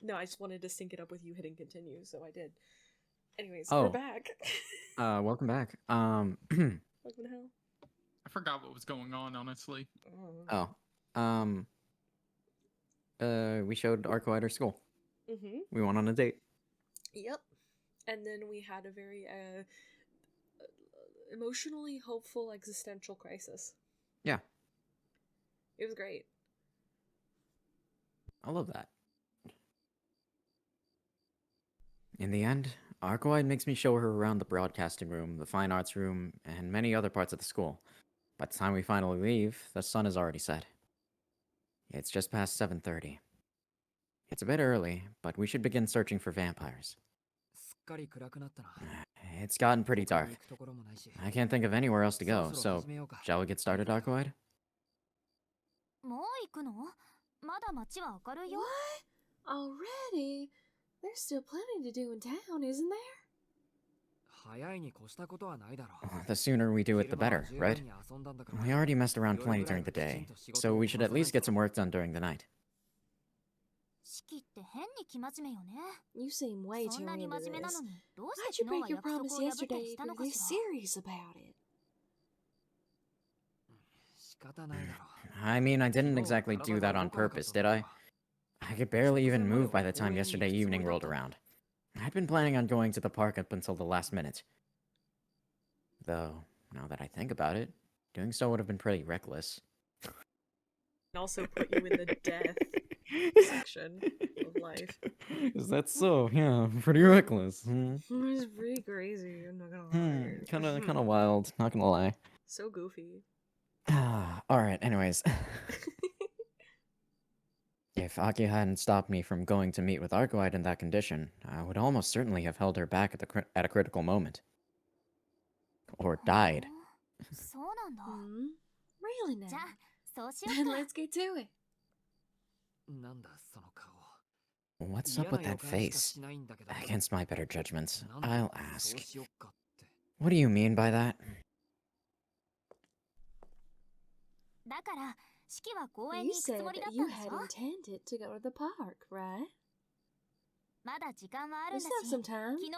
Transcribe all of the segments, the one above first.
No, I just wanted to sync it up with you hitting continue, so I did. Anyways, Oh. we're back. Welcome back. Welcome to hell. I forgot what was going on, honestly. Oh. We showed Arcueid our school. Mm-hmm. We went on a date. Yep. And then we had a very emotionally hopeful existential crisis. Yeah. It was great. I love that. In the end, Arcueid makes me show her around the broadcasting room, the fine arts room, and many other parts of the school. By the time we finally leave, the sun is already set. It's just past 7:30. It's a bit early, but we should begin searching for vampires. It's gotten pretty dark. I can't think of anywhere else to go, so shall we get started, Arcueid? What? Already? There's still plenty to do in town, isn't there? The sooner we do it, the better, right? We already messed around plenty during the day, so we should at least get some work done during the night. You seem way too into this. Why'd you break your promise yesterday if you're this serious about it? I mean, I didn't exactly do that on purpose, did I? I could barely even move by the time yesterday evening rolled around. I'd been planning on going to the park up until the last minute. Though, now that I think about it, doing so would have been pretty reckless. And also put you in the death section of life. Is that so? Yeah, pretty reckless. It's pretty crazy, I'm not gonna lie. Kinda wild, not gonna lie. So goofy. Alright, anyways. If Aki hadn't stopped me from going to meet with Arcueid in that condition, I would almost certainly have held her back at a critical moment. Or died. Really now? Then let's get to it. What's up with that face? Against my better judgments, I'll ask. What do you mean by that? You said that you had intended to go to the park, right? We still have some time, so if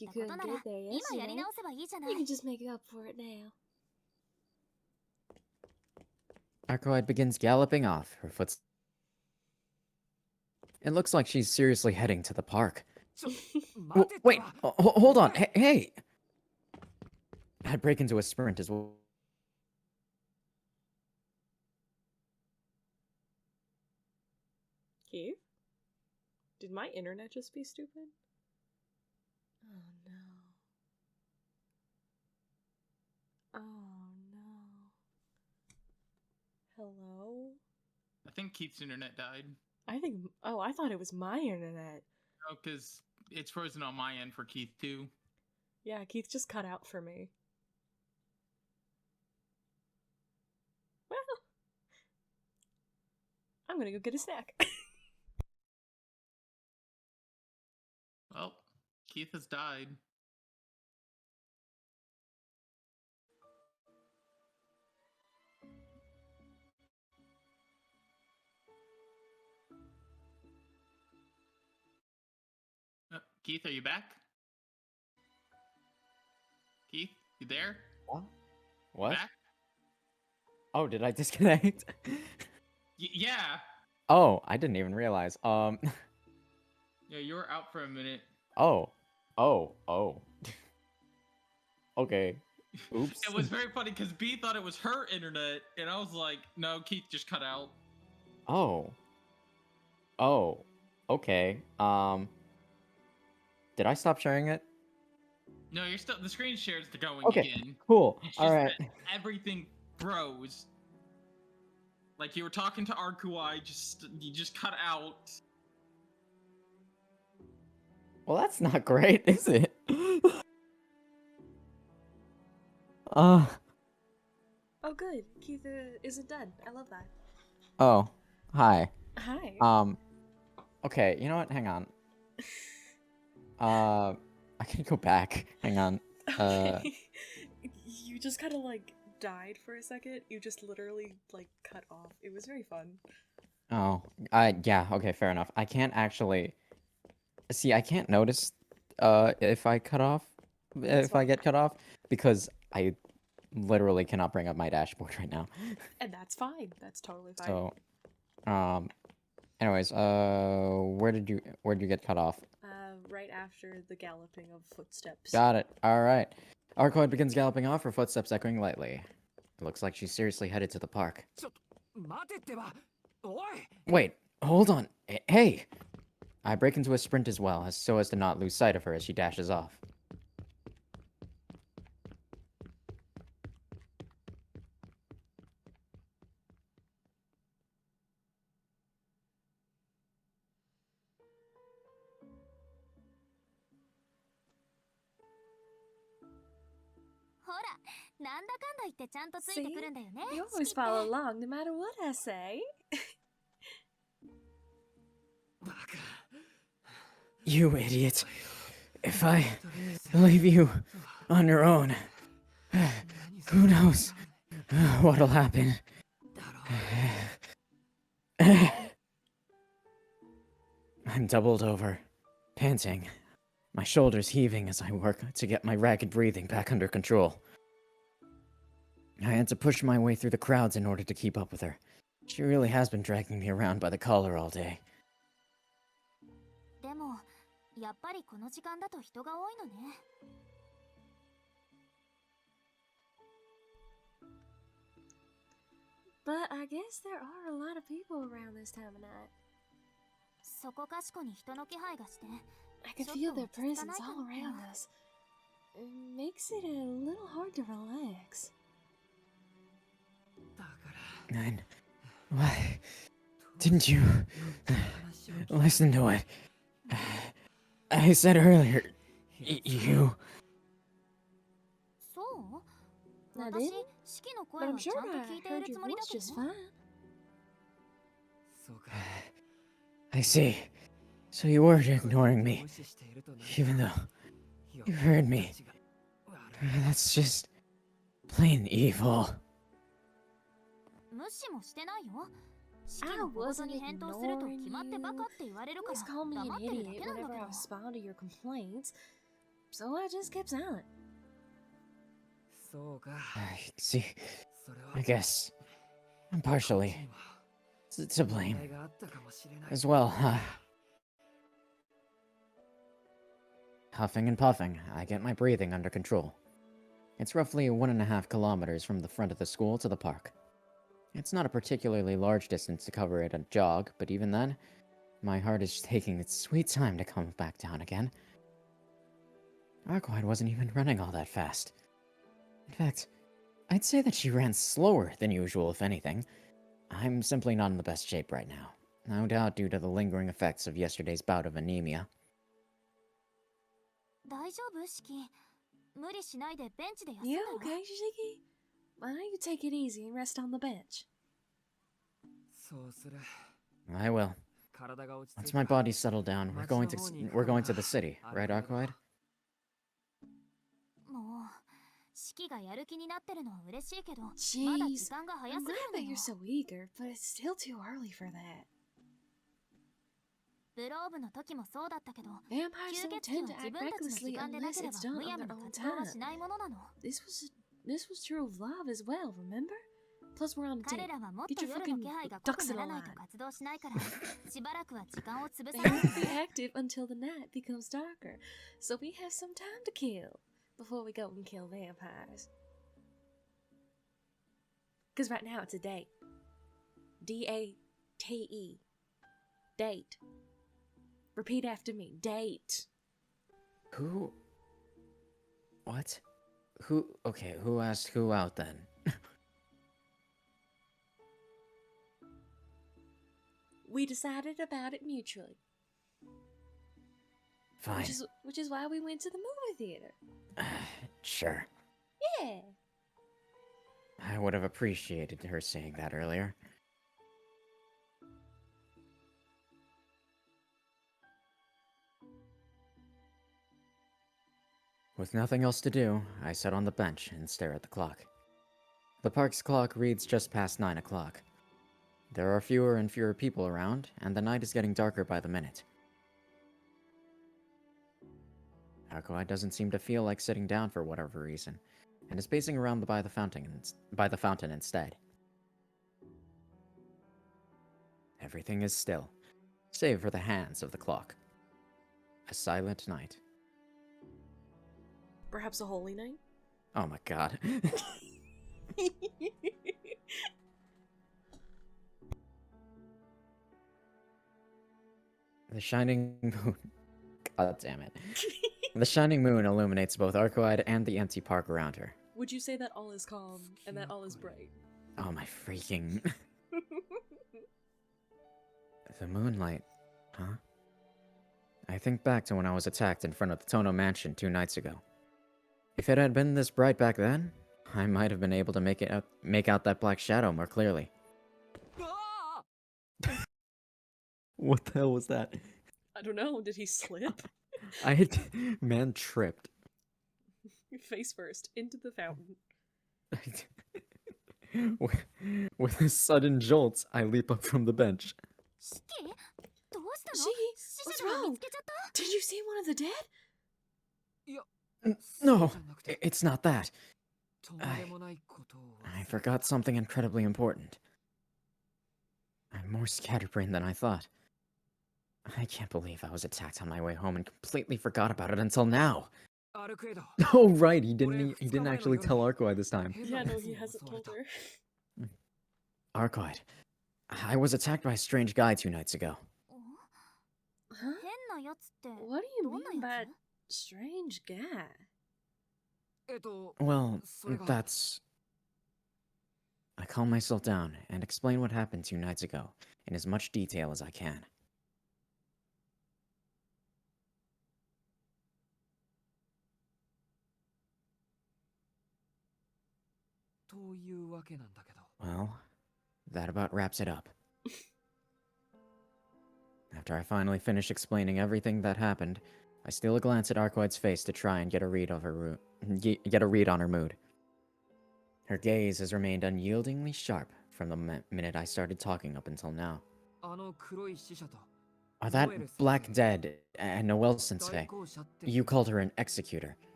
you couldn't get there yesterday, you can just make up for it now. Arcueid begins galloping off, her foot. It looks like she's seriously heading to the park. Wait, hold on, hey! I'd break into a sprint as well. Keith? Did my internet just be stupid? Oh no. Oh no. Hello? I think Keith's internet died. I thought it was my internet. Oh, because it's frozen on my end for Keith too. Yeah, Keith just cut out for me. Well, I'm gonna go get a snack. Well, Keith has died. Keith, are you back? Keith, you there? What? Back? Oh, did I disconnect? Yeah. Oh, I didn't even realize. Yeah, you were out for a minute. Oh. Okay. Oops. It was very funny because B thought it was her internet, and I was like, no, Keith just cut out. Oh. Okay. Did I stop sharing it? No, you're still, the screen shares the going Okay, again. cool. It's All just right. that everything froze. Like you were talking to Arcueid, you just cut out. Well, that's not great, is it? Oh, good. Keith isn't dead. I love that. Oh, hi. Hi. Okay, you know what? Hang on. I can go back. Hang on. Okay. You just kind of like died for a second. You just literally like cut off. It was very fun. Oh, yeah, okay, fair enough. I can't actually See, I can't notice if I cut off, That's if I fine. get cut off, because I literally cannot bring up my dashboard right now. And that's fine. That's totally fine. So, anyways, where did you get cut off? Right after the galloping of footsteps. Got it. All right. Arcueid begins galloping off, her footsteps echoing lightly. It looks like she's seriously headed to the park. Wait, hold on. Hey! I break into a sprint as well, so as to not lose sight of her as she dashes off. See? You always follow along no matter what I say. You idiot. If I leave you on your own, who knows what'll happen. I'm doubled over, panting, my shoulders heaving as I work to get my ragged breathing back under control. I had to push my way through the crowds in order to keep up with her. She really has been dragging me around by the collar all day. But I guess there are a lot of people around this time of night. I can feel their presence all around us. It makes it a little hard to relax. And why didn't you listen to it? I said earlier, you... I did? But I'm sure I heard your voice just fine. I see. So you weren't ignoring me, even though you heard me. That's just plain evil. I wasn't ignoring you. Always call me an idiot whenever I respond to your complaints, so I just kept silent. I see. I guess I'm partially to blame as well, huh? Huffing and puffing, I get my breathing under control. It's roughly 1.5 kilometers from the front of the school to the park. It's not a particularly large distance to cover at a jog, but even then, my heart is taking its sweet time to come back down again. Arcueid wasn't even running all that fast. In fact, I'd say that she ran slower than usual, if anything. I'm simply not in the best shape right now, no doubt due to the lingering effects of yesterday's bout of anemia. You okay, Shiki? Why don't you take it easy and rest on the bench? I will. Once my body's settled down, we're going to the city, right, Arcueid? Jeez, I'm glad that you're so eager, but it's still too early for that. Vampires don't tend to act recklessly unless it's done on their own time. This was true of love as well, remember? Plus we're on a date. Get your fucking ducks in a line. They won't be active until the night becomes darker, so we have some time to kill before we go and kill vampires. Because right now it's a date. D-A-T-E. Date. Repeat after me. Date. Who? What? Who? Okay, who asked who out then? We decided about it mutually. Fine. Which is why we went to the movie theater. Sure. Yeah. I would have appreciated her saying that earlier. With nothing else to do, I sit on the bench and stare at the clock. The park's clock reads just past 9 o'clock. There are fewer and fewer people around, and the night is getting darker by the minute. Arcueid doesn't seem to feel like sitting down for whatever reason, and is pacing around by the fountain instead. Everything is still, save for the hands of the clock. A silent night. Perhaps a holy night? Oh my god. The shining moon. God damn it. The shining moon illuminates both Arcueid and the empty park around her. Would you say that all is calm and that all is bright? Oh my freaking. The moonlight, huh? I think back to when I was attacked in front of the Tono mansion 2 nights ago. If it had been this bright back then, I might have been able to make out that black shadow more clearly. What the hell was that? I don't know, did he slip? Man tripped. Face first, into the fountain. With a sudden jolt, I leap up from the bench. Shiki? What's wrong? Did you see one of the dead? No, it's not that. I forgot something incredibly important. I'm more scatterbrained than I thought. I can't believe I was attacked on my way home and completely forgot about it until now. Oh right, he didn't actually tell Arcueid this time. Yeah, no, he hasn't told her. Arcueid, I was attacked by a strange guy 2 nights ago. Huh? What do you mean by strange guy? Well, that's... I calm myself down and explain what happened 2 nights ago in as much detail as I can. Well, that about wraps it up. After I finally finish explaining everything that happened, I steal a glance at Arcueid's face to try and get a read on her mood. Her gaze has remained unyieldingly sharp from the minute I started talking up until now. Are that Black Dead and Noelle Sensei? You called her an executor.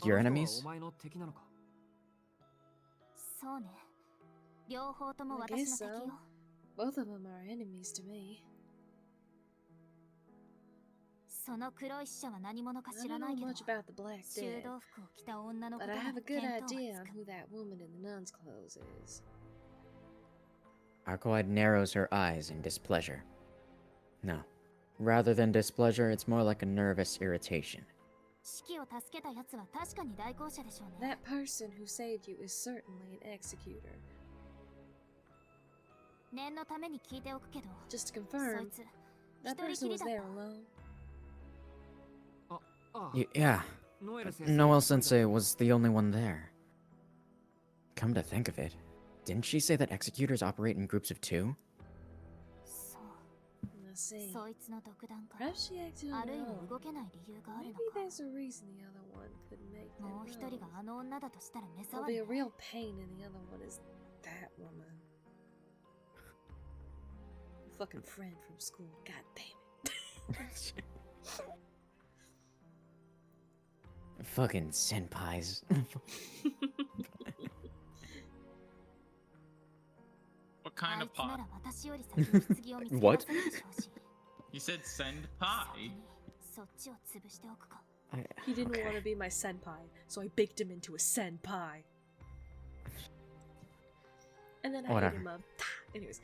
Your enemies? I guess so. Both of them are enemies to me. I don't know much about the Black Dead, but I have a good idea on who that woman in the nun's clothes is. Arcueid narrows her eyes in displeasure. No. Rather than displeasure, it's more like a nervous irritation. That person who saved you is certainly an executor. Just to confirm, that person was there alone. Yeah. Noelle Sensei was the only one there. Come to think of it, didn't she say that executors operate in groups of 2? Let's see. Perhaps she acted on her own. Maybe there's a reason the other one couldn't make them move. There'll be a real pain in the other one is that woman. Fucking friend from school, god damn it. Fucking senpais. What kind of pot? What? You said send pie. He didn't Okay. want to be my senpai, so I baked him into a senpai. And then I Whatever. hit him up. Anyways.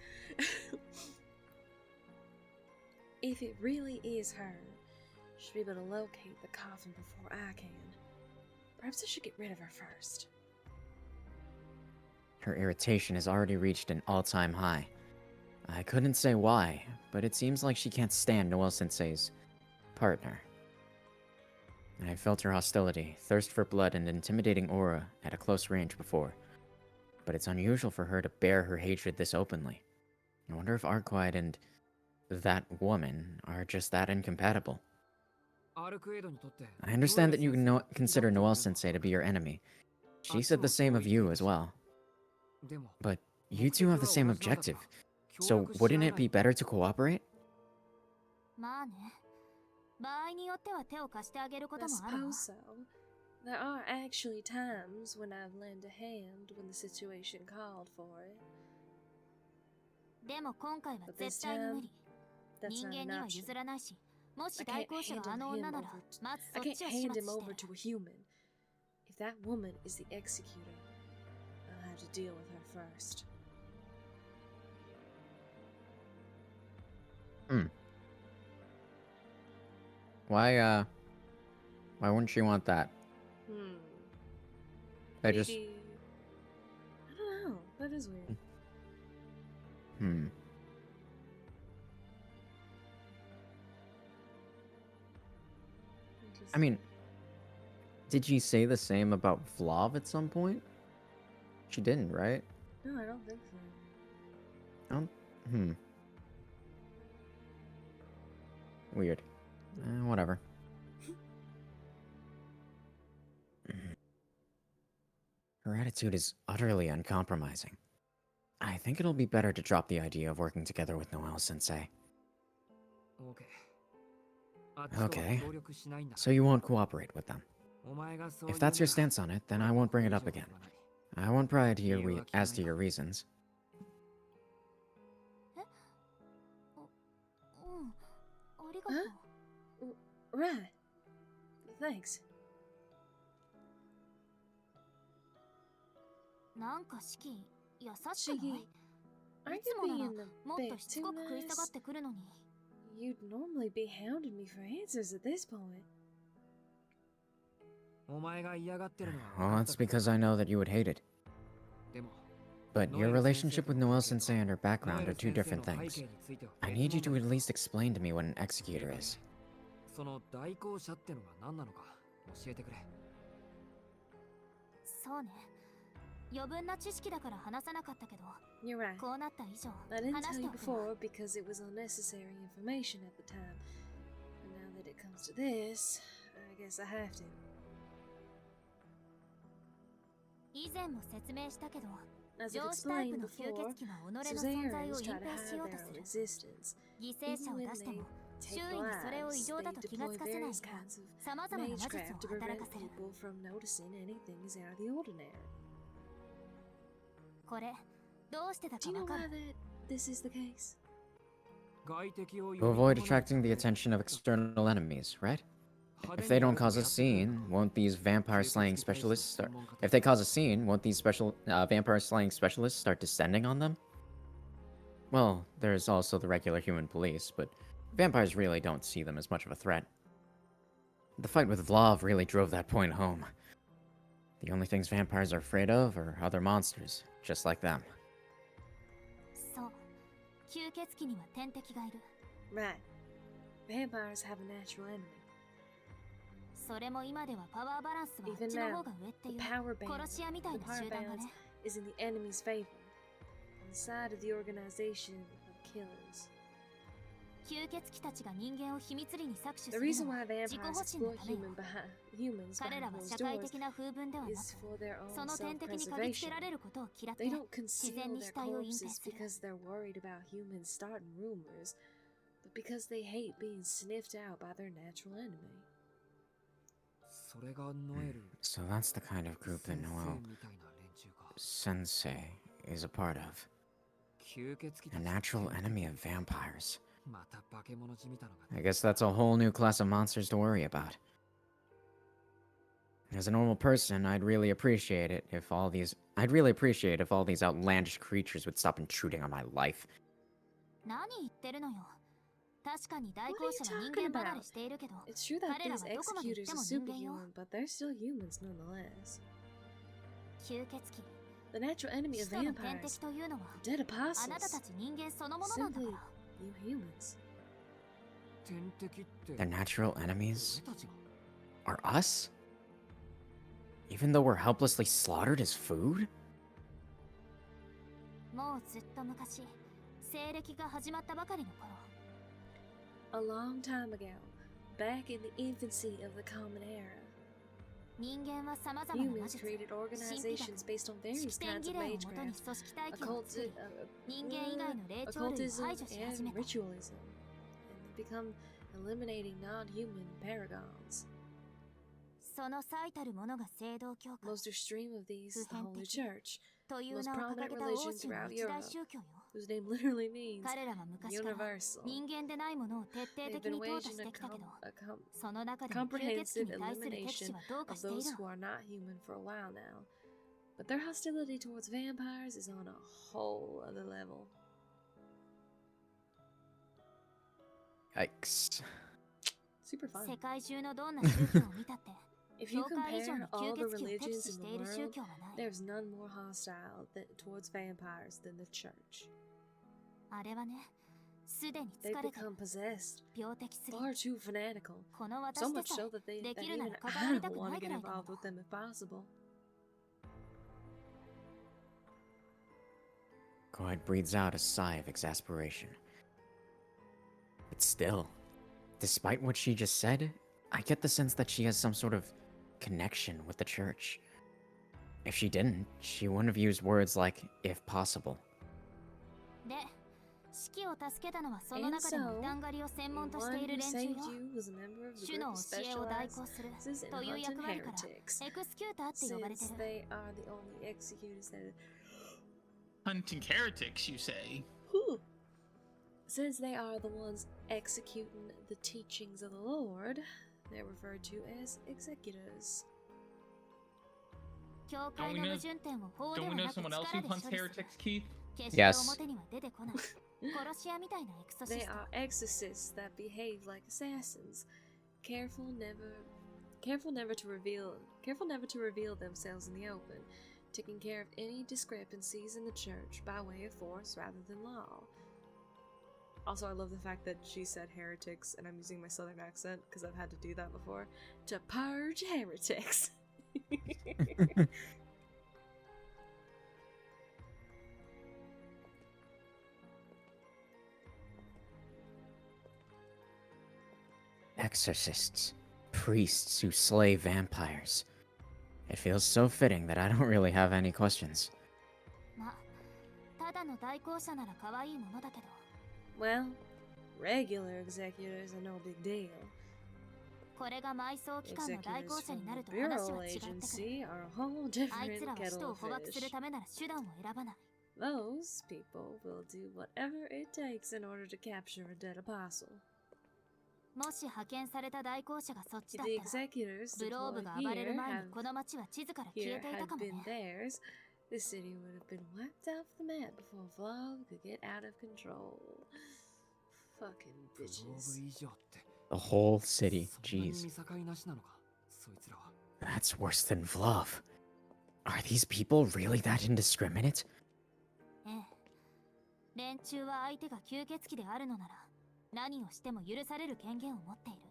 If it really is her, she'll be able to locate the coffin before I can. Perhaps I should get rid of her first. Her irritation has already reached an all-time high. I couldn't say why, but it seems like she can't stand Noelle Sensei's partner. I felt her hostility, thirst for blood, and intimidating aura at a close range before, but it's unusual for her to bear her hatred this openly. I wonder if Arcueid and that woman are just that incompatible. I understand that you consider Noelle Sensei to be your enemy. She said the same of you as well. But you two have the same objective, so wouldn't it be better to cooperate? I suppose so. There are actually times when I've lent a hand when the situation called for it. But this time, that's not an option. I can't hand him over to a human. If that woman is the executor, I'll have to deal with her first. Why wouldn't she want that? I don't know. That is weird. I mean, did she say the same about Vlav at some point? She didn't, right? No, I don't think so. Weird. Whatever. Her attitude is utterly uncompromising. I think it'll be better to drop the idea of working together with Noelle-sensei. Okay, so you won't cooperate with them. If that's your stance on it, then I won't bring it up again. I won't pry as to your reasons. Huh? Right. Thanks. Shiggy, aren't you being a bit too nice? You'd normally be hounding me for answers at this point. Well, that's because I know that you would hate it. But your relationship with Noelle-sensei and her background are two different things. I need you to at least explain to me what an executor is. You're right. I didn't tell you before because it was unnecessary information at the time. But now that it comes to this, I guess I have to. As I've explained before, Suzerains try to hide their own existence. Even when they take lives, they deploy various kinds of magecraft to prevent people from noticing anything is out of the ordinary. Do you know why this is the case? To avoid attracting the attention of external enemies, right? If they don't cause a scene, won't these vampire-slaying specialists start... If they cause a scene, won't these vampire-slaying specialists start descending on them? Well, there's also the regular human police, but vampires really don't see them as much of a threat. The fight with Vlav really drove that point home. The only things vampires are afraid of are other monsters, just like them. Right. Vampires have a natural enemy. Even now, the power balance is in the enemy's favor, on the side of the organization of killers. The reason why vampires explore humans behind closed doors is for their own self-preservation. They don't conceal their corpses because they're worried about humans starting rumors, but because they hate being sniffed out by their natural enemy. So that's the kind of group that Noelle-sensei is a part of. A natural enemy of vampires. I guess that's a whole new class of monsters to worry about. As a normal person, I'd really appreciate if all these outlandish creatures would stop intruding on my life. What are you talking about? It's true that these executors are superhuman, but they're still humans nonetheless. The natural enemy of vampires, dead apostles, simply you humans. Their natural enemies are us? Even though we're helplessly slaughtered as food? A long time ago, back in the infancy of the Common Era, humans created organizations based on various kinds of magecraft, occultism, and ritualism, and they become eliminating non-human paragons. Most extreme of these is the Holy Church, the most prominent religion throughout Europe, whose name literally means universal. They've been waging a comprehensive elimination of those who are not human for a while now, but their hostility towards vampires is on a whole other level. Yikes. Super fun. If you compare all the religions in the world, there's none more hostile towards vampires than the church. They've become possessed, far too fanatical, so much so that even I want to get involved with them if possible. Arcueid breathes out a sigh of exasperation. But still, despite what she just said, I get the sense that she has some sort of connection with the church. If she didn't, she wouldn't have used words like, if possible. And so, the one who saved you was a member of the group of specializes in hunting heretics, since they are the only executors that... Hunting heretics, you say? Whew. Since they are the ones executing the teachings of the Lord, they're referred to as executors. Don't we know someone else who hunts heretics, Keith? Yes. They are exorcists that behave like assassins, careful never to reveal themselves in the open, taking care of any discrepancies in the church by way of force rather than law. Also, I love the fact that she said heretics, and I'm using my southern accent because I've had to do that before, to purge heretics. Exorcists. Priests who slay vampires. It feels so fitting that I don't really have any questions. Well, regular executors are no big deal. Executors from the Bureau Agency are a whole different kettle of fish. Those people will do whatever it takes in order to capture a dead apostle. If the executors deployed here had been theirs, the city would have been wiped off the map before Vlad could get out of control. Fucking bitches. The whole city, jeez. That's worse than Vlav. Are these people really that indiscriminate?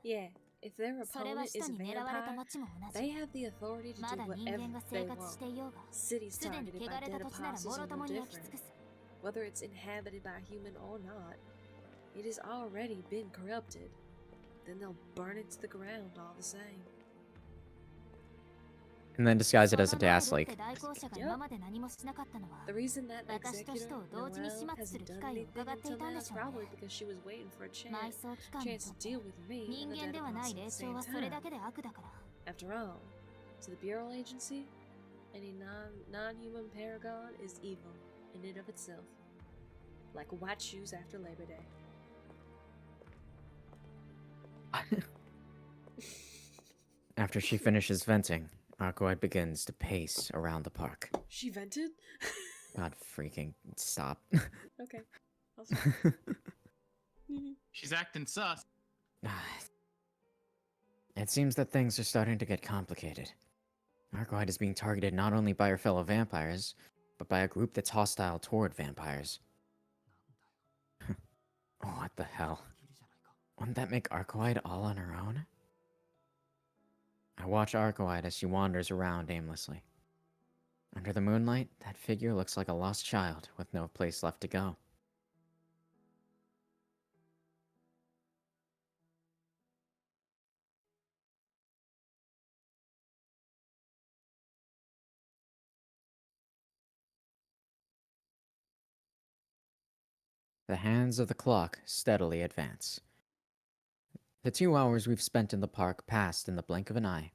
Yeah, if their opponent is a vampire, they have the authority to do whatever they want. Cities targeted by dead apostles are no different. Whether it's inhabited by a human or not, it has already been corrupted. Then they'll burn it to the ground all the same. And then disguise it as a DAS, like... Yep. The reason that executor, Noelle, hasn't done anything until now is probably because she was waiting for a chance to deal with me and the dead apostle at the same time. After all, to the Bureau Agency, any non-human paragon is evil in and of itself. Like white shoes after Labor Day. After she finishes venting, Arcueid begins to pace around the park. She vented? God freaking stop. Okay. She's acting sus. It seems that things are starting to get complicated. Arcueid is being targeted not only by her fellow vampires, but by a group that's hostile toward vampires. What the hell? Wouldn't that make Arcueid all on her own? I watch Arcueid as she wanders around aimlessly. Under the moonlight, that figure looks like a lost child with no place left to go. The hands of the clock steadily advance. The 2 hours we've spent in the park passed in the blink of an eye.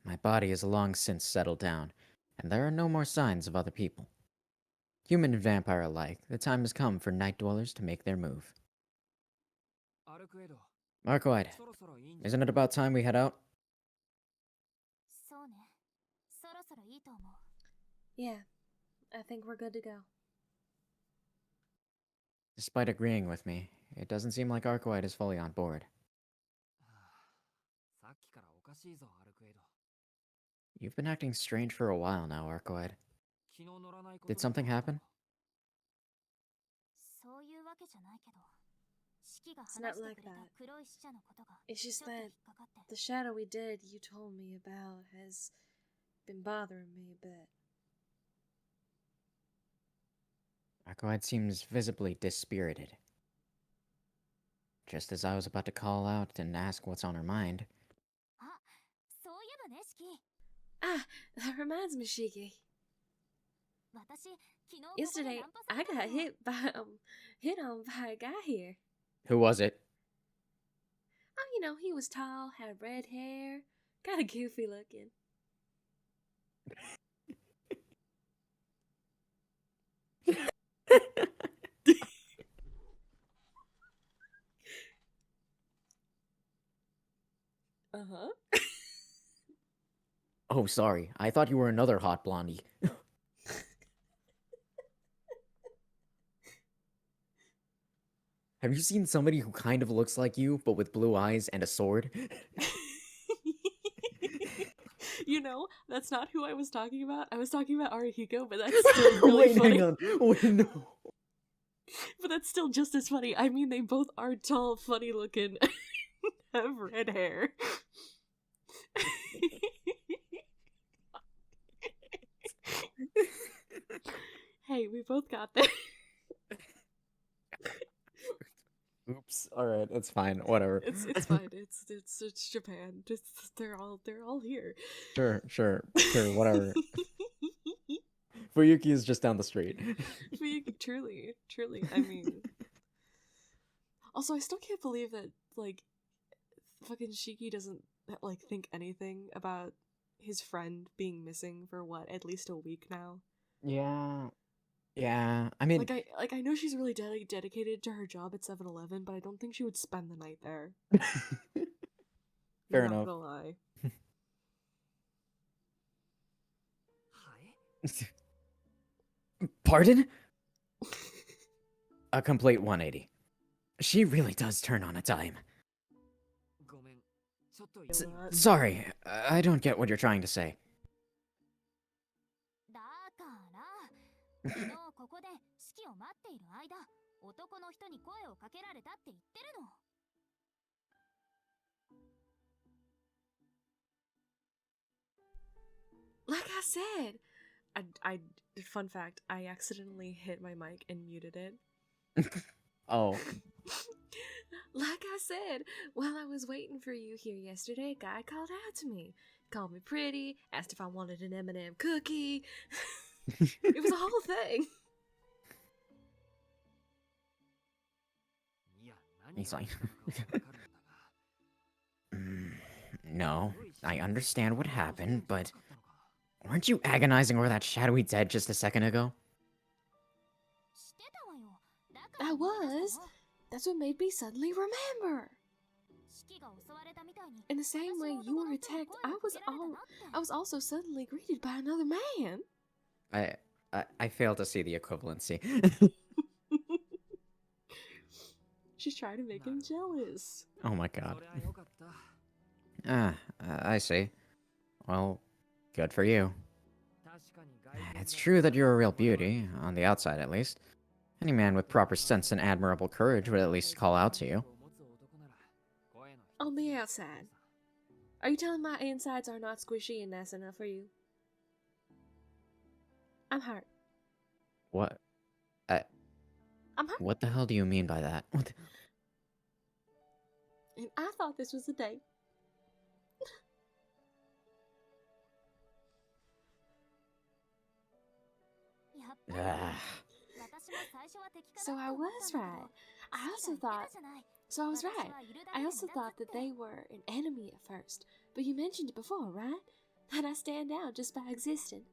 My body has long since settled down, and there are no more signs of other people. Human and vampire alike, the time has come for night dwellers to make their move. Arcueid, isn't it about time we head out? Yeah, I think we're good to go. Despite agreeing with me, it doesn't seem like Arcueid is fully on board. You've been acting strange for a while now, Arcueid. Did something happen? It's not like that. It's just that the shadowy dead you told me about has been bothering me a bit. Arcueid seems visibly dispirited. Just as I was about to call out and ask what's on her mind. Ah, that reminds me, Shiki. Yesterday, I got hit on by a guy here. Who was it? Oh, you know, he was tall, had red hair, kind of goofy looking. Uh-huh. Oh, sorry. I thought you were another hot blondie. Have you seen somebody who kind of looks like you, but with blue eyes and a sword? You know, that's not who I was talking about. I was talking about Arihiko, but that's still really funny. Hang on. Wait, no. But that's still just as funny. I mean, they both are tall, funny looking, have red hair. Hey, we both got there. Oops. All right, that's fine. Whatever. It's fine. It's Japan. They're all here. Sure. Whatever. Fuyuki is just down the street. Fuyuki, truly. I mean, also, I still can't believe that like fucking Shiki doesn't like think anything about his friend being missing for what, at least a week now. Yeah. I mean, I know she's really dedicated to her job at 7-Eleven, but I don't think she would spend the night there. Fair Not enough. gonna lie. Pardon? A complete 180. She really does turn on a dime. Sorry, I don't get what you're trying to say. Like I said, I fun fact, I accidentally hit my mic and muted it. Oh. Like I said, while I was waiting for you here yesterday, a guy called out to me. Called me pretty, asked if I wanted an M&M cookie. It was a whole thing. He's like... No, I understand what happened, but... Weren't you agonizing over that shadowy dead just a second ago? I was. That's what made me suddenly remember. In the same way you were attacked, I was also suddenly greeted by another man. I fail to see the equivalency. She's trying to make him jealous. Oh my god. I see. Well, good for you. It's true that you're a real beauty, on the outside at least. Any man with proper sense and admirable courage would at least call out to you. On the outside. Are you telling my insides are not squishy and nice enough for you? I'm hurt. What? I'm hurt. What the hell do you mean by that? And I thought this was a date. So I was right. I also thought... So I was right. I also thought that they were an enemy at first. But you mentioned it before, right? That I stand out just by existing.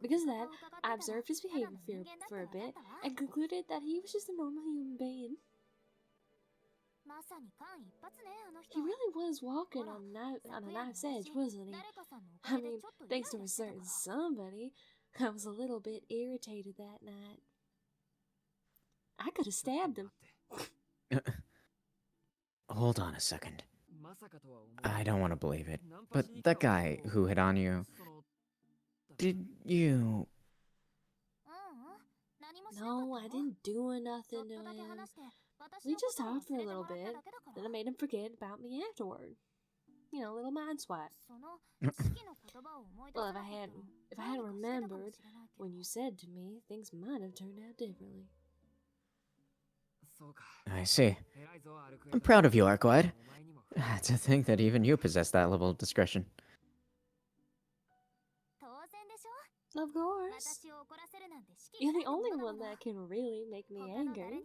Because of that, I observed his behavior for a bit and concluded that he was just a normal human being. He really was walking on a knife's edge, wasn't he? I mean, thanks to a certain somebody, I was a little bit irritated that night. I could have stabbed him. Hold on a second. I don't want to believe it, but that guy who hit on you... Did you... No, I didn't do nothing to him. We just talked for a little bit, then I made him forget about me afterward. You know, a little mind swipe. Well, if I hadn't remembered when you said to me, things might have turned out differently. I see. I'm proud of you, Arcueid. To think that even you possess that level of discretion. Of course. You're the only one that can really make me angry.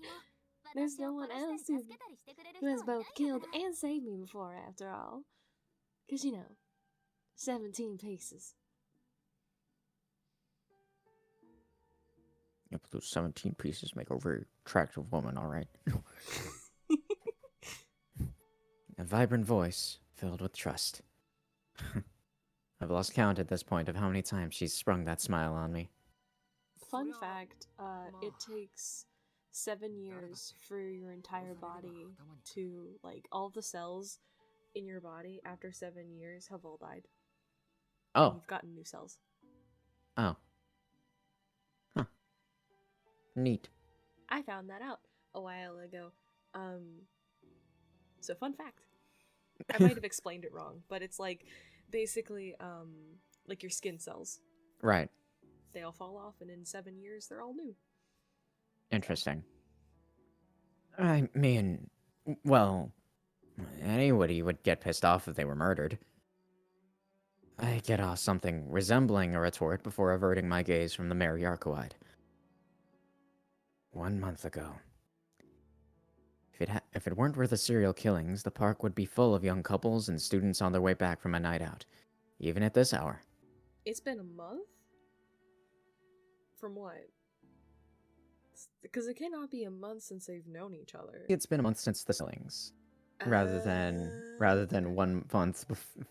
There's no one else who has both killed and saved me before, after all. 'Cause, you know, 17 pieces. Yep, those 17 pieces make a very attractive woman, alright? A vibrant voice filled with trust. I've lost count at this point of how many times she's sprung that smile on me. Fun fact, it takes 7 years for your entire body to, like, all the cells in your body after 7 years have all died. Oh. And you've gotten new cells. Oh. Huh. Neat. I found that out a while ago. So fun fact. I might have explained it wrong, but it's like, basically, like your skin cells. Right. They all fall off, and in 7 years, they're all new. Interesting. I mean, well, anybody would get pissed off if they were murdered. I get off something resembling a retort before averting my gaze from the merry Arcueid. 1 month ago. If it weren't for the serial killings, the park would be full of young couples and students on their way back from a night out, even at this hour. It's been a month? From what? Because it cannot be a month since they've known each other. It's been a month since the killings, rather than 1 month before.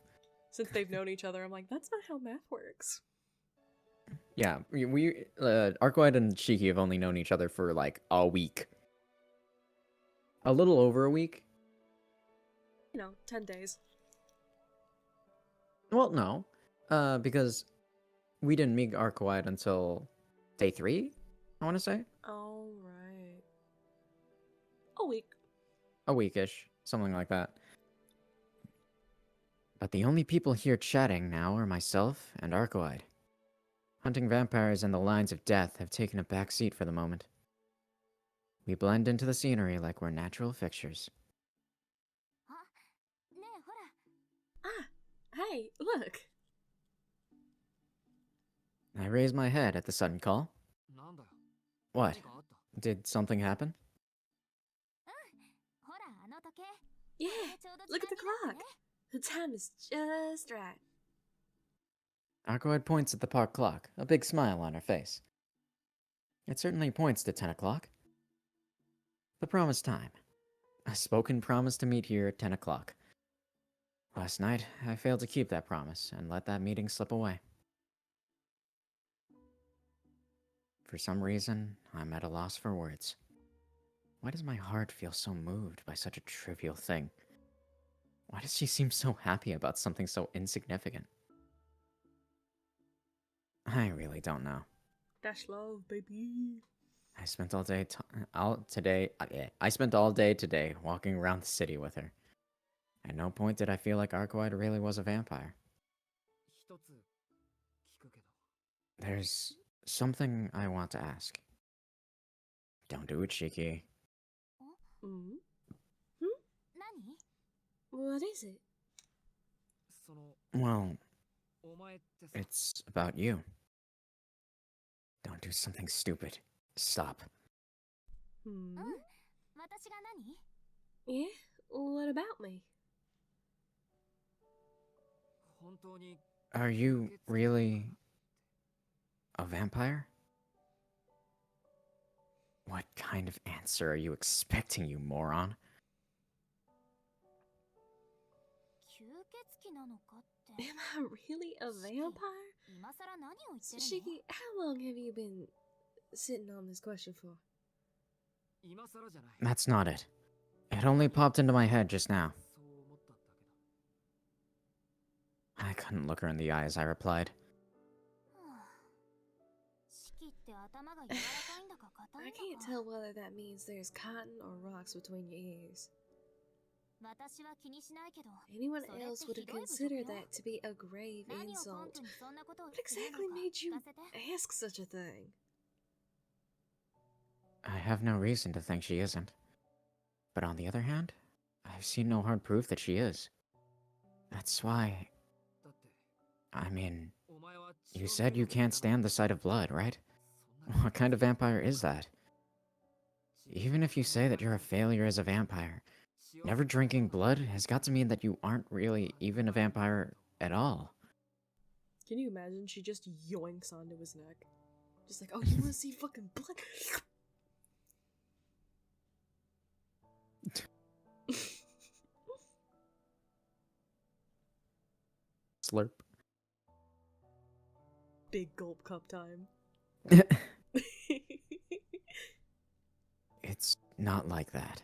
Since they've known each other, I'm like, that's not how math works. Yeah, Arcueid and Shiki have only known each other for like a week. A little over a week. You know, 10 days. Well, no, because we didn't meet Arcueid until day 3, I want to say. Oh, right. A week. A weekish, something like that. But the only people here chatting now are myself and Arcueid. Hunting vampires and the lines of death have taken a back seat for the moment. We blend into the scenery like we're natural fixtures. Ah, hey, look. I raise my head at the sudden call. What? Did something happen? Yeah, look at the clock. The time is just right. Arcueid points at the park clock, a big smile on her face. It certainly points to 10 o'clock. The promised time. A spoken promise to meet here at 10 o'clock. Last night, I failed to keep that promise and let that meeting slip away. For some reason, I'm at a loss for words. Why does my heart feel so moved by such a trivial thing? Why does she seem so happy about something so insignificant? I really don't know. Dash love, baby. I spent all day today walking around the city with her. At no point did I feel like Arcueid really was a vampire. There's something I want to ask. Don't do it, Shiki. What is it? Well, it's about you. Don't do something stupid. Stop. Yeah? What about me? Are you really a vampire? What kind of answer are you expecting, you moron? Am I really a vampire? Shiki, how long have you been sitting on this question for? That's not it. It only popped into my head just now. I couldn't look her in the eye as I replied. I can't tell whether that means there's cotton or rocks between your ears. Anyone else would have considered that to be a grave insult. What exactly made you ask such a thing? I have no reason to think she isn't. But on the other hand, I've seen no hard proof that she is. That's why... I mean, you said you can't stand the sight of blood, right? What kind of vampire is that? Even if you say that you're a failure as a vampire, never drinking blood has got to mean that you aren't really even a vampire at all. Can you imagine? She just yoinks onto his neck. Just like, oh, you wanna see fucking blood? Slurp. Big gulp cup time. It's not like that.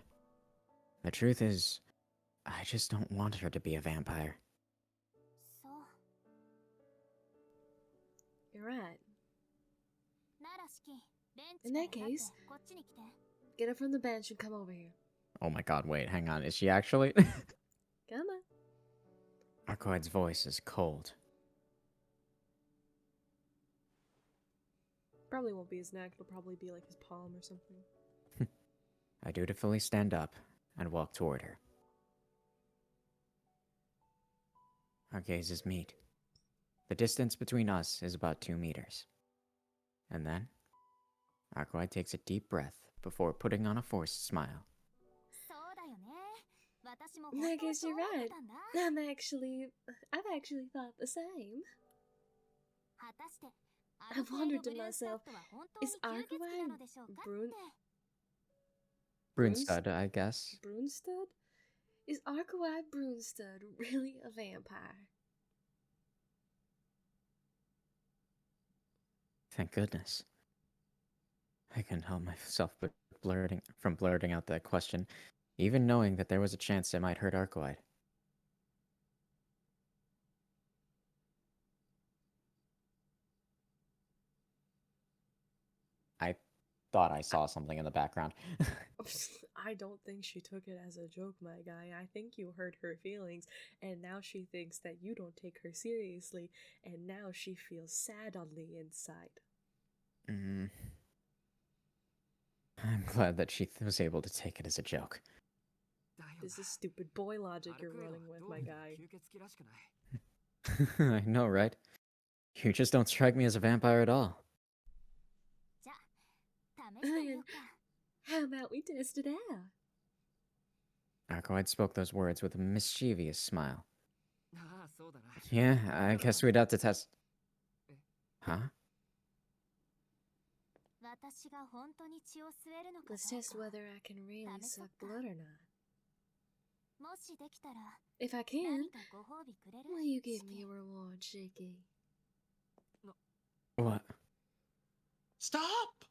The truth is, I just don't want her to be a vampire. You're right. In that case, get up from the bench and come over here. Oh my god, wait, hang on. Is she actually? Come on. Arcueid's voice is cold. Probably won't be his neck, it'll probably be like his palm or something. I dutifully stand up and walk toward her. Our gazes meet. The distance between us is about 2 meters. And then, Arcueid takes a deep breath before putting on a forced smile. I guess you're right. I've actually thought the same. I've wondered to myself, is Arcueid Brunstad, I guess. Brunstad? Is Arcueid Brunstad really a vampire? Thank goodness. I couldn't help myself but blurting out that question, even knowing that there was a chance it might hurt Arcueid. I thought I saw something in the background. I don't think she took it as a joke, my guy. I think you hurt her feelings, and now she thinks that you don't take her seriously, and now she feels sad on the inside. I'm glad that she was able to take it as a joke. This is stupid boy logic you're running with, my guy. I know, right? You just don't strike me as a vampire at all. How about we test it out? Arcueid spoke those words with a mischievous smile. Yeah, I guess we'd have to test... Huh? Let's test whether I can really suck blood or not. If I can, will you give me a reward, Shiki? What? Stop!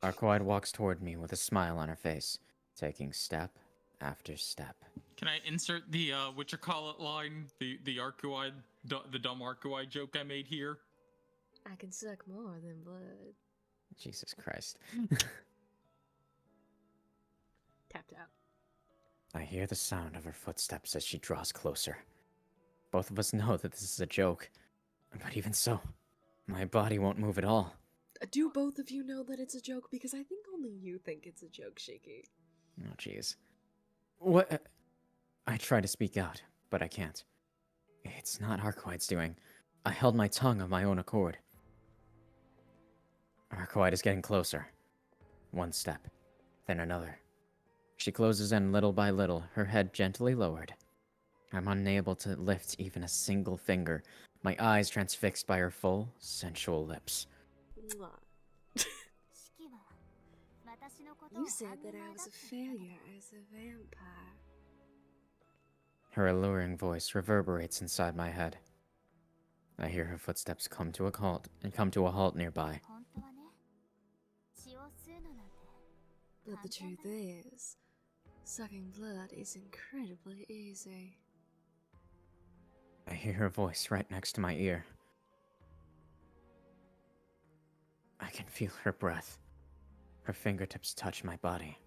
Arcueid walks toward me with a smile on her face, taking step after step. Can I insert the whatchamacallit line? The Arcueid, the dumb Arcueid joke I made here? I can suck more than blood. Jesus Christ. Tapped out. I hear the sound of her footsteps as she draws closer. Both of us know that this is a joke, but even so, my body won't move at all. Do both of you know that it's a joke? Because I think only you think it's a joke, Shiki. Oh, jeez. What? I try to speak out, but I can't. It's not Arcueid's doing. I held my tongue of my own accord. Arcueid is getting closer. One step, then another. She closes in little by little, her head gently lowered. I'm unable to lift even a single finger, my eyes transfixed by her full, sensual lips. You said that I was a failure as a vampire. Her alluring voice reverberates inside my head. I hear her footsteps come to a halt nearby. But the truth is, sucking blood is incredibly easy. I hear her voice right next to my ear. I can feel her breath. Her fingertips touch my body.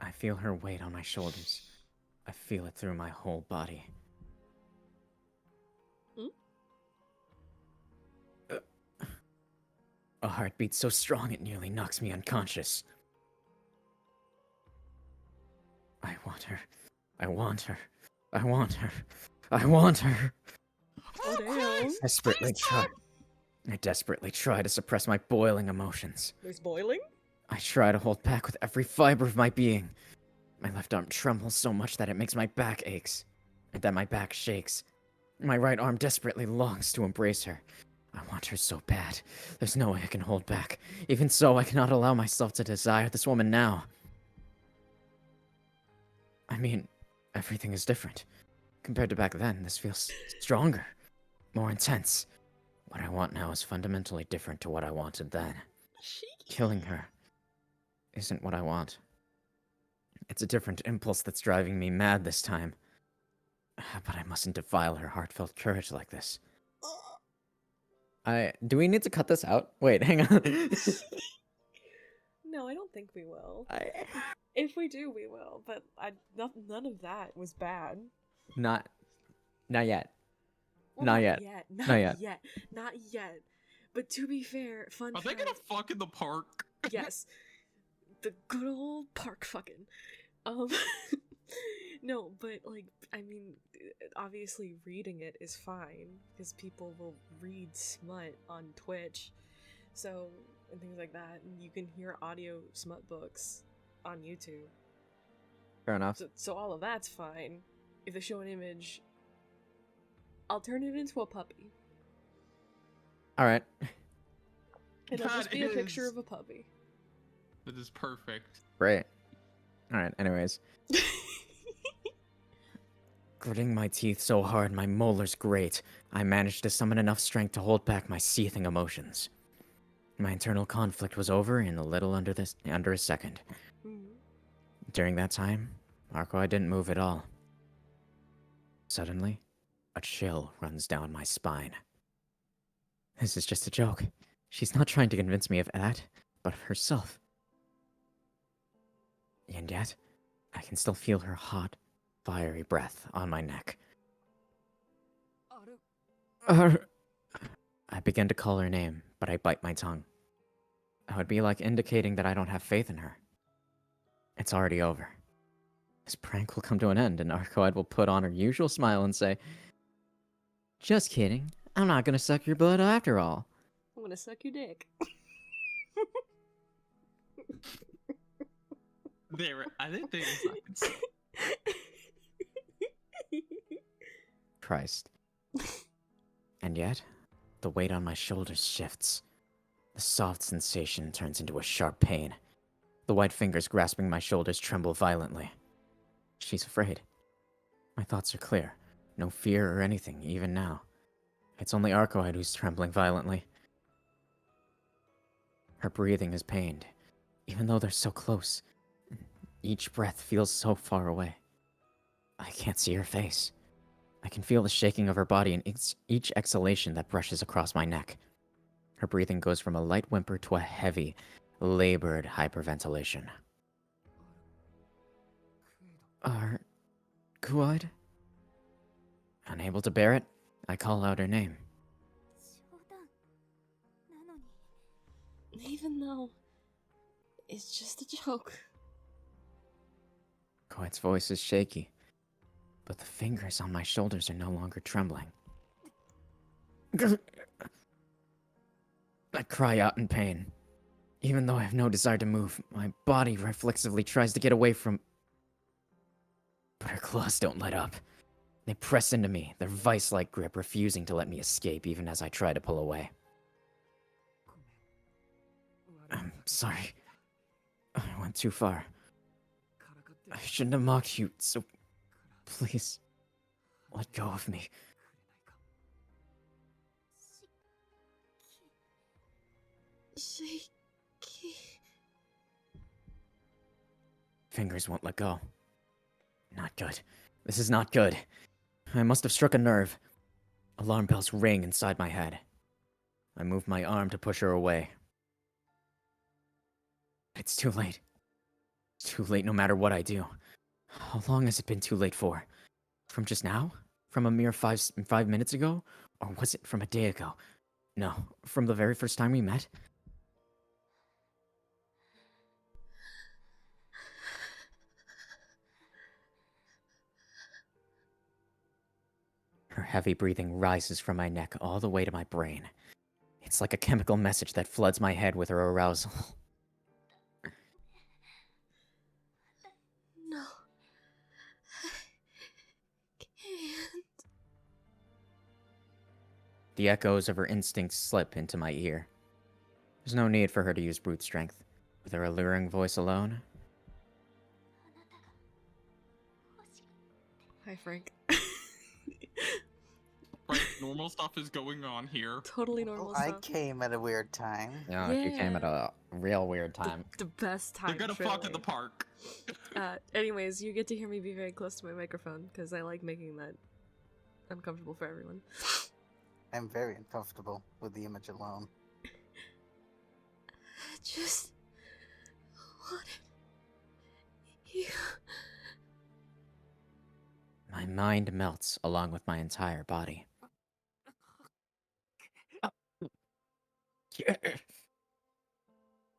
I feel her weight on my shoulders. I feel it through my whole body. A heartbeat so strong it nearly knocks me unconscious. I want her. I want her. I want her. I want her. Oh, damn. I desperately try to suppress my boiling emotions. There's boiling? I try to hold back with every fiber of my being. My left arm trembles so much that it makes my back aches, and that my back shakes. My right arm desperately longs to embrace her. I want her so bad. There's no way I can hold back. Even so, I cannot allow myself to desire this woman now. I mean, everything is different. Compared to back then, this feels stronger, more intense. What I want now is fundamentally different to what I wanted then. Killing her isn't what I want. It's a different impulse that's driving me mad this time. But I mustn't defile her heartfelt courage like this. Do we need to cut this out? Wait, hang on. No, I don't think we will. If we do, we will. But none of that was bad. Not yet. Well, not yet. Not yet. But to be fair, fun Are they gonna fuck in the park? Yes. The good old park fucking. No, but, like, I mean, obviously reading it is fine, because people will read smut on Twitch, so, and things like that, and you can hear audio smut books on YouTube. Fair enough. So all of that's fine. If they show an image, I'll turn it into a puppy. Alright. It'll just be a picture of a puppy. That is perfect. Great. Alright, anyways. Gritting my teeth so hard my molars grate, I managed to summon enough strength to hold back my seething emotions. My internal conflict was over in a little under a second. During that time, Arcueid didn't move at all. Suddenly, a chill runs down my spine. This is just a joke. She's not trying to convince me of that, but of herself. And yet, I can still feel her hot, fiery breath on my neck. I begin to call her name, but I bite my tongue. It would be like indicating that I don't have faith in her. It's already over. This prank will come to an end, and Arcueid will put on her usual smile and say, "Just kidding. I'm not gonna suck your blood after all." I'm gonna suck your dick. I think they was Christ. And yet, the weight on my shoulders shifts. The soft sensation turns into a sharp pain. The white fingers grasping my shoulders tremble violently. She's afraid. My thoughts are clear. No fear or anything, even now. It's only Arcueid who's trembling violently. Her breathing is pained, even though they're so close. Each breath feels so far away. I can't see her face. I can feel the shaking of her body in each exhalation that brushes across my neck. Her breathing goes from a light whimper to a heavy, labored hyperventilation. Arcueid? Unable to bear it, I call out her name. Even though it's just a joke. Arcueid's voice is shaky, but the fingers on my shoulders are no longer trembling. I cry out in pain. Even though I have no desire to move, my body reflexively tries to get away from... But her claws don't let up. They press into me, their vice-like grip refusing to let me escape even as I try to pull away. I'm sorry. I went too far. I shouldn't have mocked you, so please, let go of me. Fingers won't let go. Not good. This is not good. I must have struck a nerve. Alarm bells ring inside my head. I move my arm to push her away. It's too late. Too late no matter what I do. How long has it been too late for? From just now? From a mere five minutes ago? Or was it from a day ago? No, from the very first time we met? Her heavy breathing rises from my neck all the way to my brain. It's like a chemical message that floods my head with her arousal. No. I can't. The echoes of her instincts slip into my ear. There's no need for her to use brute strength. With her alluring voice alone. Hi, Frank. Right, normal stuff is going on here. Totally normal I stuff. came at a weird time. Yeah, you came at a real weird time. The best time. They're gonna fuck at the park. Anyways, you get to hear me be very close to my microphone because I like making that uncomfortable for everyone. I'm very uncomfortable with the image alone. I just wanted you. My mind melts along with my entire body.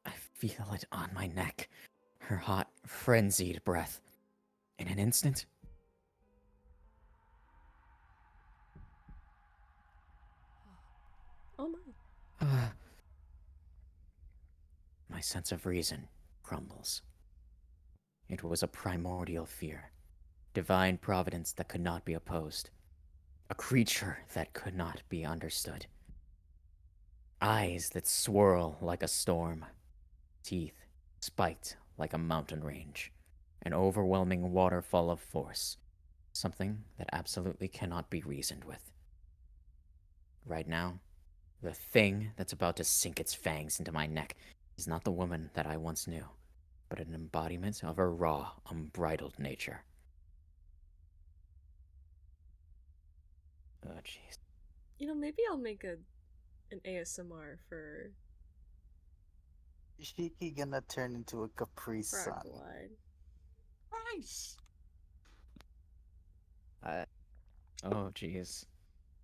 I feel it on my neck. Her hot, frenzied breath. In an instant, Oh my. my sense of reason crumbles. It was a primordial fear. Divine providence that could not be opposed. A creature that could not be understood. Eyes that swirl like a storm. Teeth spiked like a mountain range. An overwhelming waterfall of force. Something that absolutely cannot be reasoned with. Right now, the thing that's about to sink its fangs into my neck is not the woman that I once knew, but an embodiment of her raw, unbridled nature. Oh, jeez. You know, maybe I'll make an ASMR for Shiki gonna turn into a Capri Sun. Arcueid. Nice. Oh, jeez.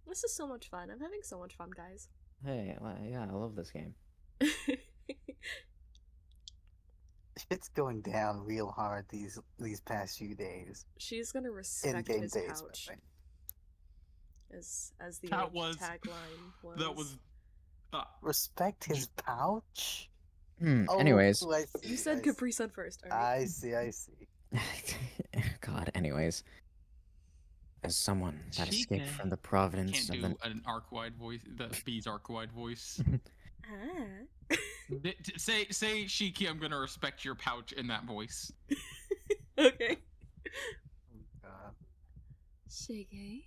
This is so much fun. I'm having so much fun, guys. Hey, yeah, I love this game. Shit's going down real hard these past few days. She's gonna respect In-game his days, pouch. As the That was- tagline was. That was. Respect his pouch? Anyways. I see, You said I Capri Sun first, alright? I see. God, anyways. As someone that She escaped from the providence Can't of do the... an Arcueid voice. The Bee's Arcueid voice. Ah. Say, Shiki, I'm gonna respect your pouch in that voice. Okay. God. Shiggy,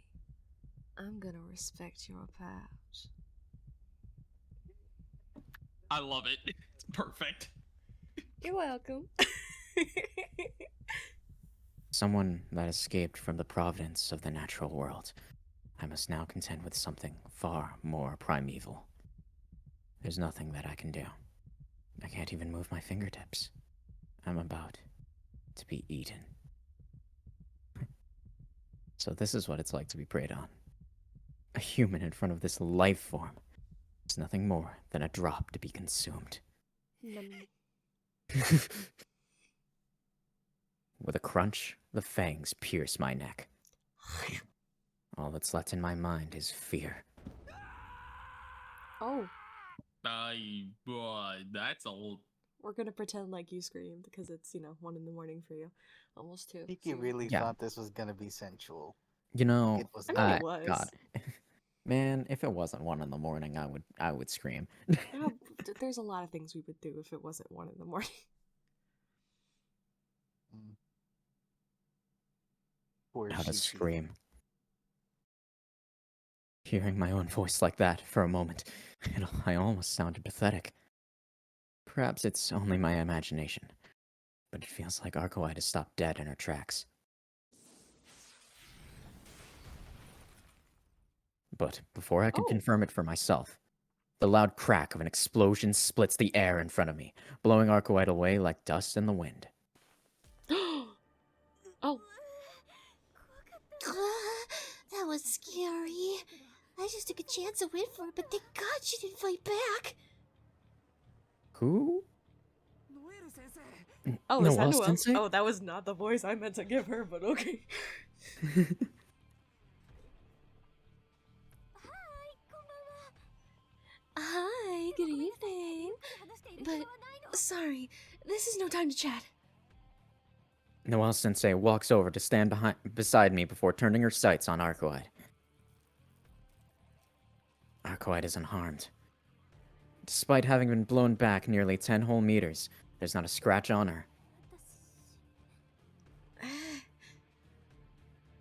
I'm gonna respect your pouch. I love it. It's perfect. You're welcome. Someone that escaped from the providence of the natural world. I must now contend with something far more primeval. There's nothing that I can do. I can't even move my fingertips. I'm about to be eaten. So this is what it's like to be preyed on. A human in front of this life form is nothing more than a drop to be consumed. With a crunch, the fangs pierce my neck. All that's left in my mind is fear. Oh. That's old. We're gonna pretend like you screamed because it's 1 in the morning for you, almost 2. Kiki really Yeah. thought this was gonna be sensual. You know, It was I mean, not. it was. God. Man, if it wasn't 1 in the morning, I would scream. Oh, there's a lot of things we would do if it wasn't 1 in the morning. Mm. Poor How to Shiki. scream. Hearing my own voice like that for a moment, I almost sounded pathetic. Perhaps it's only my imagination, but it feels like Arcueid has stopped dead in her tracks. But before I could Oh. confirm it for myself, the loud crack of an explosion splits the air in front of me, blowing Arcueid away like dust in the wind. Oh. That was scary. I just took a chance and went for it, but thank God she didn't fight back. Who? Oh, is that Noelle Noelle? Sensei? Oh, that was not the voice I meant to give her, but okay. Hi, good evening. But, sorry, this is no time to chat. Noelle Sensei walks over to stand beside me before turning her sights on Arcueid. Arcueid is unharmed. Despite having been blown back nearly 10 whole meters, there's not a scratch on her.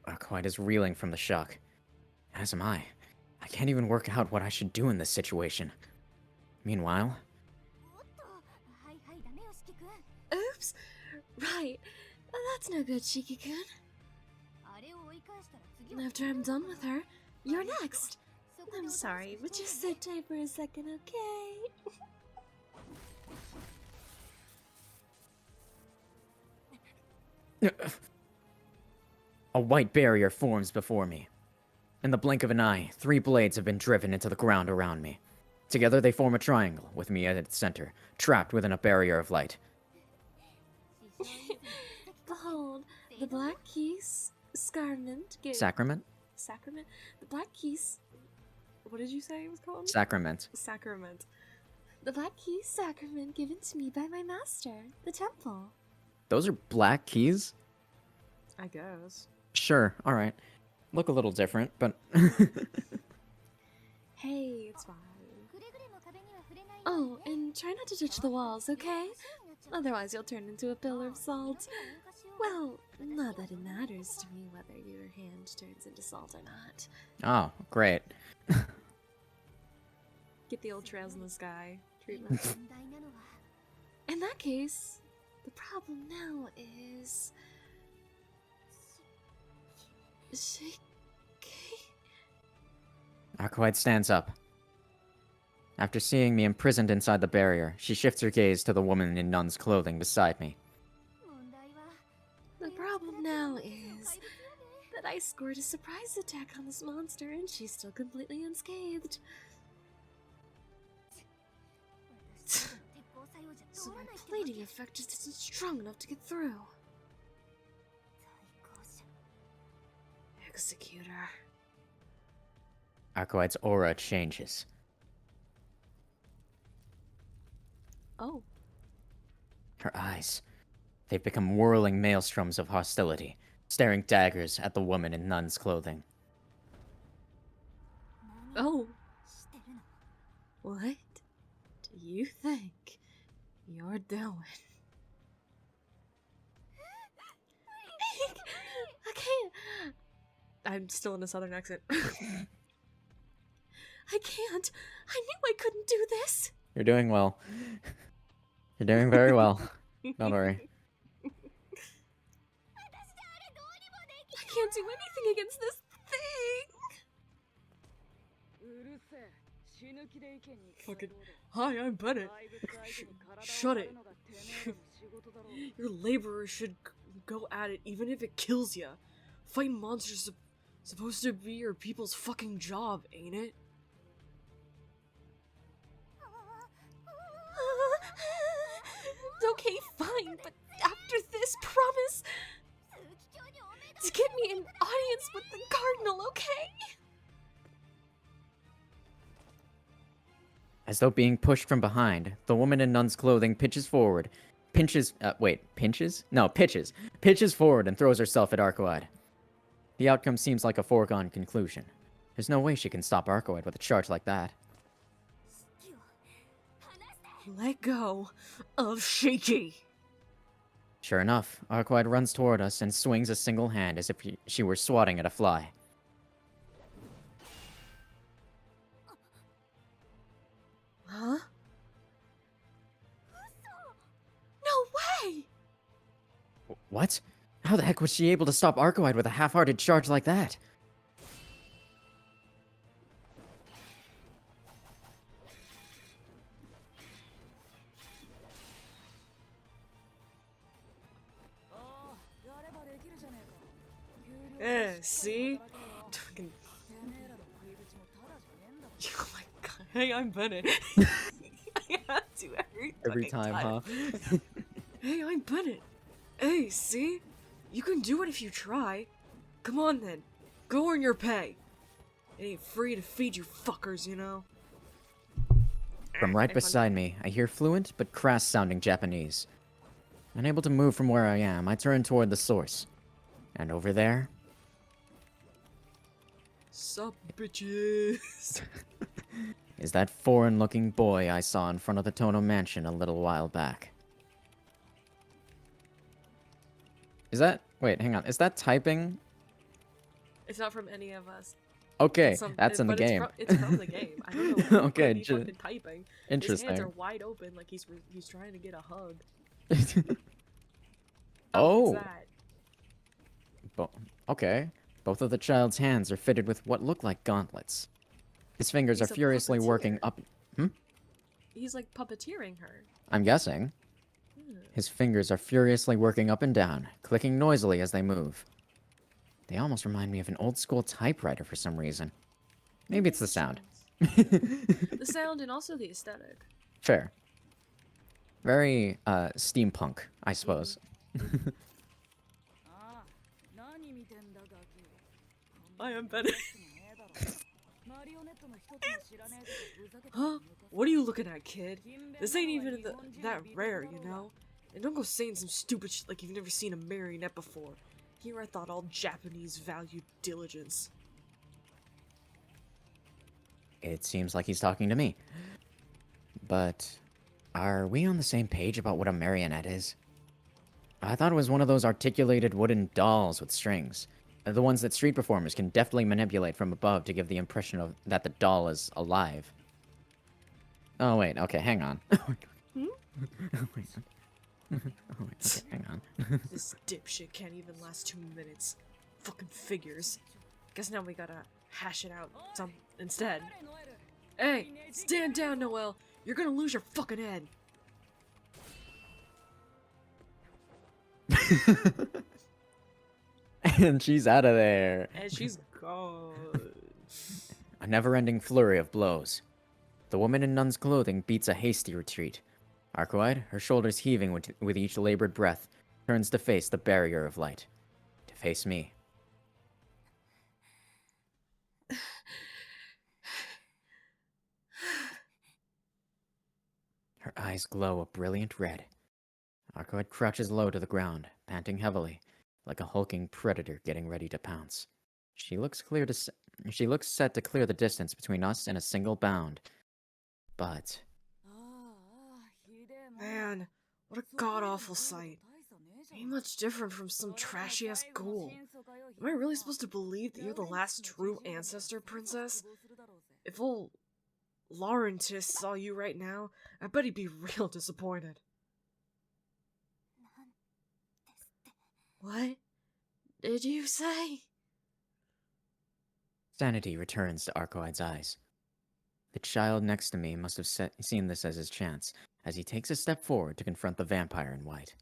Arcueid is reeling from the shock. As am I. I can't even work out what I should do in this situation. Meanwhile... Oops. Right. That's no good, Shiki-kun. After I'm done with her, you're next. I'm sorry, but just sit tight for a second, okay? A white barrier forms before me. In the blink of an eye, 3 blades have been driven into the ground around me. Together they form a triangle, with me at its center, trapped within a barrier of light. Behold, the Black Keys Sacrament. Sacrament? Sacrament? The Black Keys. What did you say it was called? Sacrament. Sacrament. The Black Keys Sacrament given to me by my master, the temple. Those are black keys? I guess. Sure, alright. Look a little different, but... Hey, it's fine. Oh, and try not to touch the walls, okay? Otherwise you'll turn into a pillar of salt. Well, not that it matters to me whether your hand turns into salt or not. Oh, great. Get the old trails in the sky treatment. In that case, the problem now is... Arcueid stands up. After seeing me imprisoned inside the barrier, she shifts her gaze to the woman in nun's clothing beside me. The problem now is that I scored a surprise attack on this monster and she's still completely unscathed. So my plating effect just isn't strong enough to get through. Executor. Arcueid's aura changes. Oh. Her eyes. They've become whirling maelstroms of hostility, staring daggers at the woman in nun's clothing. Oh. What do you think you're doing? I can't. I'm still in a southern accent. I can't. I knew I couldn't do this. You're doing well. You're doing very well. Don't worry. I can't do anything against this thing. Fucking. Hi, I'm Bennett. Shut it. Your laborers should go at it even if it kills you. Fighting monsters is supposed to be your people's fucking job, ain't it? Okay, fine, but after this, promise to get me an audience with the Cardinal, okay? As though being pushed from behind, the woman in nun's clothing pitches forward, pitches forward and throws herself at Arcueid. The outcome seems like a foregone conclusion. There's no way she can stop Arcueid with a charge like that. Let go of Shiki. Sure enough, Arcueid runs toward us and swings a single hand as if she were swatting at a fly. Huh? No way! What? How the heck was she able to stop Arcueid with a half-hearted charge like that? See? Oh my god. Hey, I'm Bennett. I have to every time, huh? Hey, I'm Bennett. Hey, see? You can do it if you try. Come on then. Go earn your pay. It ain't free to feed you fuckers, you know? From right beside me, I hear fluent but crass-sounding Japanese. Unable to move from where I am, I turn toward the source. And over there... Sup, bitches? is that foreign-looking boy I saw in front of the Tono mansion a little while back. Is that... wait, hang on. Is that typing? It's not from any of us. Okay, that's in the game. It's from the game. I don't know. Okay, He's fucking typing. Interesting. His hands are wide open, like he's trying to get a hug. Oh. What's that? Okay. Both of the child's hands are fitted with what look like gauntlets. His fingers are furiously working up. He's like puppeteering her. I'm guessing. His fingers are furiously working up and down, clicking noisily as they move. They almost remind me of an old-school typewriter for some reason. Maybe it's the sound. The sound and also the aesthetic. Fair. Very, steampunk, I suppose. I am Bennett. Huh? What are you looking at, kid? This ain't even that rare, you know? And don't go saying some stupid shit like you've never seen a marionette before. Here I thought all Japanese valued diligence. It seems like he's talking to me. But are we on the same page about what a marionette is? I thought it was one of those articulated wooden dolls with strings. The ones that street performers can deftly manipulate from above to give the impression of that the doll is alive. Oh wait, okay, hang on. Oh wait. Oh wait, okay, hang on. This dipshit can't even last 2 minutes. Fucking figures. Guess now we gotta hash it out instead. Hey, stand down, Noelle. You're gonna lose your fucking head. And she's out of there. And she's gone. A never-ending flurry of blows. The woman in nun's clothing beats a hasty retreat. Arcueid, her shoulders heaving with each labored breath, turns to face the barrier of light. To face me. Her eyes glow a brilliant red. Arcueid crouches low to the ground, panting heavily, like a hulking predator getting ready to pounce. She looks set to clear the distance between us in a single bound. But... Man, what a god-awful sight. Ain't much different from some trashy-ass ghoul. Am I really supposed to believe that you're the last true ancestor, princess? If old Laurentis saw you right now, I bet he'd be real disappointed. What did you say? Sanity returns to Arcueid's eyes. The child next to me must have seen this as his chance, as he takes a step forward to confront the vampire in white.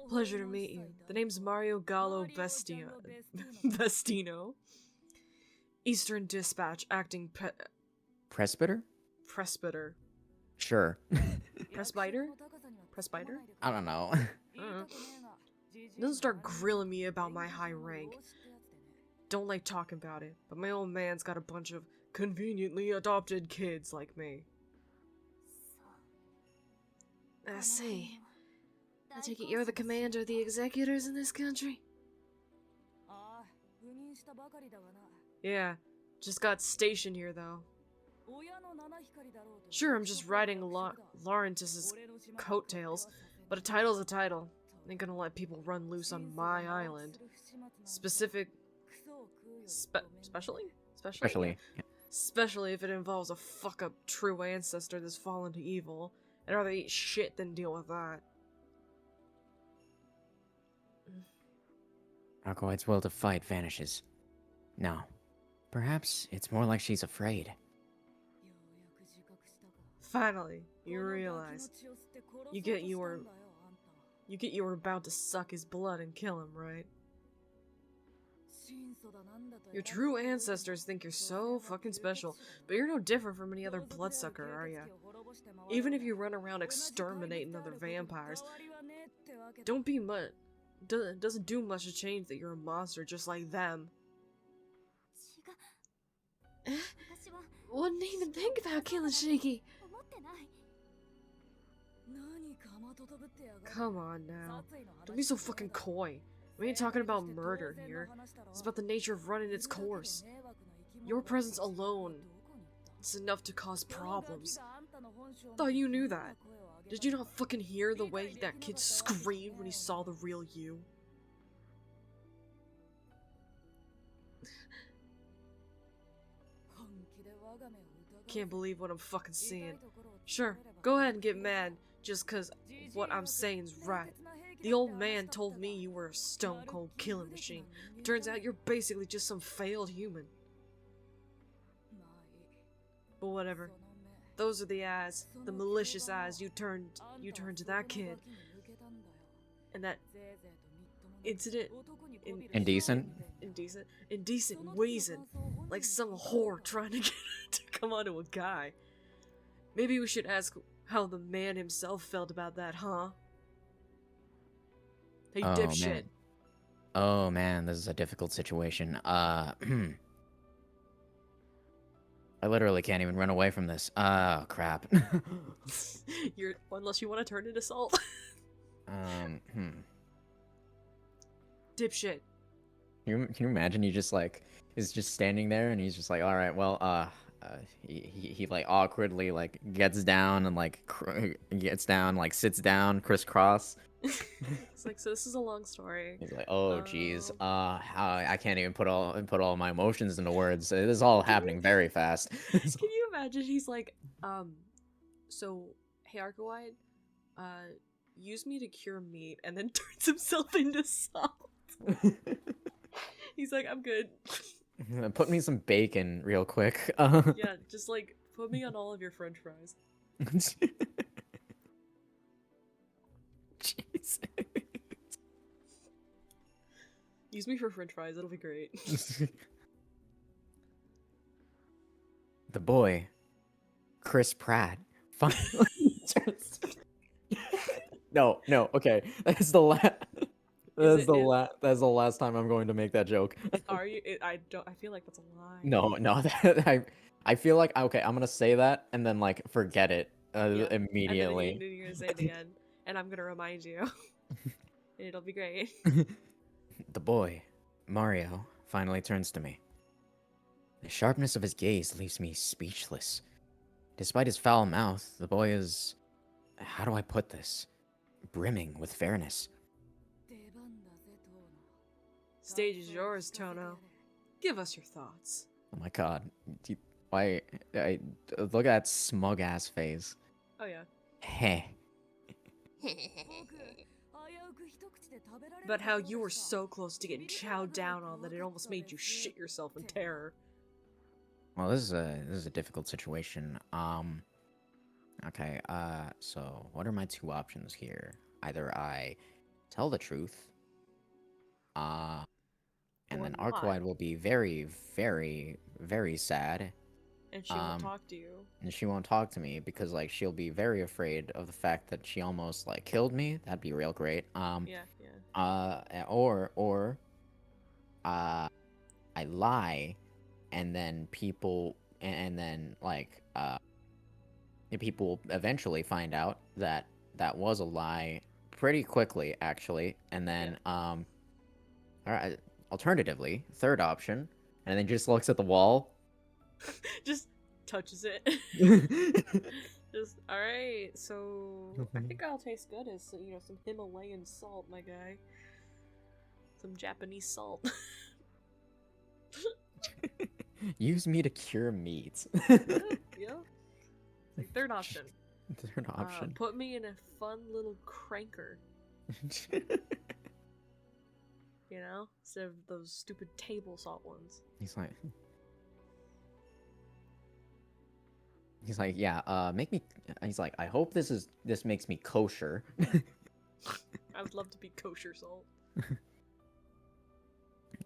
Pleasure to meet you. The name's Mario Gallo Bestino. Eastern Dispatch, acting Presbyter? Presbyter. Sure. Presbyter? Presbyter? I don't know. Don't start grilling me about my high rank. don't like talking about it, but my old man's got a bunch of conveniently adopted kids like me. I see. I take it you're the commander of the executors in this country? Yeah, just got stationed here though. Sure, I'm just riding Lawrence's coattails, but a title's a title. Ain't gonna let people run loose on my island. Especially? Yeah. Especially if it involves a fuck-up true ancestor that's fallen to evil. I'd rather eat shit than deal with that. Arcueid's will to fight vanishes. No. Perhaps it's more like she's afraid. Finally, you realize. You get you were about to suck his blood and kill him, right? Your true ancestors think you're so fucking special, but you're no different from any other bloodsucker, are ya? Even if you run around exterminating other vampires, doesn't do much to change that you're a monster just like them. Wouldn't even think about killing Shiki. Come on now. Don't be so fucking coy. We ain't talking about murder here. It's about the nature of running its course. Your presence alone is enough to cause problems. Thought you knew that. Did you not fucking hear the way that kid screamed when he saw the real you? Can't believe what I'm fucking seeing. Sure, go ahead and get mad, just cause what I'm saying's right. The old man told me you were a stone-cold killing machine. Turns out you're basically just some failed human. But whatever. Those are the eyes, the malicious eyes you turned to that kid. And that incident Indecent wheezing, like some whore trying to get to come onto a guy. Maybe we should ask how the man himself felt about that, huh? Hey, dipshit. Man. Oh man, this is a difficult situation. I literally can't even run away from this. Oh crap. Unless you want to turn it assault. Dipshit. Can you imagine he just like is just standing there and he's just like, all right, well, he like awkwardly like gets down and like sits down crisscross. It's like, so this is a long story. He's like, oh geez, I can't even put all my emotions into words. This is all happening very fast. Can you imagine? He's like, so hey Arcueid, use me to cure meat, and then turns himself into salt. He's like, I'm good. Put me some bacon real quick. Yeah, just like put me on all of your French fries. Jesus. Use me for French fries, it'll be great. The boy, Chris Pratt, finally turns. No, okay. That's the last. That's the last time I'm going to make that joke. Are you? I feel like that's a lie. No. I feel like okay. I'm gonna say that and then like forget it immediately. And then you're gonna say it again, and I'm gonna remind you. It'll be great. The boy, Mario, finally turns to me. The sharpness of his gaze leaves me speechless. Despite his foul mouth, the boy is, how do I put this, brimming with fairness. Stage is yours, Tono. Give us your thoughts. Oh my god. I look at that smug ass face. Oh yeah. Heh. But how you were so close to getting chowed down on that it almost made you shit yourself in terror. Well, this is a difficult situation. Okay, so what are my two options here? Either I tell the truth, and then Arcueid will be very, very, very sad. And she won't talk to you. And she won't talk to me because, like, she'll be very afraid of the fact that she almost, like, killed me. That'd be real great. Yeah. I I lie, and then people people eventually find out that that was a lie pretty quickly, actually, and then all right, alternatively, third option, and then just looks at the wall. Just touches it. Just, alright, so I think I'll taste good as, you know, some Himalayan salt, my guy. Some Japanese salt. Use me to cure meat. Yeah. Like, third option. Third option. Put me in a fun little cranker. You know? Instead of those stupid table salt ones. He's like, yeah, make me. He's like, I hope this makes me kosher. I would love to be kosher salt.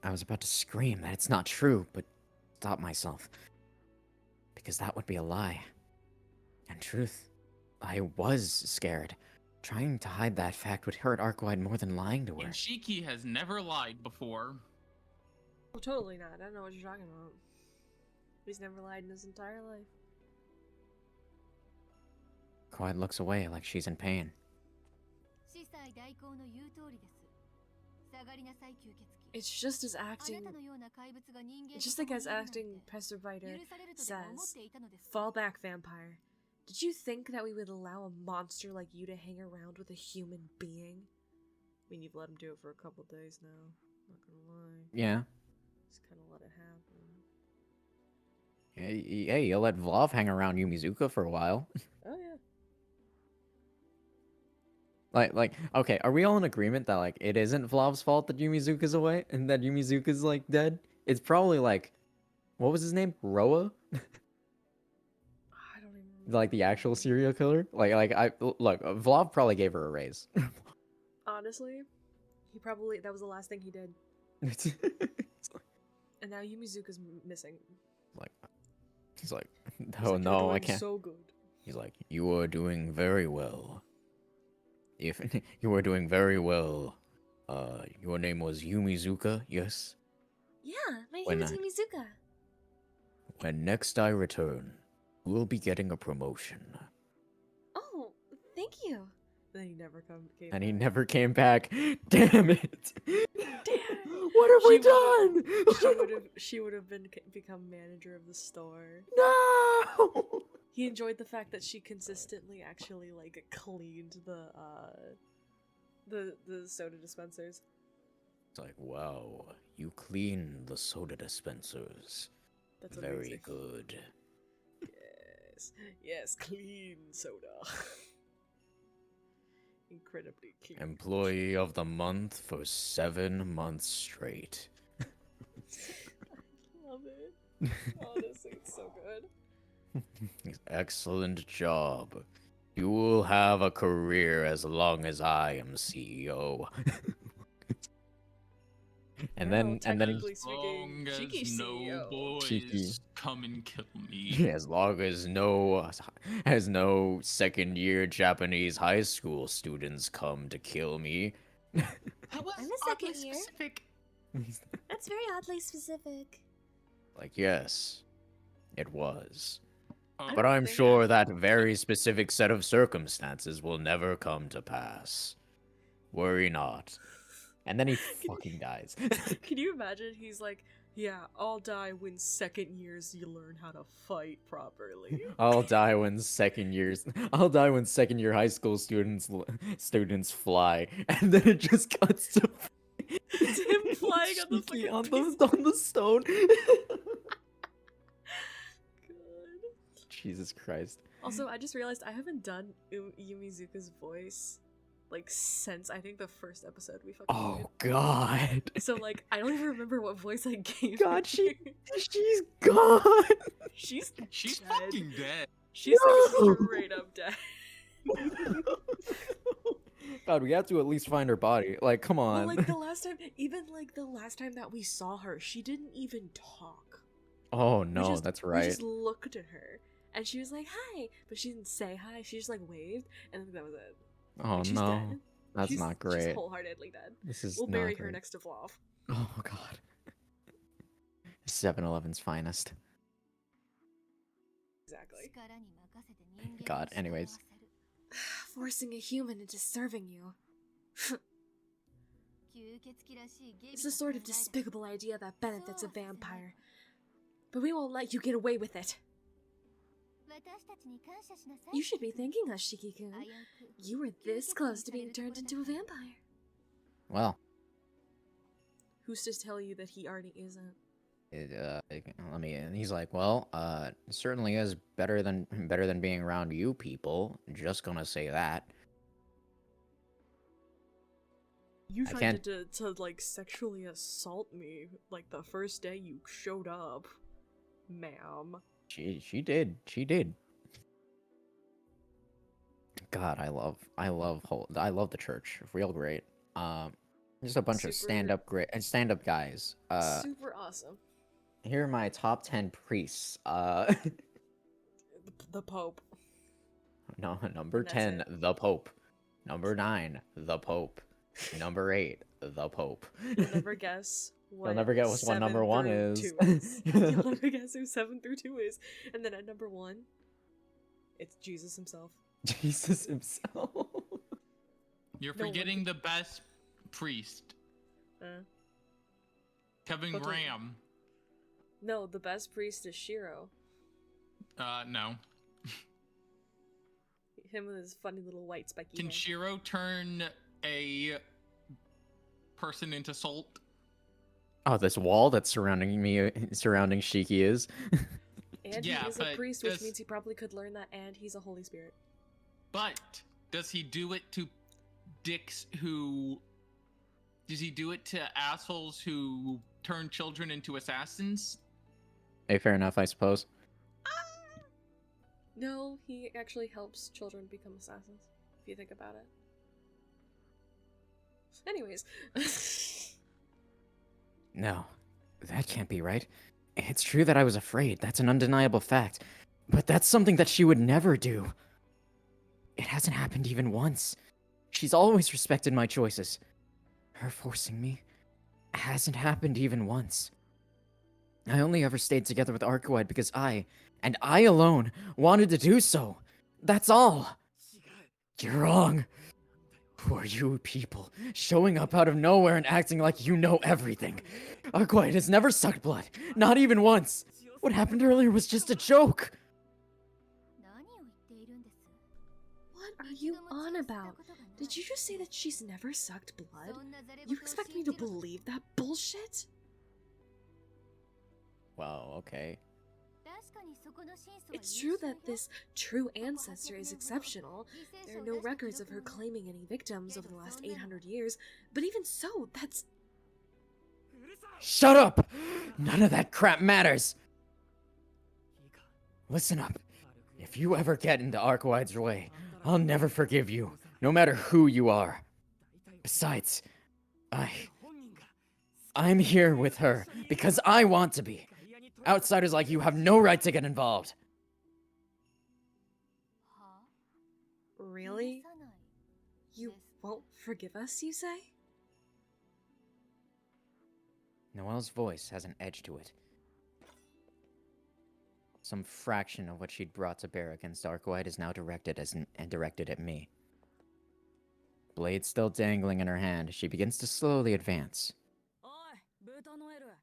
I was about to scream that it's not true, but stop myself. Because that would be a lie. And truth, I was scared. Trying to hide that fact would hurt Arcueid more than lying to her. And Shiki has never lied before. Oh, totally not. I don't know what you're talking about. He's never lied in his entire life. Arcueid looks away like she's in pain. It's just as acting. It's just like as acting Pesserviter says. Fall back, vampire. Did you think that we would allow a monster like you to hang around with a human being? I mean, you've let him do it for a couple days now. Not gonna lie. Yeah. Just kind of let it happen. Hey, you let Vlav hang around Yumizuka for a while. Oh yeah. Like, okay, are we all in agreement that, like, it isn't Vlav's fault that Yumizuka's away and that Yumizuka's, like, dead? It's probably, like, what was his name? Roa? I don't even remember. Like, the actual serial killer? Look, Vlav probably gave her a raise. Honestly, that was the last thing he did. And now Yumizuka's missing. He's like, He's oh like, no, "You're I doing can't. So good. He's like, you are doing very well. If you are doing very well, your name was Yumizuka, yes? Yeah, my name is Yumizuka. When next I return, you will be getting a promotion. Oh, thank you. Then he never came And back. he never came back. Damn it! Damn. What have we done? She would have become manager of the store. No! He enjoyed the fact that she consistently actually like cleaned the soda dispensers. It's like, wow, you clean the soda dispensers. That's very amazing. good. Yes, clean soda. Incredibly clean. Employee of the month for 7 months straight. I love it. Honestly, it's so good. Excellent job. You will have a career as long as I am CEO. and then Technically speaking, As Shiki no CEO. boys Cheeky. come and kill me. as long as no second-year Japanese high school students come to kill me. That was I'm a second oddly year. specific. That's very oddly specific. Like, yes, it was. Oh, But I'm think sure that very specific set of circumstances will never come to pass. Worry not. And then he fucking dies. Can you imagine? He's like, yeah, I'll die when second years you learn how to fight properly. I'll die when second year high school students fly, and then it just cuts to It's him flying on the Cheeky fucking on the stone. God. Jesus Christ. Also, I just realized I haven't done Yumizuka's voice like since I think the first episode we fucking Oh God. did. So like I don't even remember what voice I gave. God, her. she's gone. She's she's dead. fucking dead. She's No! like straight up dead. God, we have to at least find her body. Like, come on. Well, like the last time that we saw her, she didn't even talk. Oh We no, just- that's We right. just looked at her, and she was like, "Hi," but she didn't say hi. She just like waved, and that was it. Oh Like, she's no, dead. that's She's- not great. She's wholeheartedly dead. This is We'll not bury great. her next to Vlav. Oh God. 7-Eleven's finest. Exactly. God, anyways. Forcing a human into serving you. It's the sort of despicable idea that benefits a vampire. But we won't let you get away with it. You should be thanking us, Shiki-kun. You were this close to being turned into a vampire. Well. Who's to tell you that he already isn't? He's like, well, certainly is better than being around you people. Just gonna say that. You tried to like sexually assault me like the first day you showed up, ma'am. She did. God, I love the church. Real great. Just a bunch of stand-up guys. Super awesome. Here are my top 10 priests. The Pope. No, number 10, the Pope. Number 9, the Pope. Number 8, the Pope. You'll never guess what. You'll never guess what number 1 is. You'll never guess who 7 through 2 is. And then at number 1, it's Jesus himself. Jesus himself. You're forgetting the best priest. Kevin Graham. No, the best priest is Shiro. No. Him with his funny little white spiky Can hair. Shiro turn a person into salt? Oh, this wall that's surrounding Shiki is. And yeah, he is a priest, which means he probably could learn that, and he's a Holy Spirit. But does he do it to dicks who... Does he do it to assholes who turn children into assassins? Hey, fair enough, I suppose. No, he actually helps children become assassins, if you think about it. Anyways. No, that can't be right. It's true that I was afraid, that's an undeniable fact. But that's something that she would never do. It hasn't happened even once. She's always respected my choices. Her forcing me hasn't happened even once. I only ever stayed together with Arcueid because I, and I alone, wanted to do so. That's all. You're wrong. Who are you people, showing up out of nowhere and acting like you know everything? Arcueid has never sucked blood, not even once. What happened earlier was just a joke. What are you on about? Did you just say that she's never sucked blood? You expect me to believe that bullshit? Well, okay. It's true that this true ancestor is exceptional. There are no records of her claiming any victims over the last 800 years, but even so, that's... Shut up! None of that crap matters! Listen up. If you ever get into Arcueid's way, I'll never forgive you, no matter who you are. Besides, I'm here with her because I want to be. Outsiders like you have no right to get involved. Really? You won't forgive us, you say? Noelle's voice has an edge to it. Some fraction of what she'd brought to bear against Arcueid is now directed at me. Blade still dangling in her hand, she begins to slowly advance.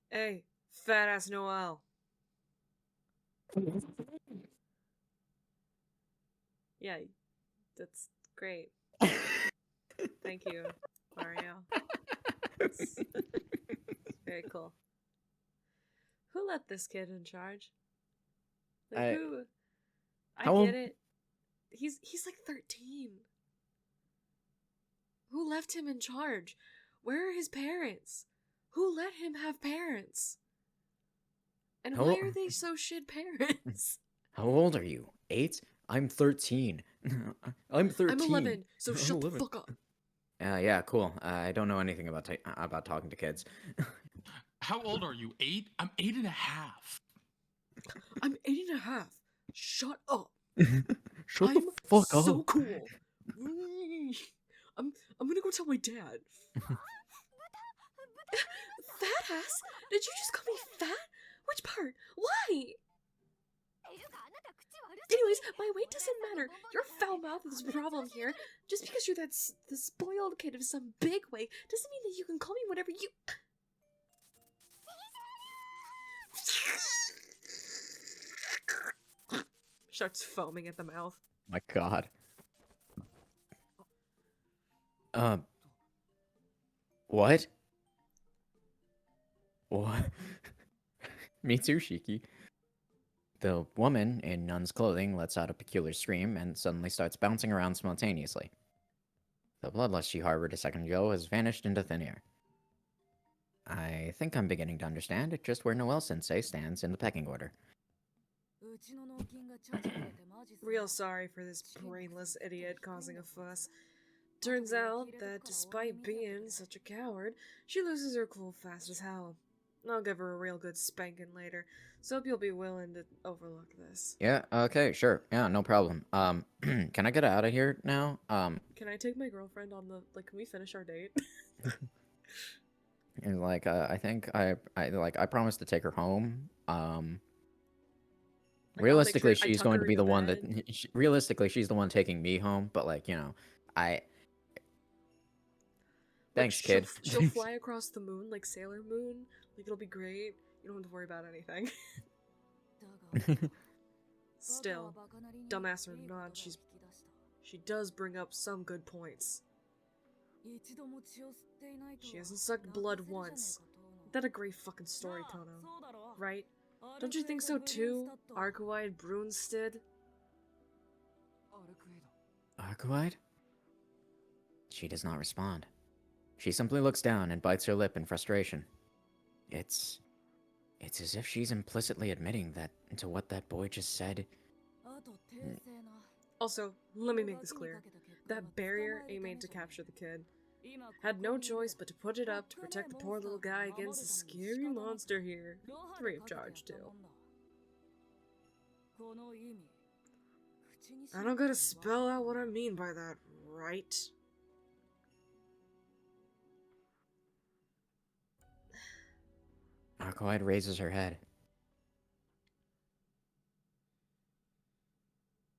Hey, fat-ass Noelle. Yeah, that's great. Thank you, Mario. It's very cool. Who let this kid in charge? Like, who? I get it. He's like 13. Who left him in charge? Where are his parents? Who let him have parents? And why are they so shit parents? How old are you? 8? I'm 13. I'm 13. I'm 11, so shut the fuck up. Yeah, cool. I don't know anything about talking to kids. How old are you? 8? I'm 8.5. I'm 8.5. Shut up. Shut the fuck up. I'm so cool. I'm gonna go tell my dad. Fat ass? Did you just call me fat? Which part? Why? Anyways, my weight doesn't matter. Your foul mouth is the problem here. Just because you're the spoiled kid of some big way doesn't mean that you can call me whatever you... Starts foaming at the mouth. My god. What? What? Me too, Shiki. The woman in nun's clothing lets out a peculiar scream and suddenly starts bouncing around simultaneously. The bloodlust she harbored a second ago has vanished into thin air. I think I'm beginning to understand just where Noelle-sensei stands in the pecking order. Real sorry for this brainless idiot causing a fuss. Turns out that despite being such a coward, she loses her cool fast as hell. I'll give her a real good spanking later, so hope you'll be willing to overlook this. Yeah, okay, sure. Yeah, no problem. Can I get out of here now? Can I take my girlfriend on the, like, can we finish our date? And like, I think I promised to take her home. Like, Realistically, sure she's going to be the one that, realistically, she's the one taking me home, but like, you know, thanks, kid. She'll fly across the moon like Sailor Moon. Like, it'll be great. You don't have to worry about anything. Still, dumbass or not, she does bring up some good points. She hasn't sucked blood once. Isn't that a great fucking story, Tono? Right? Don't you think so too, Arcueid Brunstad? Arcueid? She does not respond. She simply looks down and bites her lip in frustration. It's as if she's implicitly admitting that to what that boy just said. Also, let me make this clear. That barrier ain't made to capture the kid. Had no choice but to put it up to protect the poor little guy against a scary monster here. Free of charge, too. I don't gotta spell out what I mean by that, right? Arcueid raises her head.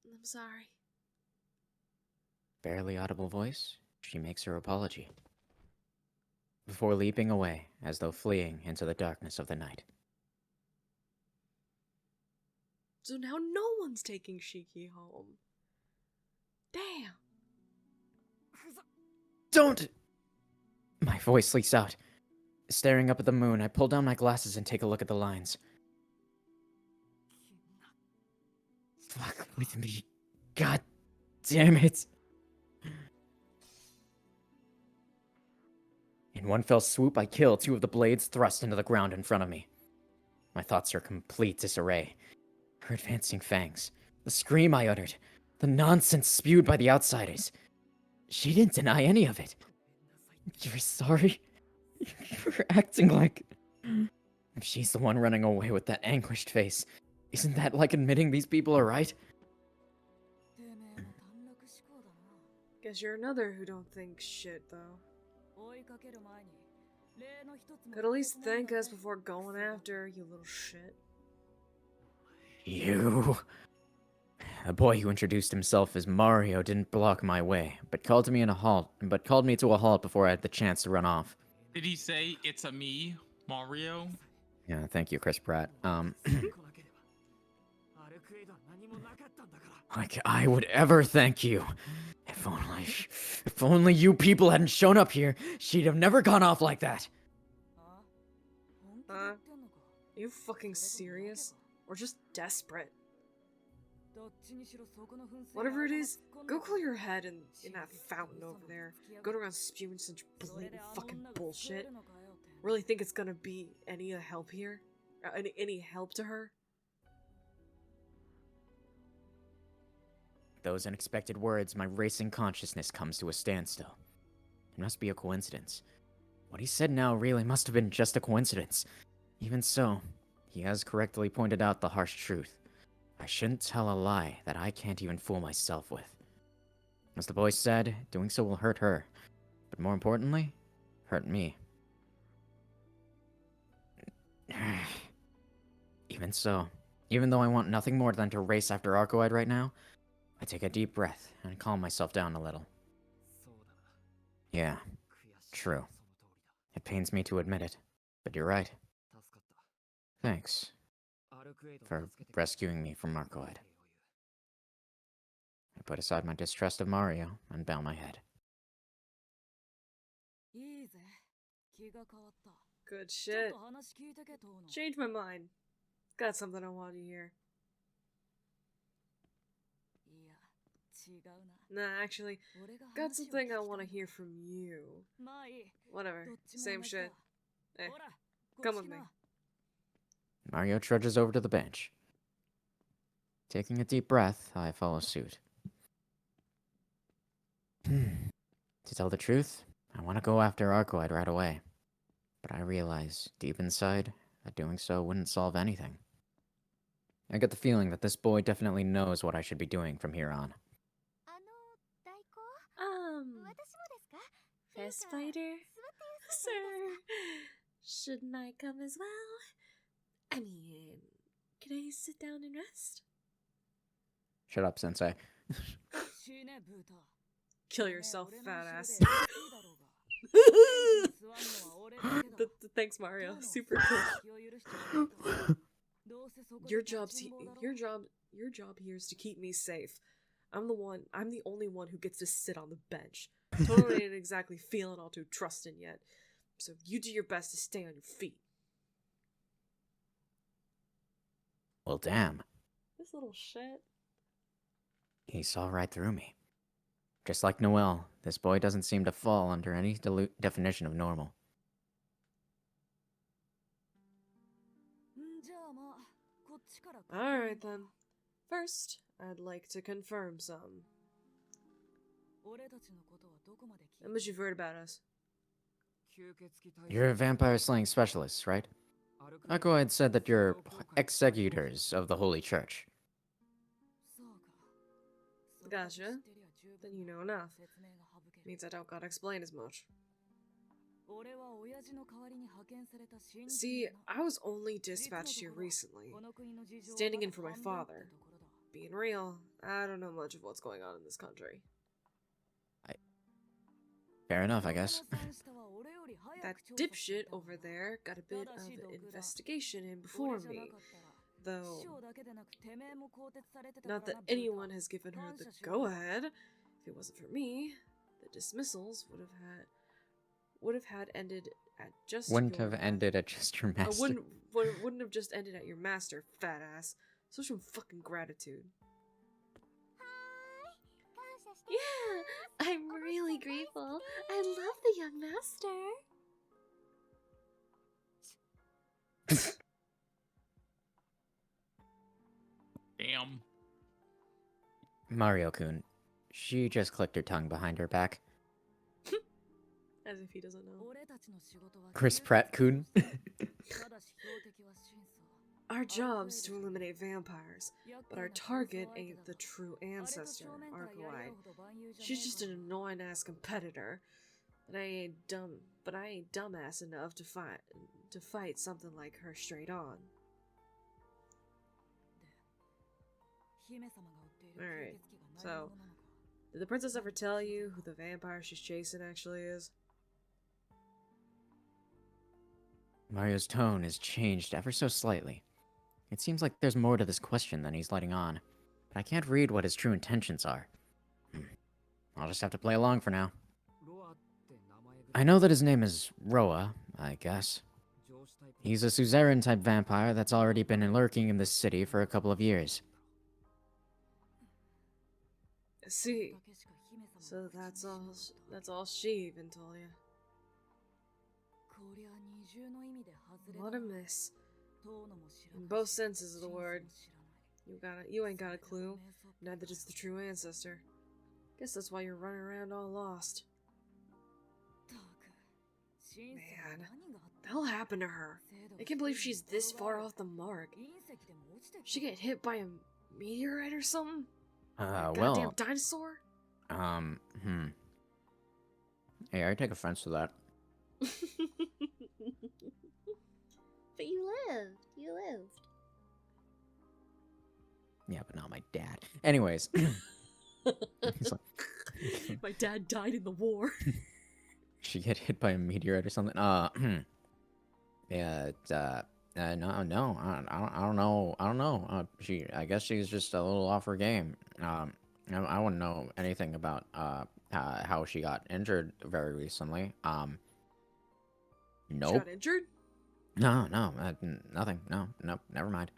I'm sorry. Barely audible voice, she makes her apology. Before leaping away, as though fleeing into the darkness of the night. So now no one's taking Shiki home. Damn. Don't! My voice leaks out. Staring up at the moon, I pull down my glasses and take a look at the lines. Fuck with me. God damn it. In one fell swoop, I kill two of the blades thrust into the ground in front of me. My thoughts are complete disarray. Her advancing fangs, the scream I uttered, the nonsense spewed by the outsiders. She didn't deny any of it. You're sorry? You're acting like... If she's the one running away with that anguished face, isn't that like admitting these people are right? Guess you're another who don't think shit, though. Could at least thank us before going after, you little shit. You... The boy who introduced himself as Mario didn't block my way, but called me to a halt before I had the chance to run off. Did he say, "It's a me, Mario"? Yeah, thank you, Chris Pratt. Like I would ever thank you. If only you people hadn't shown up here, she'd have never gone off like that. Are you fucking serious? Or just desperate? Whatever it is, go cool your head in that fountain over there. Go around spewing such blatant fucking bullshit. Really think it's gonna be any help here? Any help to her? Those unexpected words, my racing consciousness comes to a standstill. It must be a coincidence. What he said now really must have been just a coincidence. Even so, he has correctly pointed out the harsh truth. I shouldn't tell a lie that I can't even fool myself with. As the boy said, doing so will hurt her. But more importantly, hurt me. Even so, even though I want nothing more than to race after Arcueid right now, I take a deep breath and calm myself down a little. Yeah, true. It pains me to admit it, but you're right. Thanks for rescuing me from Arcueid. I put aside my distrust of Mario and bow my head. Good shit. Change my mind. Got something I want to hear. Nah, actually, got something I want to hear from you. Whatever, same shit. Eh, come with me. Mario trudges over to the bench. Taking a deep breath, I follow suit. To tell the truth, I want to go after Arcueid right away. But I realize, deep inside, that doing so wouldn't solve anything. I get the feeling that this boy definitely knows what I should be doing from here on. Fist fighter? Sir, shouldn't I come as well? I mean, can I sit down and rest? Shut up, Sensei. Kill yourself, fat ass. Thanks, Mario. Super cool. Your job here is to keep me safe. I'm the only one who gets to sit on the bench. Totally ain't exactly feeling all too trusting yet. So you do your best to stay on your feet. Well, damn. This little shit. He saw right through me. Just like Noel, this boy doesn't seem to fall under any definition of normal. Alright then. First, I'd like to confirm some. How much you've heard about us? You're a vampire slaying specialist, right? Arcueid said that you're executors of the Holy Church. Gotcha. Then you know enough. Means I don't gotta explain as much. See, I was only dispatched here recently, standing in for my father. Being real, I don't know much of what's going on in this country. Fair enough, I guess. That dipshit over there got a bit of an investigation in before me, though not that anyone has given her the go-ahead. If it wasn't for me, the dismissals would have had ended at just Wouldn't have ended at just your master. Wouldn't have just ended at your master, fat ass. So some fucking gratitude. Yeah, I'm really grateful. I love the young master. Damn. Mario-kun. She just clicked her tongue behind her back. As if he doesn't know. Chris Pratt-kun. Our job's to eliminate vampires, but our target ain't the true ancestor, Arcueid. She's just an annoying-ass competitor, but I ain't dumbass enough to fight something like her straight on. Alright, so, did the princess ever tell you who the vampire she's chasing actually is? Mario's tone has changed ever so slightly. It seems like there's more to this question than he's letting on, but I can't read what his true intentions are. I'll just have to play along for now. I know that his name is Roa, I guess. He's a suzerain-type vampire that's already been lurking in this city for a couple of years. See, so that's all she even told you. What a miss. In both senses of the word. You ain't got a clue. Neither does the true ancestor. Guess that's why you're running around all lost. Man, the hell happened to her? I can't believe she's this far off the mark. She get hit by a meteorite or something? Well... Goddamn dinosaur? Hey, I take offense to that. But you lived. Yeah, but not my dad. Anyways. He's like, My dad died in the war. she get hit by a meteorite or something? Yeah, it's, no, I don't know. I don't know. I guess she's just a little off her game. I wouldn't know anything about, how she got injured very recently. She Nope. got injured? No, nothing. No, nope, never mind.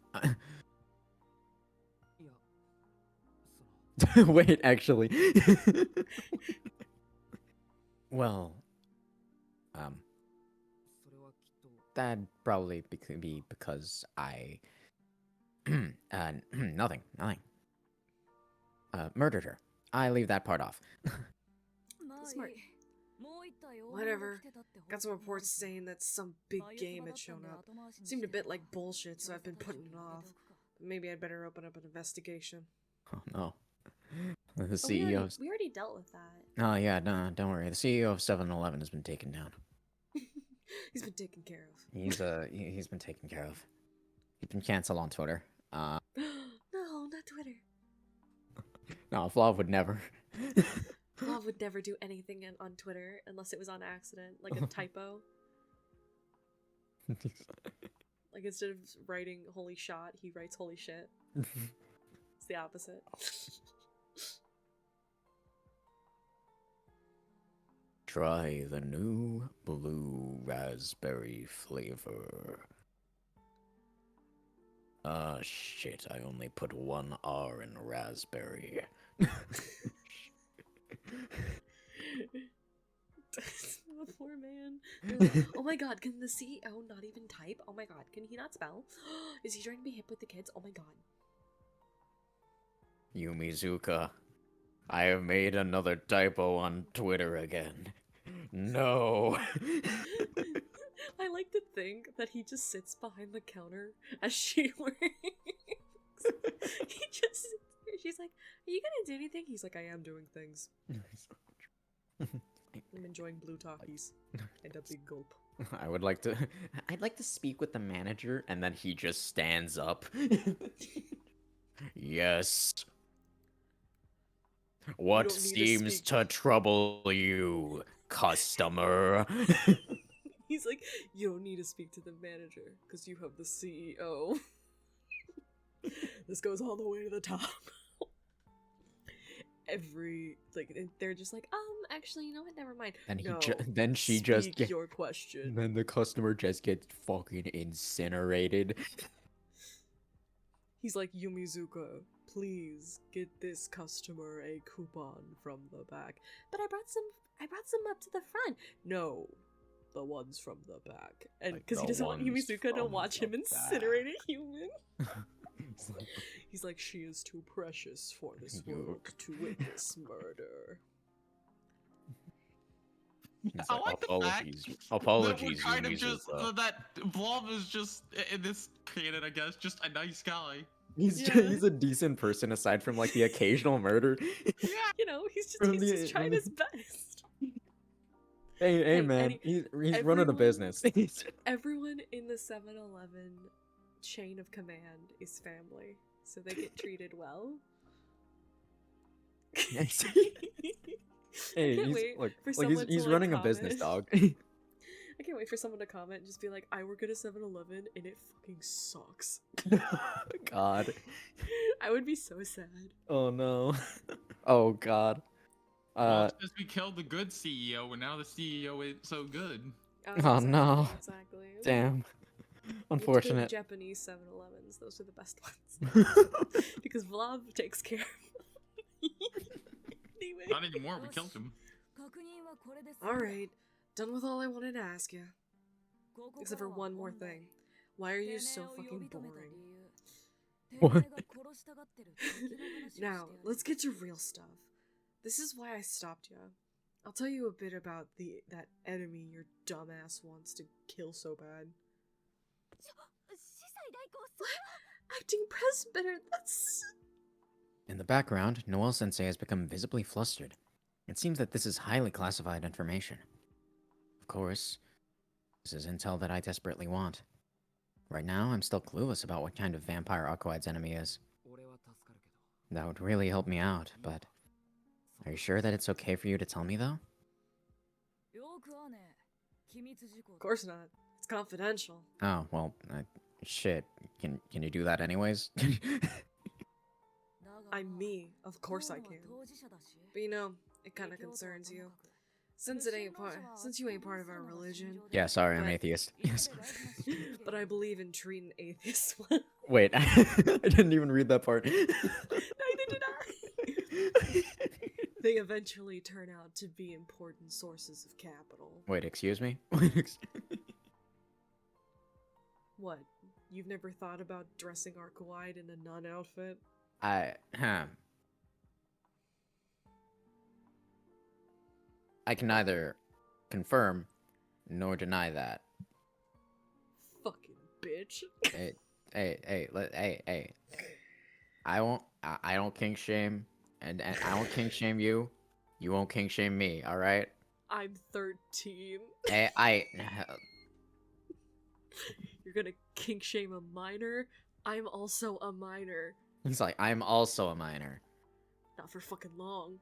Wait, actually. Well, that'd probably be because I, nothing. Murdered her. I leave that part off. Smart. Whatever. Got some reports saying that some big game had shown up. Seemed a bit like bullshit, so I've been putting it off. Maybe I'd better open up an investigation. Oh no. The CEO. We already dealt with that. Oh yeah, no, don't worry. The CEO of 7-Eleven has been taken down. He's been taken care of. He's been taken care of. He's been canceled on Twitter. No, not Twitter. No, Flav would never. Flav would never do anything on Twitter unless it was on accident, like a typo. Like instead of writing holy shot, he writes holy shit. It's the opposite. Try the new blue raspberry flavor. Ah, shit, I only put one R in raspberry. The poor man. Like, oh my god, can the CEO not even type? Oh my god, can he not spell? Is he trying to be hip with the kids? Oh my god. Yumizuka, I have made another typo on Twitter again. No. I like to think that he just sits behind the counter as she works. He just sits there. She's like, are you gonna do anything? He's like, I am doing things. I'm enjoying blue talkies and a big gulp. I'd like to speak with the manager, and then he just stands up. Yes. What seems to trouble you, customer? He's like, you don't need to speak to the manager, because you have the CEO. This goes all the way to the top. They're just like, actually, you know what, never mind. And no, then she just gets your question. Then the customer just gets fucking incinerated. He's like, Yumizuka, please get this customer a coupon from the back. But I brought some up to the front. No, the ones from the back. And because he doesn't want Yumizuka to watch him incinerate a human. He's like, she is too precious for this world to witness murder. I like apologies. The fact Apologies, that we're kind of just Yumizuka. that Blob is just in this canon, I guess, just a nice guy. He's a decent person aside from like the occasional murder. Yeah. You know, he's just trying his best. Hey man, he's running a business. Everyone in the 7-Eleven chain of command is family, so they get treated well. Hey, he's running a business, dog. I can't wait for someone to comment and just be like, I work at a 7-Eleven and it fucking sucks. God. I would be so sad. Oh no. Oh god. Well, it's just we killed the good CEO, and now the CEO ain't so good. Oh no. Exactly. Damn. Unfortunate. Japanese 7-Elevens, those are the best ones. Because Vlad takes care of anyway. Not anymore, we killed him. Alright, done with all I wanted to ask you. Except for one more thing. Why are you so fucking boring? What? Now, let's get to real stuff. This is why I stopped you. I'll tell you a bit about that enemy your dumbass wants to kill so bad. Acting presbyter, that's... In the background, Noel-sensei has become visibly flustered. It seems that this is highly classified information. Of course, this is intel that I desperately want. Right now, I'm still clueless about what kind of vampire Arcueid's enemy is. That would really help me out, but are you sure that it's okay for you to tell me, though? Of course not. It's confidential. Oh, well, shit. Can you do that anyways? I'm me. Of course I can. But you know, it kind of concerns you. Since you ain't part of our religion. Yeah, sorry, I'm atheist. Yes. But I believe in treating atheists well. Wait, I didn't even read that part. Neither did I. They eventually turn out to be important sources of capital. Wait, excuse me? What? You've never thought about dressing Arcueid in a nun outfit? I can neither confirm nor deny that. Fucking bitch. Hey. I don't kink shame, and I don't kink shame you. You won't kink shame me, alright? I'm 13. Hey, You're gonna kink shame a minor? I'm also a minor. He's like, I'm also a minor. Not for fucking long.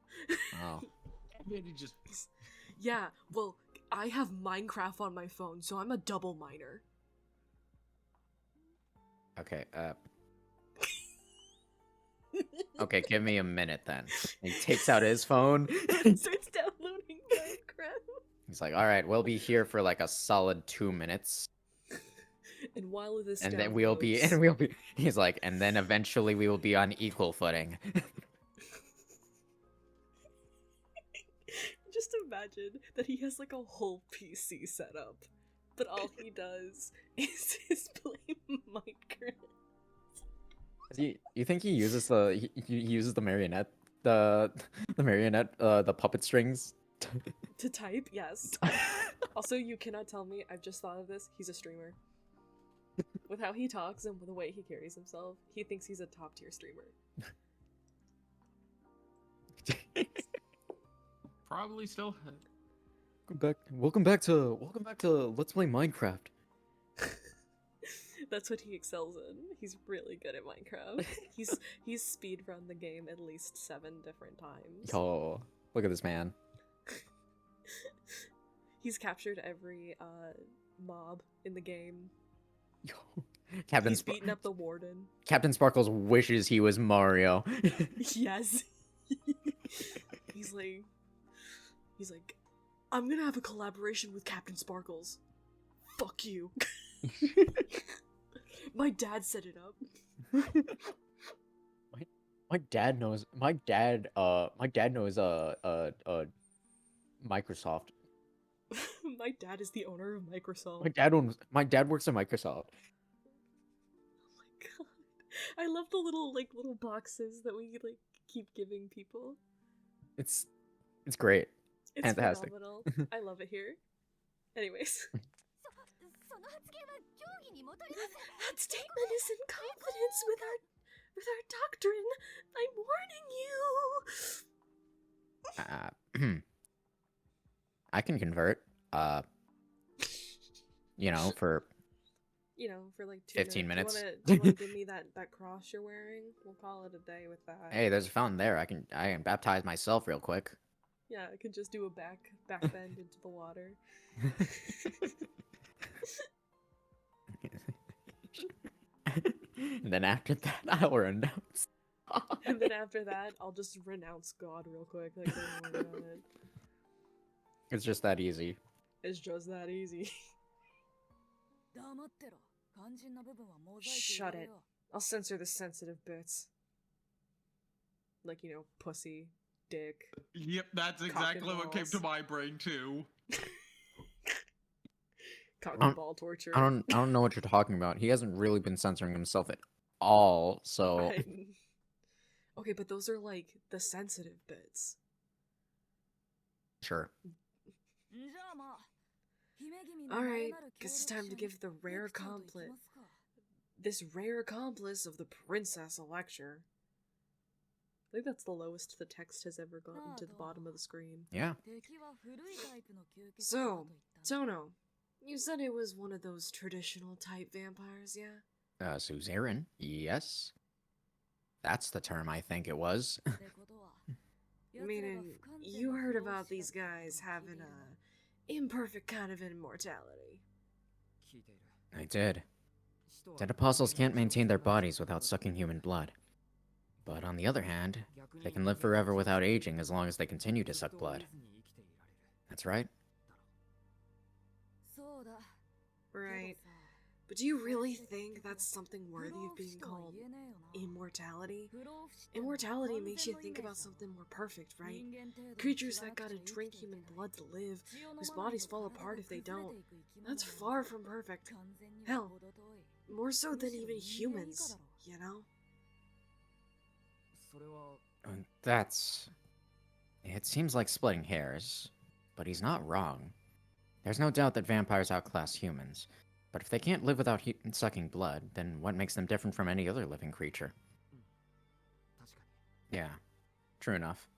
Oh. Maybe just. Yeah, well, I have Minecraft on my phone, so I'm a double minor. Okay, okay, give me a minute then. He takes out his phone. Starts downloading Minecraft. He's like, alright, we'll be here for like a solid 2 minutes. And while this And then we'll be, he's like, and then eventually we will be on equal footing. Just imagine that he has like a whole PC set up, but all he does is play Minecraft. You think he uses he uses the marionette, the marionette, the puppet strings? To type? Yes. Also, you cannot tell me, I've just thought of this, he's a streamer. With how he talks and with the way he carries himself, he thinks he's a top tier streamer. Probably still. Welcome back to Let's Play Minecraft. That's what he excels in. He's really good at Minecraft. He's speedrun the game at least 7 different times. Oh, look at this man. He's captured every mob in the game. Yo, He's beaten up the warden. Captain Sparkles wishes he was Mario. Yes. He's like, I'm gonna have a collaboration with Captain Sparkles. Fuck you. My dad set it up. My dad knows Microsoft. My dad is the owner of Microsoft. My dad works at Microsoft. Oh my god. I love the little boxes that we keep giving people. It's great. It's fantastic. Phenomenal. I love it here. Anyways. That statement is in confidence with our doctrine. I'm warning you. I can convert. For like 15 minutes. Do you wanna give me that cross you're wearing? We'll call it a day with that. Hey, there's a fountain there. I can baptize myself real quick. Yeah, I could just do a back bend into the water. And then after that, I'll renounce. And then after that, I'll just renounce God real quick. Like, don't worry about it. It's just that easy. It's just that easy. Shut it. I'll censor the sensitive bits. Like, pussy, dick. Yep, that's exactly what came to my brain too. Cock and ball torture. I don't know what you're talking about. He hasn't really been censoring himself at all, so... Right. Okay, but those are like the sensitive bits. Sure. Alright, guess it's time to give the rare accomplice. This rare accomplice of the princess a lecture. I think that's the lowest the text has ever gotten to the bottom of the screen. Yeah. So, Tono, you said it was one of those traditional type vampires, yeah? Suzerain, yes. That's the term I think it was. Meaning, you heard about these guys having a imperfect kind of immortality. I did. Dead apostles can't maintain their bodies without sucking human blood. But on the other hand, they can live forever without aging as long as they continue to suck blood. That's right. Right. But do you really think that's something worthy of being called immortality? Immortality makes you think about something more perfect, right? Creatures that gotta drink human blood to live, whose bodies fall apart if they don't. That's far from perfect. Hell, more so than even humans, you know? That's... It seems like splitting hairs, but he's not wrong. There's no doubt that vampires outclass humans, but if they can't live without sucking blood, then what makes them different from any other living creature? Yeah, true enough.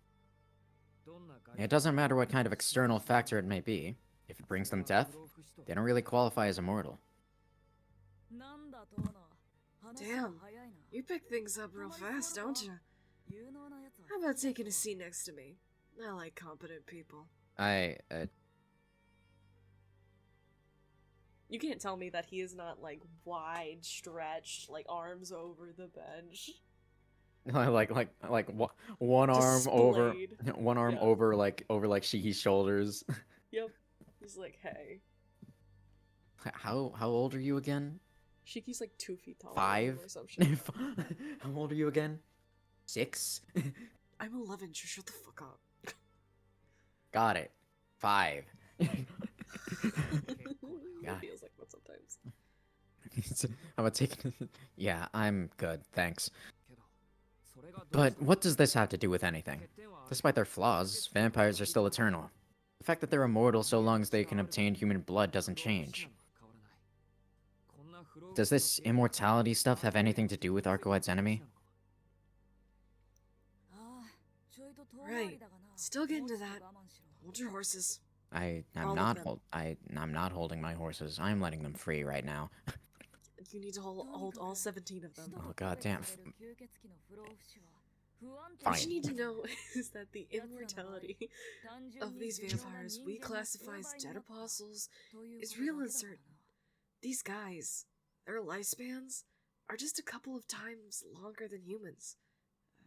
It doesn't matter what kind of external factor it may be. If it brings them death, they don't really qualify as immortal. Damn, you pick things up real fast, don't you? How about taking a seat next to me? I like competent people. You can't tell me that he is not, like, wide stretched, like, arms over the bench. like one arm over, one arm Yeah. over Shiki's shoulders. Yep. He's like, hey. How old are you again? Shiki's like 2 feet tall. 5? Or some shit. How old are you again? 6? I'm 11, just shut the fuck up. Got it. 5. It feels like that sometimes. How about taking... Yeah, I'm good, thanks. But what does this have to do with anything? Despite their flaws, vampires are still eternal. The fact that they're immortal so long as they can obtain human blood doesn't change. Does this immortality stuff have anything to do with Arcueid's enemy? Right. Still getting to that. Hold your horses. I'm not holding my horses. I'm letting them free right now. You need to hold all 17 of them. Oh, goddamn. What you Fine. need to know is that the immortality of these vampires we classify as dead apostles is real uncertain. These guys, their lifespans are just a couple of times longer than humans.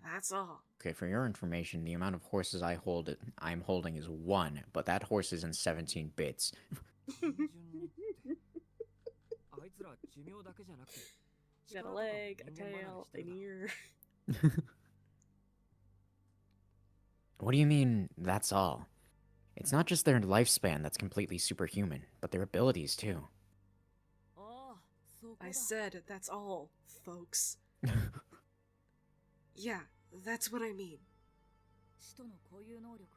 That's all. Okay, for your information, the amount of horses I'm holding is 1, but that horse is in 17 bits. Got a leg, a tail, an ear. What do you mean, that's all? It's not just their lifespan that's completely superhuman, but their abilities too. I said that's all, folks. Yeah, that's what I mean.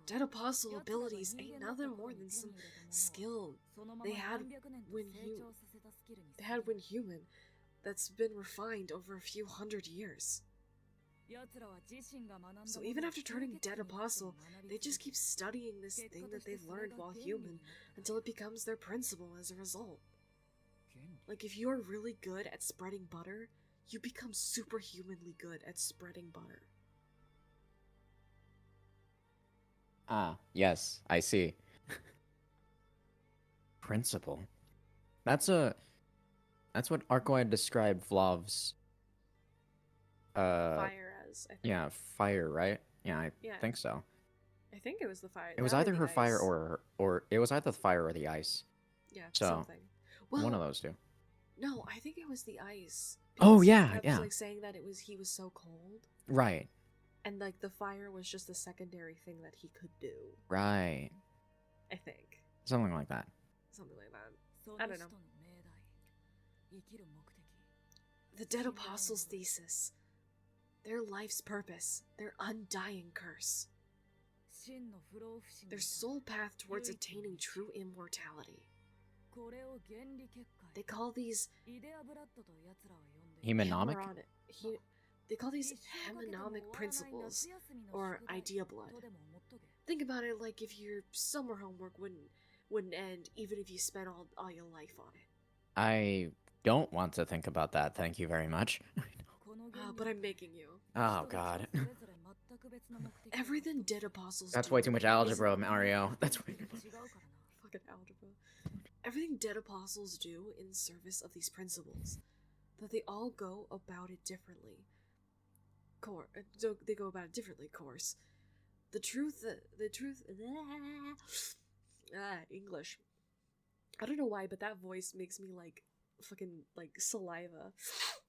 Dead apostle abilities ain't nothing more than some skill they had when human that's been refined over a few hundred years. So even after turning dead apostle, they just keep studying this thing that they've learned while human until it becomes their principle as a result. Like if you're really good at spreading butter, you become superhumanly good at spreading butter. Ah, yes, I see. Principle. That's what Arcueid described Vlov's Fire as, I think. yeah, fire, right? Yeah, I Yeah. think so. I think it was the fire. It was that or either the her fire ice. or it was either the fire or the ice. Yeah, So, something. Well, one of those two. No, I think it was the ice. Oh, because yeah, he kept, yeah. like saying that he was so cold, Right. and like the fire was just a secondary thing that he could do. Right. I think Something like that. something like that. I don't know. The Dead Apostles' thesis, their life's purpose, their undying curse, their sole path towards attaining true immortality. They call these Hemonomic? They call these hemonomic principles, or idea blood. Think about it like if your summer homework wouldn't end even if you spent all your life on it. I don't want to think about that, thank you very much. but I'm making you. Oh god. Everything dead apostles That's do way too much is- algebra, Mario. That's way too much. Fucking algebra. Everything dead apostles do in service of these principles, that they all go about it differently. They go about it differently, course. The truth, English. I don't know why, but that voice makes me like fucking like saliva.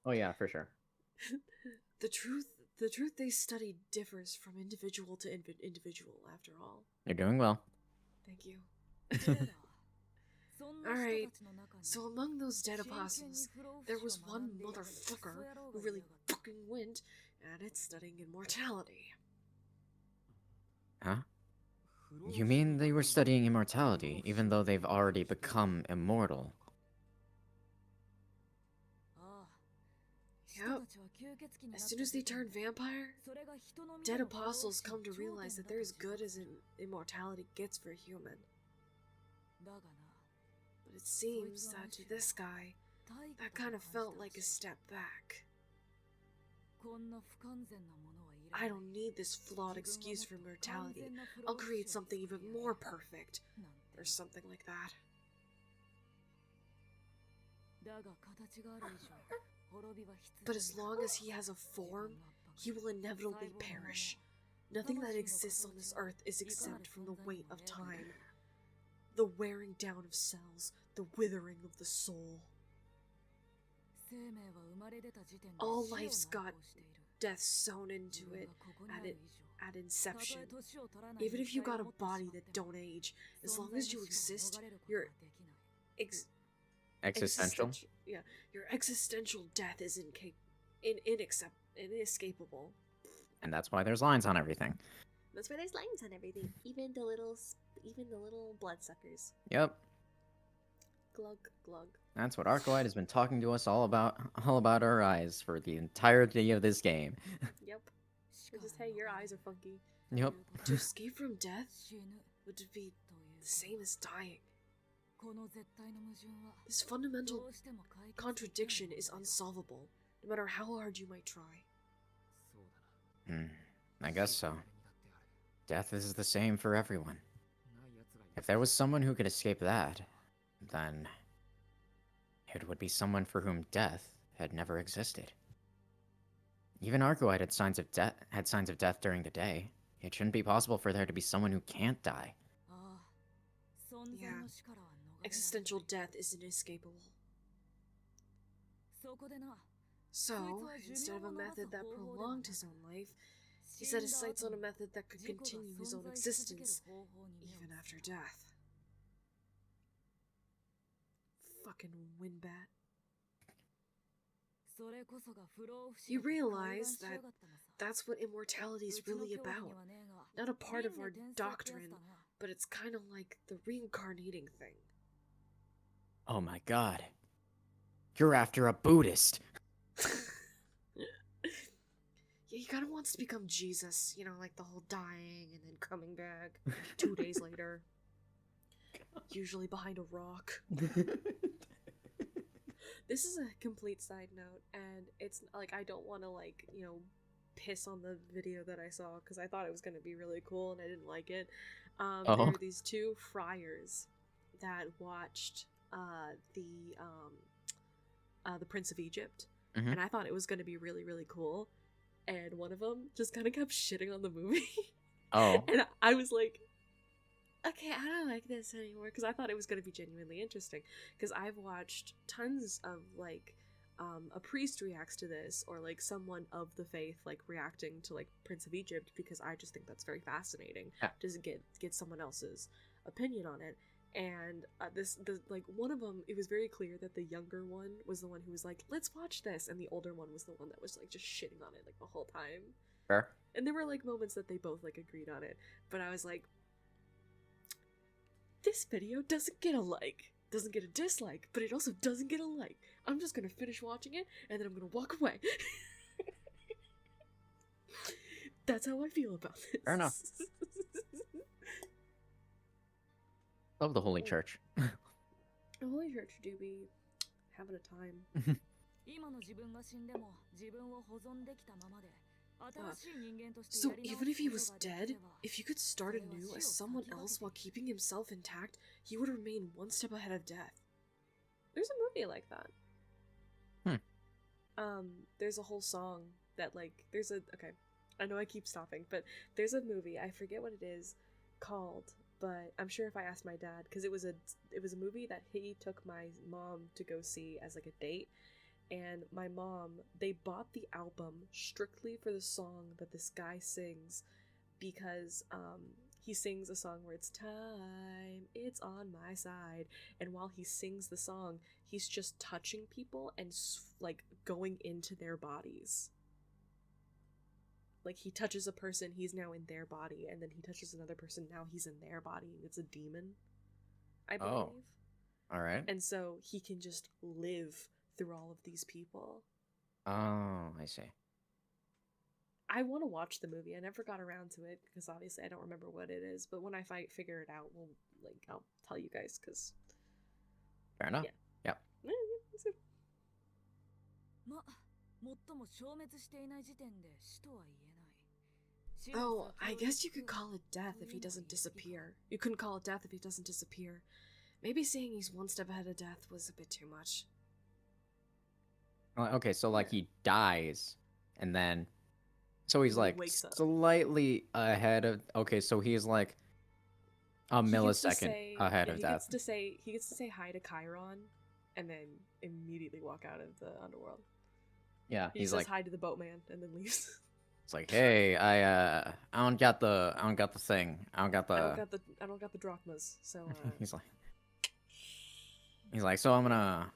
Oh yeah, for sure. The truth they study differs from individual to individual, after all. You're doing well. Thank you. Alright, so among those dead apostles, there was one motherfucker who really fucking went at it studying immortality. Huh? You mean they were studying immortality, even though they've already become immortal? Yep. As soon as they turn vampire, dead apostles come to realize that they're as good as immortality gets for a human. But it seems that to this guy, that kind of felt like a step back. I don't need this flawed excuse for mortality. I'll create something even more perfect. Or something like that. But as long as he has a form, he will inevitably perish. Nothing that exists on this earth is exempt from the weight of time. The wearing down of cells, the withering of the soul. All life's got death sewn into it at inception. Even if you got a body that don't age, as long as you exist, you're Existential? Yeah, your existential death is inescapable. And that's why there's lines on everything. That's why there's lines on everything, even the little bloodsuckers. Yep. Glug glug. That's what Arcueid has been talking to us all about our eyes for the entirety of this game. Yep. Or just, hey, your eyes are funky. Yep. To escape from death would be the same as dying. This fundamental contradiction is unsolvable, no matter how hard you might try. I guess so. Death is the same for everyone. If there was someone who could escape that, then it would be someone for whom death had never existed. Even Arcueid had signs of death during the day. It shouldn't be possible for there to be someone who can't die. Yeah. Existential death is inescapable. So, instead of a method that prolonged his own life, he set his sights on a method that could continue his own existence, even after death. Fucking windbat. He realized that that's what immortality is really about. Not a part of our doctrine, but it's kind of like the reincarnating thing. Oh my god. You're after a Buddhist. Yeah, he kind of wants to become Jesus, you know, like the whole dying and then coming back 2 days later. Usually behind a rock. This is a complete side note, and it's like, I don't want to, like, you know, piss on the video that I saw, because I thought it was going to be really cool, and I didn't like it. There were these two friars that watched the Prince of Egypt, and I thought it was going to be really, really cool, and one of them just kind of kept shitting on the movie. Oh. And I was like, okay, I don't like this anymore, because I thought it was going to be genuinely interesting, because I've watched tons of, like, a priest reacts to this, or, like, someone of the faith, like, reacting to, like, Prince of Egypt, because I just think that's very fascinating, to get someone else's opinion on it. And like, one of them, it was very clear that the younger one was the one who was like, let's watch this, and the older one was the one that was, like, just shitting on it, like, the whole time. Fair. And there were, like, moments that they both, like, agreed on it, but I was like, this video doesn't get a like, doesn't get a dislike, but it also doesn't get a like. I'm just gonna finish watching it, and then I'm gonna walk away. That's how I feel about this. Fair enough. Love the Holy Church. The Holy Church do be having a time. So even if he was dead, if he could start anew as someone else while keeping himself intact, he would remain one step ahead of death. There's a movie like that. There's a whole song that, like, okay, I know I keep stopping, but there's a movie, I forget what it is called, but I'm sure if I asked my dad, because it was a movie that he took my mom to go see as, like, a date, and my mom, they bought the album strictly for the song that this guy sings, because, he sings a song where it's time, it's on my side, and while he sings the song, he's just touching people and, like, going into their bodies. Like, he touches a person, he's now in their body, and then he touches another person, now he's in their body, and it's a demon, I believe. Oh. Alright. And so he can just live through all of these people. Oh, I see. I want to watch the movie. I never got around to it because obviously I don't remember what it is. But when I figure it out, I'll tell you guys because. Fair enough. Yeah. Yep. Oh, I guess you could call it death if he doesn't disappear. You couldn't call it death if he doesn't disappear. Maybe saying he's one step ahead of death was a bit too much. Okay, so like he dies, and then, so he's like wakes up. slightly ahead of. Okay, so he's like a millisecond ahead of death. He gets to say hi to Chiron, and then immediately walk out of the underworld. Yeah, he he's says like hi to the boatman and then leaves. It's like, hey, I don't got the thing. I don't got the drachmas. So he's like, so I'm gonna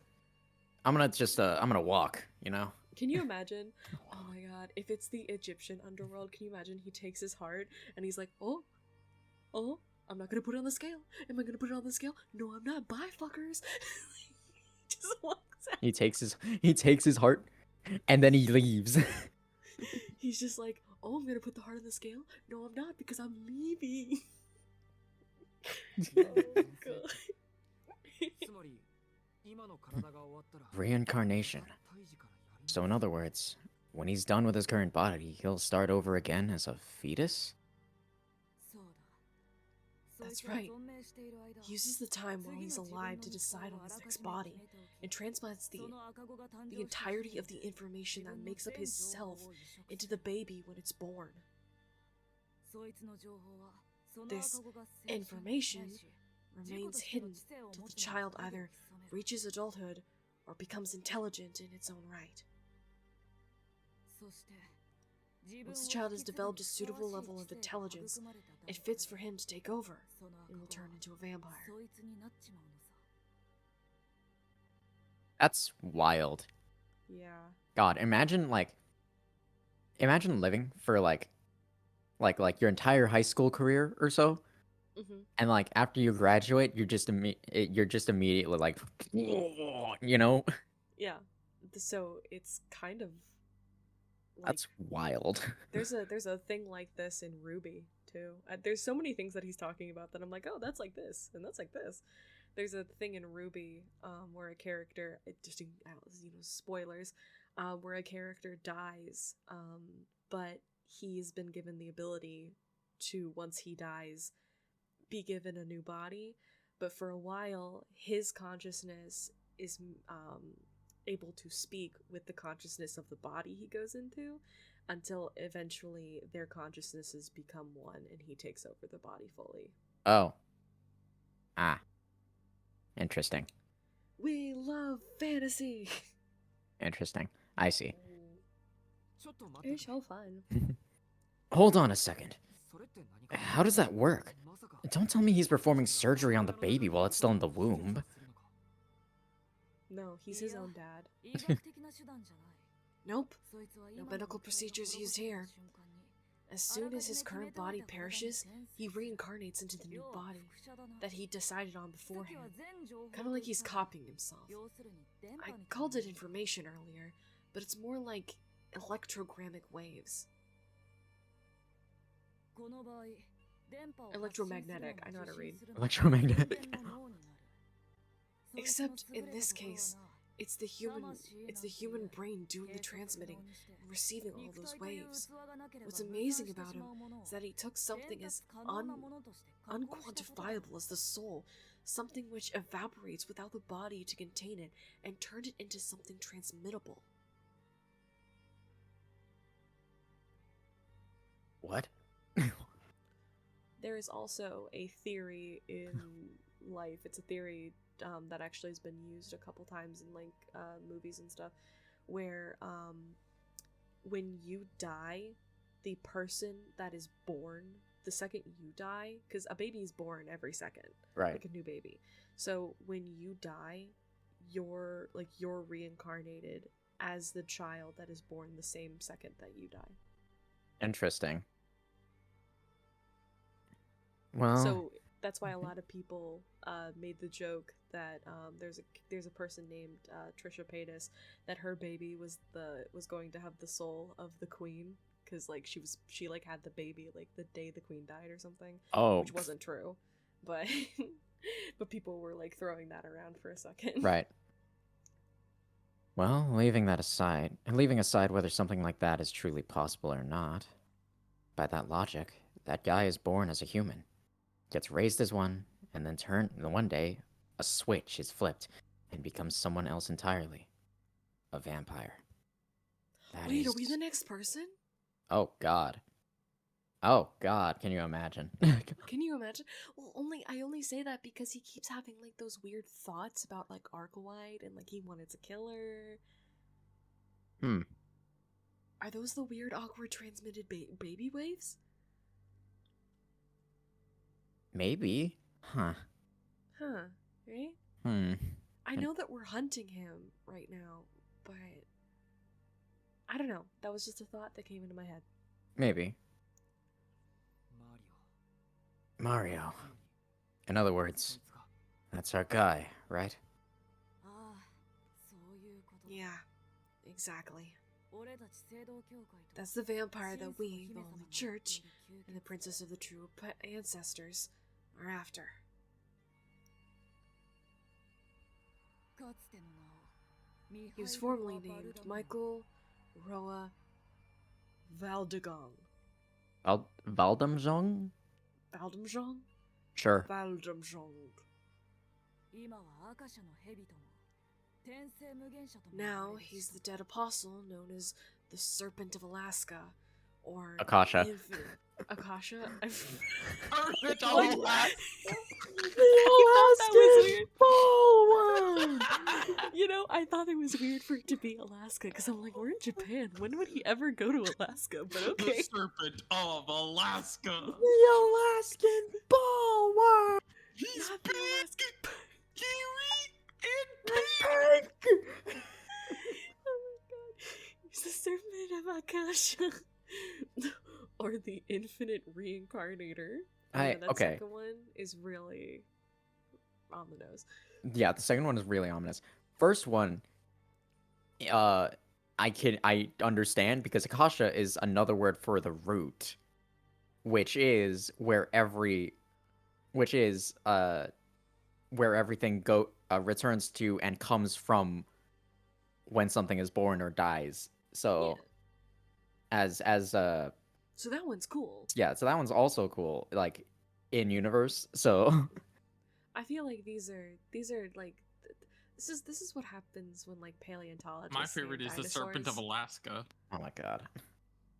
walk, you know? Can you imagine? Oh my god, if it's the Egyptian underworld, can you imagine he takes his heart and he's like, oh, I'm not gonna put it on the scale. Am I gonna put it on the scale? No, I'm not. Bye, fuckers. He just walks out. He takes his heart, and then he leaves. He's just like, oh, I'm gonna put the heart on the scale? No, I'm not, because I'm leaving. Oh, God. Reincarnation. So in other words, when he's done with his current body, he'll start over again as a fetus? That's right. He uses the time while he's alive to decide on his next body, and transplants the entirety of the information that makes up his self into the baby when it's born. This information remains hidden till the child either reaches adulthood or becomes intelligent in its own right. Once the child has developed a suitable level of intelligence, it fits for him to take over and will turn into a vampire. That's wild. Yeah. God, imagine living for like your entire high school career or so, and like after you graduate, you're just immediately like, you know? Yeah. So it's kind of. Like, that's wild. there's a thing like this in Ruby too. There's so many things that he's talking about that I'm like, oh, that's like this and that's like this. There's a thing in Ruby where a character, spoilers, where a character dies, but he's been given the ability to, once he dies, be given a new body. But for a while, his consciousness is able to speak with the consciousness of the body he goes into, until eventually their consciousnesses become one and he takes over the body fully. Oh. Ah. Interesting. We love fantasy. Interesting. I see. It's so fun. Hold on a second. How does that work? Don't tell me he's performing surgery on the baby while it's still in the womb. No, he's his own dad. Nope. No medical procedures used here. As soon as his current body perishes, he reincarnates into the new body that he decided on beforehand. Kind of like he's copying himself. I called it information earlier, but it's more like electrogrammic waves. Electromagnetic, I know how to read. Electromagnetic. Except, in this case, It's the human brain doing the transmitting and receiving all those waves. What's amazing about him is that he took something as unquantifiable as the soul, something which evaporates without the body to contain it, and turned it into something transmittable. What? There is also a theory in life. It's a theory that actually has been used a couple times in like movies and stuff, where when you die, the person that is born the second you die, because a baby is born every second, Right. like a new baby. So when you die, you're reincarnated as the child that is born the same second that you die. Interesting. Well, So that's why a lot of people made the joke that there's a person named Trisha Paytas, that her baby was going to have the soul of the queen, because like she had the baby like the day the queen died or something. oh, Which wasn't true, but but people were like throwing that around for a second. right. Well, leaving aside whether something like that is truly possible or not, by that logic, that guy is born as a human, gets raised as one, and then one day, a switch is flipped and becomes someone else entirely. A vampire. Wait, are we the next person? Oh, God. Oh, God, can you imagine? Can you imagine? Well, I only say that because he keeps having like those weird thoughts about like Arcueid and like he wanted to kill her. Are those the weird, awkward transmitted baby waves? Maybe. Huh. Right? I know that we're hunting him right now, but I don't know. That was just a thought that came into my head. Maybe. Mario. In other words, that's our guy, right? Yeah, exactly. That's the vampire that we, the Holy Church, and the Princess of the True Ancestors are after. He was formerly named Michael Roa Valdegong. Valdemjong? Valdemjong? Sure. Valdemjong. Now he's the dead apostle known as the Serpent of Alaska, or Akasha. Akasha? Serpent of Alaska. You know, I thought it was weird for it to be Alaska, because I'm like, we're in Japan. When would he ever go to Alaska? But okay. The Serpent of Alaska. The Alaskan Ballworm! He's Not big, the Alaskan- scary, and pink. Oh my god. He's the Serpent of Akasha. Or the Infinite Reincarnator. That okay. second one is really on the nose. Yeah, the second one is really ominous. First one, I understand, because Akasha is another word for the root, which is where everything returns to and comes from when something is born or dies. So, Yeah. So that one's cool. Yeah, so that one's also cool, like in universe. So I feel like these are like this is what happens when like paleontologists. My favorite is the Serpent of Alaska. oh my god.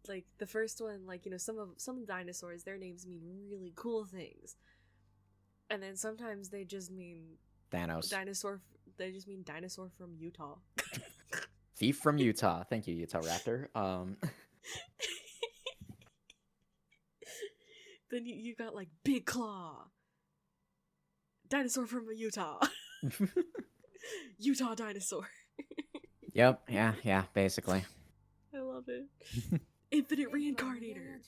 Like the first one, like, you know, some dinosaurs, their names mean really cool things, and then sometimes they just mean Thanos. dinosaur. They just mean dinosaur from Utah. Thief from Utah. Thank you, Utah Raptor. Then you got like Big Claw. Dinosaur from Utah. Utah dinosaur. Yep, yeah, basically. I love it. Infinite Reincarnator.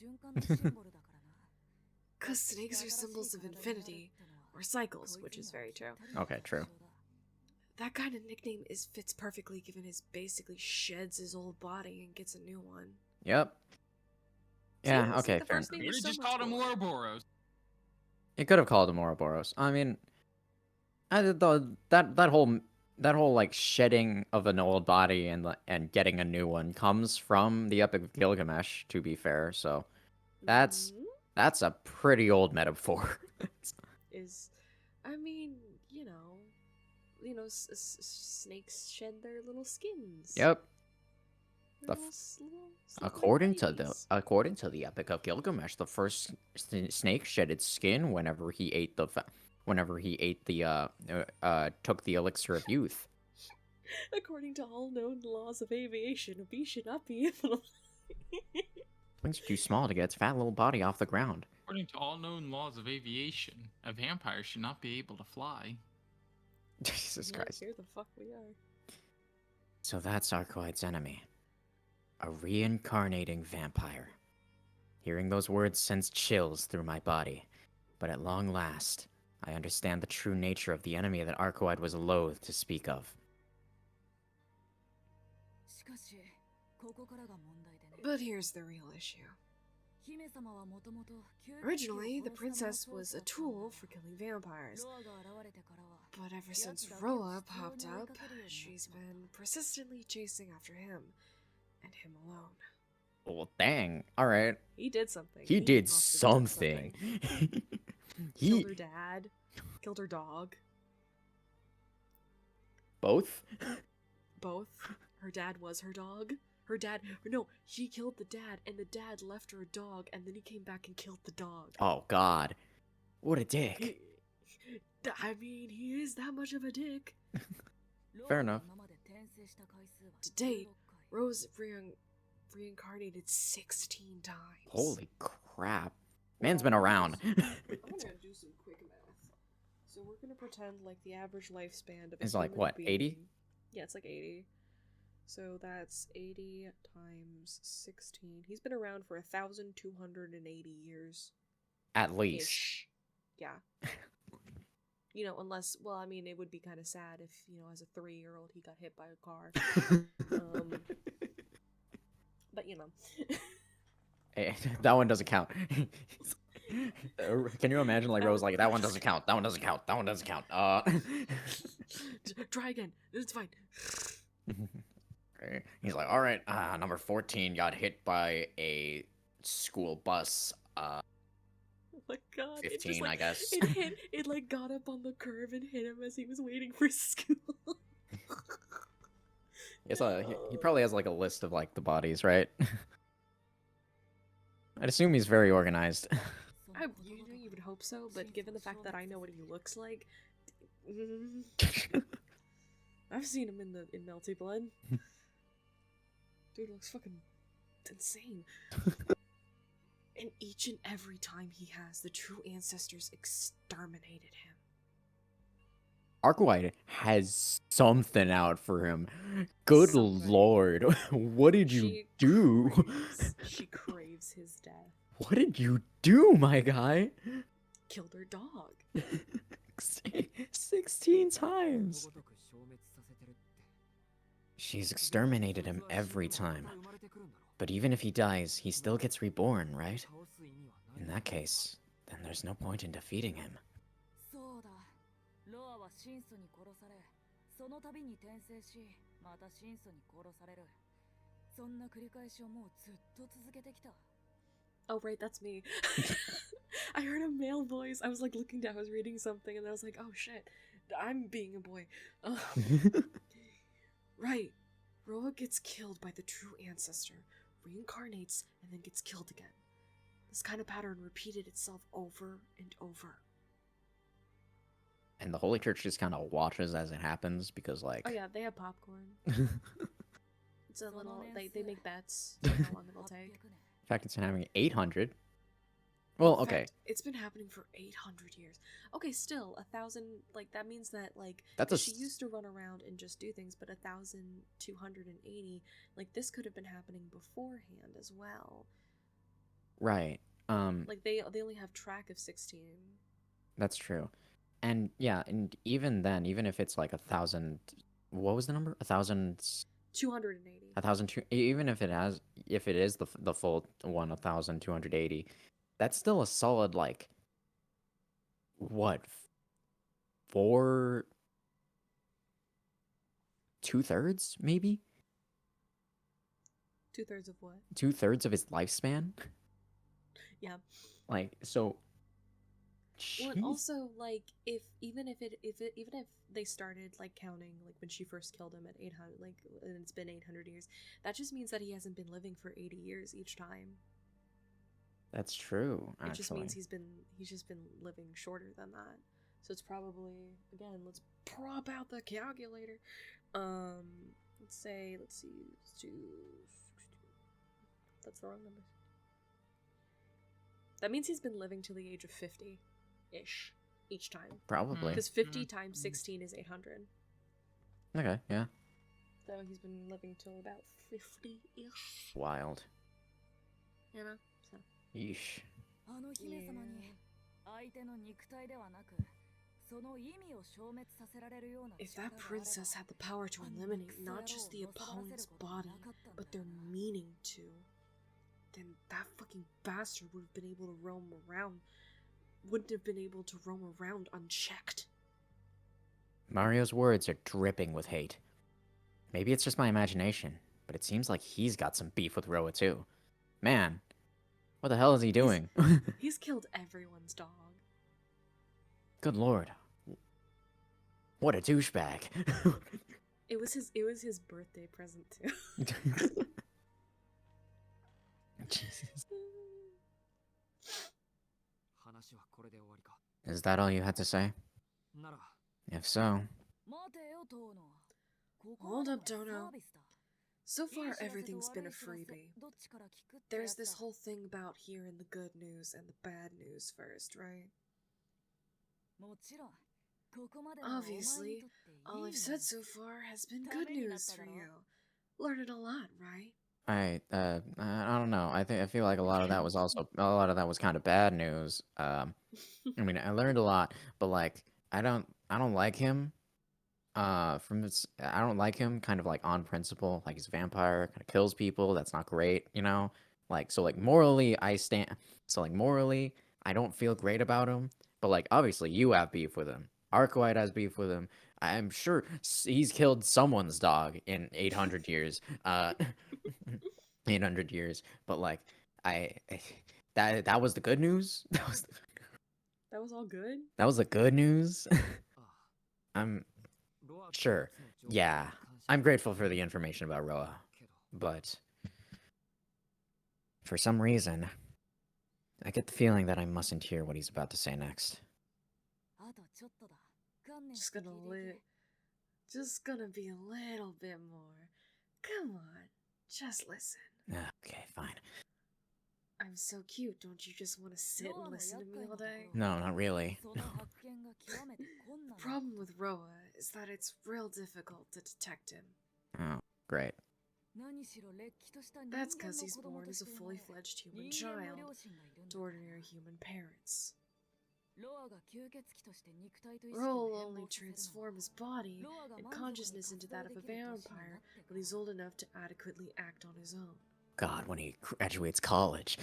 Because snakes are symbols of infinity, or cycles, which is very true. Okay, true. That kind of nickname fits perfectly, given his basically sheds his old body and gets a new one. Yep. Yeah, See, okay, the fair first enough. name was It so just much called him cooler. Ouroboros. It could have called him Ouroboros. I mean, that whole that whole like shedding of an old body and getting a new one comes from the Epic of Gilgamesh, to be fair. So that's a pretty old metaphor. I mean, snakes shed their little skins. Yep. Little According babies. to the Epic of Gilgamesh, the first snake shed its skin whenever he ate the took the elixir of youth. According to all known laws of aviation, a bee should not be able to. Wings are too small to get its fat little body off the ground. According to all known laws of aviation, a vampire should not be able to fly. Jesus Christ. Here the fuck we are. So that's Arcueid's enemy. A reincarnating vampire. Hearing those words sends chills through my body. But at long last, I understand the true nature of the enemy that Arcueid was loath to speak of. But here's the real issue. Originally, the princess was a tool for killing vampires. But ever since Roa popped up, she's been persistently chasing after him, and him alone. Well, dang. Alright. He did something. He did something. Killed her dad. Killed her dog. Both? Both. Her dad was her dog. Her dad, no, she killed the dad, and the dad left her a dog, and then he came back and killed the dog. Oh, God. What a dick. I mean, he is that much of a dick. Fair enough. To date, Rose reincarnated 16 times. Holy crap. Man's been around. I'm gonna do some quick math. So we're gonna pretend like the average lifespan of a It's like, human what, being- 80? Yeah, it's like 80. So that's 80 times 16. He's been around for 1,280 years. At least. Ish. Yeah. Unless, well, I mean, it would be kind of sad if, as a 3-year-old he got hit by a car. But, Hey, that one doesn't count. Can you imagine, like, Rose, like, that one doesn't count, that one doesn't count, that one doesn't count. Try again. It's fine. He's like, all right, number 14 got hit by a school bus. Oh my god. 15, I guess. It like got up on the curve and hit him as he was waiting for school. He probably has like a list of like the bodies, right? I'd assume he's very organized. You would hope so, but given the fact that I know what he looks like, I've seen him in Melty Blood. Dude looks fucking insane. And each and every time he has, the true ancestors exterminated him. Arcueid has something out for him. Good lord. What did you do? She craves his death. What did you do, my guy? Killed her dog. 16 times. She's exterminated him every time. But even if he dies, he still gets reborn, right? In that case, then there's no point in defeating him. Oh, right, that's me. I heard a male voice. I was like looking down, I was reading something, and I was like, oh shit, I'm being a boy. Right. Roa gets killed by the true ancestor, reincarnates, and then gets killed again. This kind of pattern repeated itself over and over. And the Holy Church just kind of watches as it happens because, like... Oh yeah, they have popcorn. It's a little... They make bets on how long it'll take. In fact, it's been having 800. Well, In okay. fact, it's been happening for 800 years. Okay, still, 1,000... Like, that means that, like... She used to run around and just do things, but 1,280... Like, this could have been happening beforehand as well. Right. Like, they only have track of 16. That's true. And, yeah, and even then, even if it's like 1,000... What was the number? 1,000... 280. 1,002... Even if it is the full one, 1,280... That's still a solid, like, what, 4 2/3, maybe? 2/3 of what? 2/3 of his lifespan? Yeah. Like, so... Well, Jeez. also, like, even if they started, like, counting, like, when she first killed him at 800, like, and it's been 800 years, that just means that he hasn't been living for 80 years each time. That's true, actually. It just means he's just been living shorter than that. So it's probably, again, let's prop out the calculator. Let's see, that's the wrong number. That means he's been living till the age of 50-ish each time. Probably. Because 50 times 16 is 800. Okay, yeah. So he's been living till about 50-ish. Wild. You know? So. Yeesh. If that princess had the power to eliminate not just the opponent's body, but their meaning too, then that fucking bastard wouldn't have been able to roam around unchecked. Mario's words are dripping with hate. Maybe it's just my imagination, but it seems like he's got some beef with Roa too. Man, what the hell is he doing? He's killed everyone's dog. Good lord. What a douchebag. It was his birthday present too. Jesus. Is that all you had to say? If so... Hold up, Dono. So far, everything's been a freebie. There's this whole thing about hearing the good news and the bad news first, right? Obviously, all I've said so far has been good news for you. Learned a lot, right? I don't know. I feel like a lot of that was kind of bad news. I mean, I learned a lot, but like, I don't like him. I don't like him kind of like on principle. Like, he's a vampire, kind of kills people. That's not great, you know. Like, so like morally, I don't feel great about him. But like, obviously, you have beef with him. Arcueid has beef with him. I'm sure he's killed someone's dog in 800 years. 800 years. But like, that was the good news. That was all good? That was the good news. I'm sure. Yeah, I'm grateful for the information about Roa, but for some reason, I get the feeling that I mustn't hear what he's about to say next. Just gonna be a little bit more. Come on, just listen. Okay, fine. I'm so cute, don't you just want to sit and listen to me all day? No, not really. The problem with Roa is that it's real difficult to detect him. Oh, great. That's because he's born as a fully fledged human child to ordinary human parents. Roa will only transform his body and consciousness into that of a vampire when he's old enough to adequately act on his own. God, when he graduates college.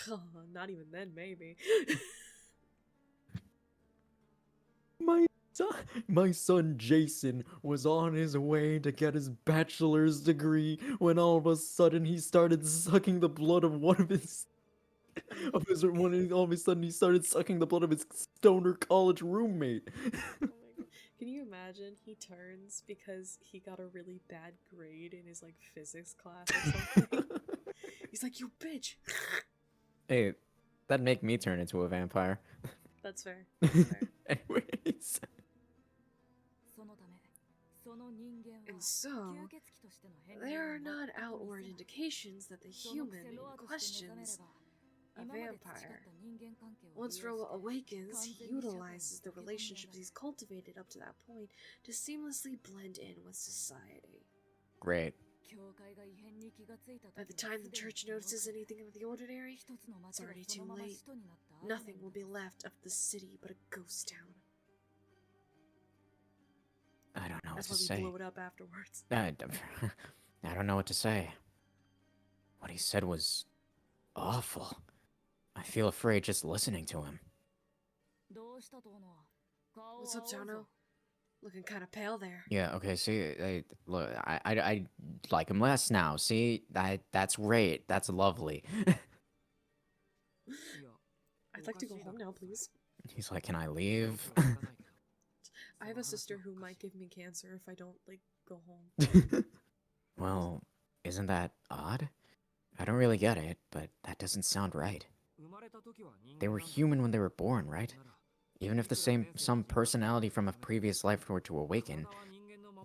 Oh, not even then, maybe. My son Jason was on his way to get his bachelor's degree when all of a sudden he started sucking the blood of all of a sudden he started sucking the blood of his stoner college roommate. Oh my God. Can you imagine he turns because he got a really bad grade in his like physics class or something? He's like, you bitch. Hey, that'd make me turn into a vampire. That's fair. That's fair. Anyways. And so, there are not outward indications that the human in questions a vampire. Once Roa awakens, he utilizes the relationships he's cultivated up to that point to seamlessly blend in with society. Great. By the time the church notices anything out of the ordinary, it's already too late. Nothing will be left of the city but a ghost town. I don't know That's what to why we say. blow it up afterwards. I don't know what to say. What he said was awful. I feel afraid just listening to him. What's up, Tono? Looking kind of pale there. Yeah, okay, see, look, I like him less now. See, that's great. That's lovely. I'd like to go home now, please. He's like, can I leave? I have a sister who might give me cancer if I don't, like, go home. Well, isn't that odd? I don't really get it, but that doesn't sound right. They were human when they were born, right? Even if some personality from a previous life were to awaken,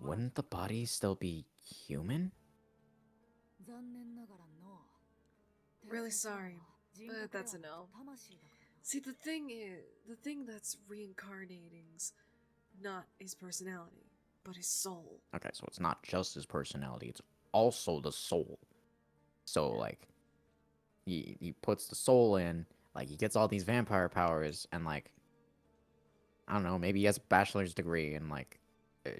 wouldn't the body still be human? Really sorry, but that's a no. See, the thing that's reincarnating's not his personality, but his soul. Okay, so it's not just his personality, it's also the soul. So, like, he puts the soul in, like, he gets all these vampire powers, and, like, I don't know, maybe he has a bachelor's degree in, like... He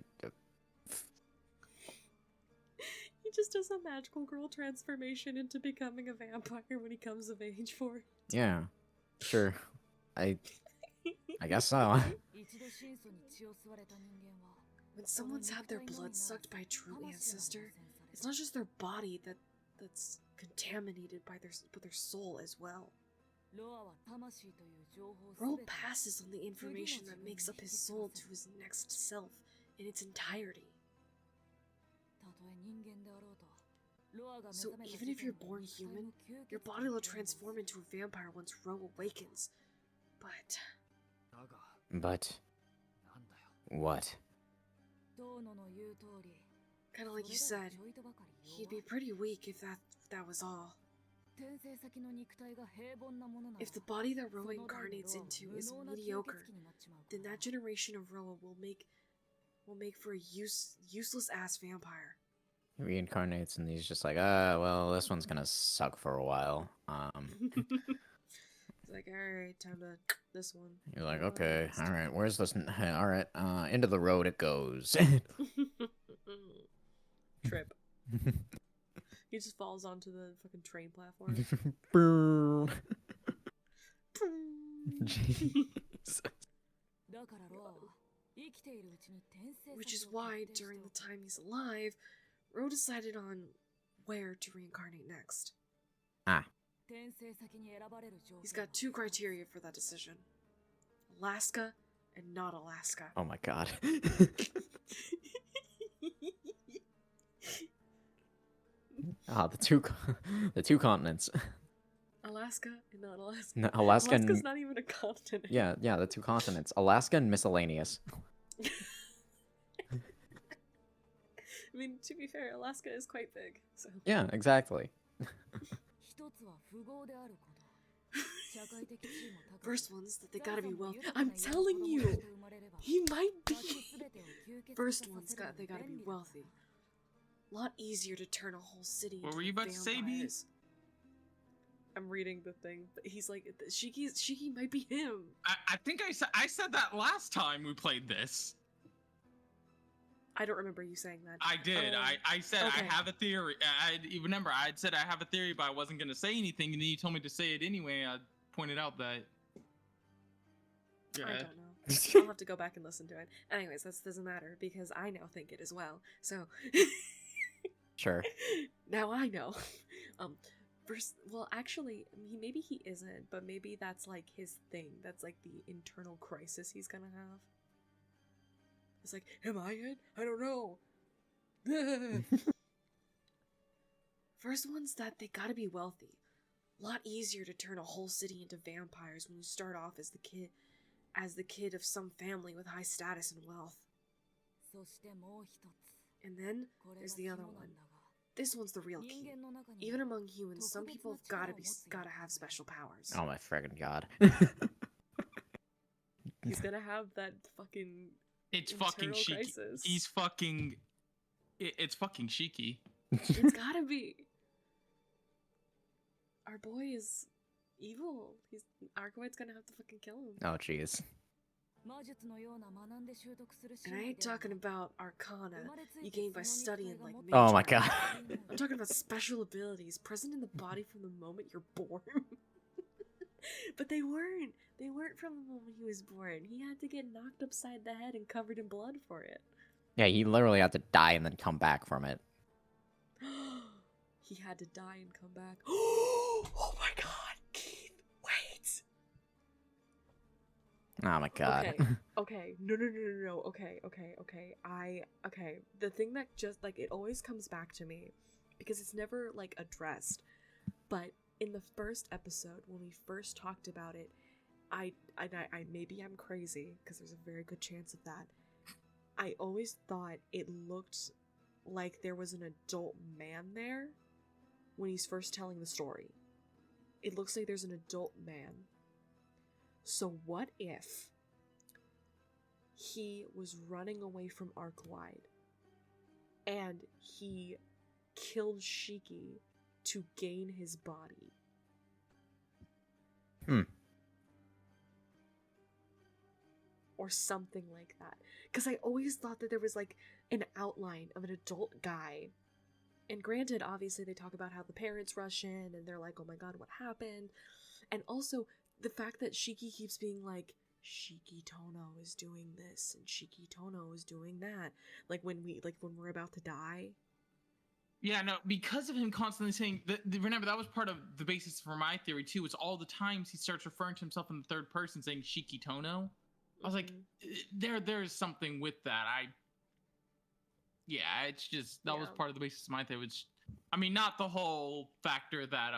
just does a magical girl transformation into becoming a vampire when he comes of age for it. Yeah, sure. I guess so. When someone's had their blood sucked by a true ancestor, it's not just their body that's contaminated by their soul as well. Roll passes on the information that makes up his soul to his next self in its entirety. So even if you're born human, your body will transform into a vampire once Ro awakens. But... what? Kinda like you said, he'd be pretty weak if that was all. If the body that Roa incarnates into is mediocre, then that generation of Roa will make for a useless ass vampire. He reincarnates and he's just like, well, this one's gonna suck for a while. It's like, alright, time to this one. You're like, okay, alright, where's this? Alright, into the road it goes. Trip. He just falls onto the fucking train platform. Jesus. Which is why, during the time he's alive, Ro decided on where to reincarnate next. Ah. He's got two criteria for that decision. Alaska and not Alaska. Oh my god. the two continents. Alaska and not Alaska. No, Alaska Alaska's and... not even a continent. Yeah, the two continents. Alaska and miscellaneous. I mean, to be fair, Alaska is quite big, so... Yeah, exactly. First one's that they gotta be wealthy. I'm telling you! He might be! First one's they gotta be wealthy. A lot easier to turn a whole city into What were you about to say, B? I'm reading the thing, but he's like, Shiki might be him. I think I said that last time we played this. I don't remember you saying that. I did. I said okay. I have a theory. You remember I had said I have a theory, but I wasn't gonna say anything, and then you told me to say it anyway. I pointed out that. I don't know. I'll have to go back and listen to it. Anyways, that doesn't matter because I now think it as well. So. Sure. Now I know. First, well, actually, maybe he isn't, but maybe that's like his thing. That's like the internal crisis he's gonna have. It's like, am I it? I don't know. First one's that they gotta be wealthy. A lot easier to turn a whole city into vampires when you start off as the kid of some family with high status and wealth. And then there's the other one. This one's the real key. Even among humans, some people have gotta have special powers. Oh my friggin' god. He's gonna have that fucking. It's fucking Shiki. Crisis. He's fucking. It's fucking Shiki. It's gotta be. Our boy is evil. Arcueid's gonna have to fucking kill him. Oh jeez. And I ain't talking about arcana you gain by studying like mage Oh my art. god. I'm talking about special abilities present in the body from the moment you're born. But they weren't. They weren't from the moment he was born. He had to get knocked upside the head and covered in blood for it. Yeah, he literally had to die and then come back from it. He had to die and come back. Oh my god, Keith, wait. Oh my god. Okay. No. Okay. The thing that just, like, it always comes back to me, because it's never, like, addressed. But in the first episode, when we first talked about it, I maybe I'm crazy, because there's a very good chance of that. I always thought it looked like there was an adult man there when he's first telling the story. It looks like there's an adult man. So what if he was running away from Arcueid and he killed Shiki to gain his body? Or something like that. Because I always thought that there was, like, an outline of an adult guy. And granted, obviously they talk about how the parents rush in and they're like, oh my god, what happened? And also, the fact that Shiki keeps being like, Shiki Tono is doing this and Shiki Tono is doing that. Like when we're about to die. Yeah, no, because of him constantly saying remember, that was part of the basis for my theory too. It's all the times he starts referring to himself in the third person, saying Shiki Tono. I was like, there's something with that. It's just that was part of the basis of my theory. Which, I mean, not the whole factor that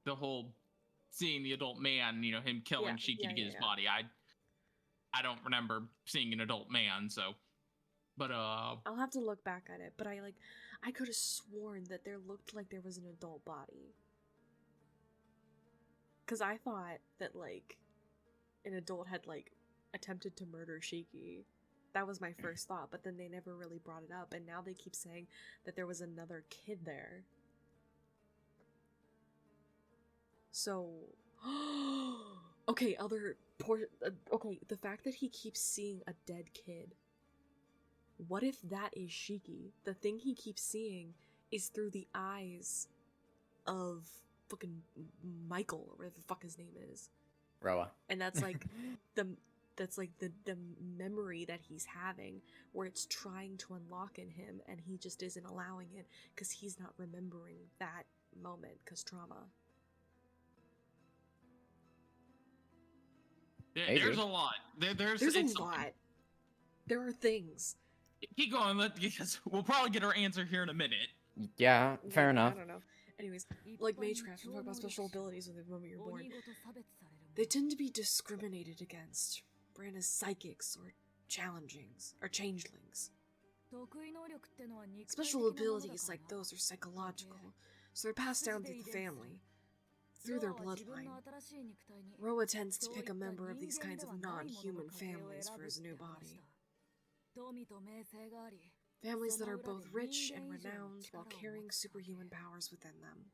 the whole seeing the adult man, you know, him killing Shiki to get his body. I don't remember seeing an adult man, so. But I'll have to look back at it, but I could have sworn that there looked like there was an adult body. Cause I thought that, like, an adult had, like, attempted to murder Shiki. That was my first thought, but then they never really brought it up, and now they keep saying that there was another kid there. So, okay, the fact that he keeps seeing a dead kid. What if that is Shiki? The thing he keeps seeing is through the eyes of fucking Michael, or whatever the fuck his name is. Roa. And that's like the memory that he's having, where it's trying to unlock in him, and he just isn't allowing it because he's not remembering that moment because trauma. There's a lot. There's a lot. There are things. Keep going, because we'll probably get our answer here in a minute. Yeah, fair enough. I don't know. Anyways, like Magecraft, we talk about special abilities when the moment you're born. They tend to be discriminated against, branded as psychics or changelings. Special abilities like those are psychological, so they're passed down through the family, through their bloodline. Roa tends to pick a member of these kinds of non-human families for his new body. Families that are both rich and renowned while carrying superhuman powers within them.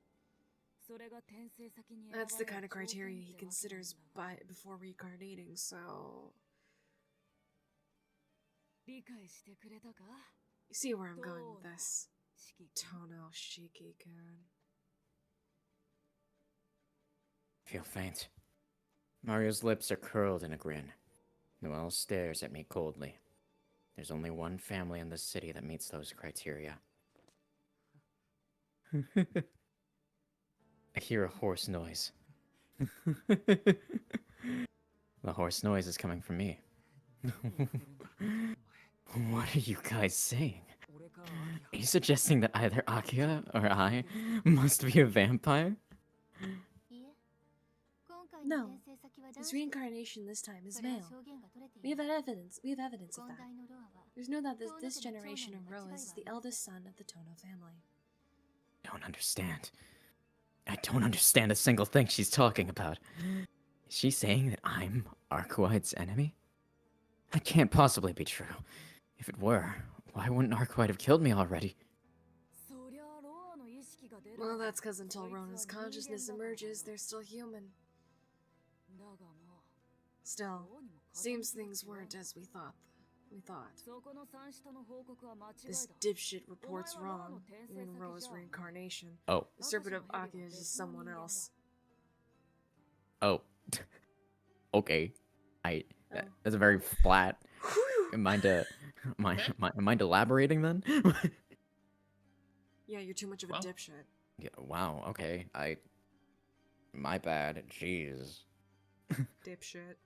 That's the kind of criteria he considers before reincarnating, so... You see where I'm going with this. Tono Shiki-kun. Feel faint. Mario's lips are curled in a grin. Noelle stares at me coldly. There's only one family in this city that meets those criteria. I hear a hoarse noise. The hoarse noise is coming from me. What are you guys saying? Are you suggesting that either Akia or I must be a vampire? No. His reincarnation this time is male. We have evidence of that. There's no doubt that this generation of Roas is the eldest son of the Tono family. Don't understand. I don't understand a single thing she's talking about. Is she saying that I'm Arcueid's enemy? That can't possibly be true. If it were, why wouldn't Arcueid have killed me already? Well, that's because until Rona's consciousness emerges, they're still human. Still, seems things weren't as we thought. This dipshit reports wrong in Roa's reincarnation. Oh. The serpent of Akia is just someone else. Oh, Okay. That's a very flat. Mind elaborating then? Yeah, you're too much of a dipshit. Yeah, wow, okay. My bad. Jeez. Dipshit.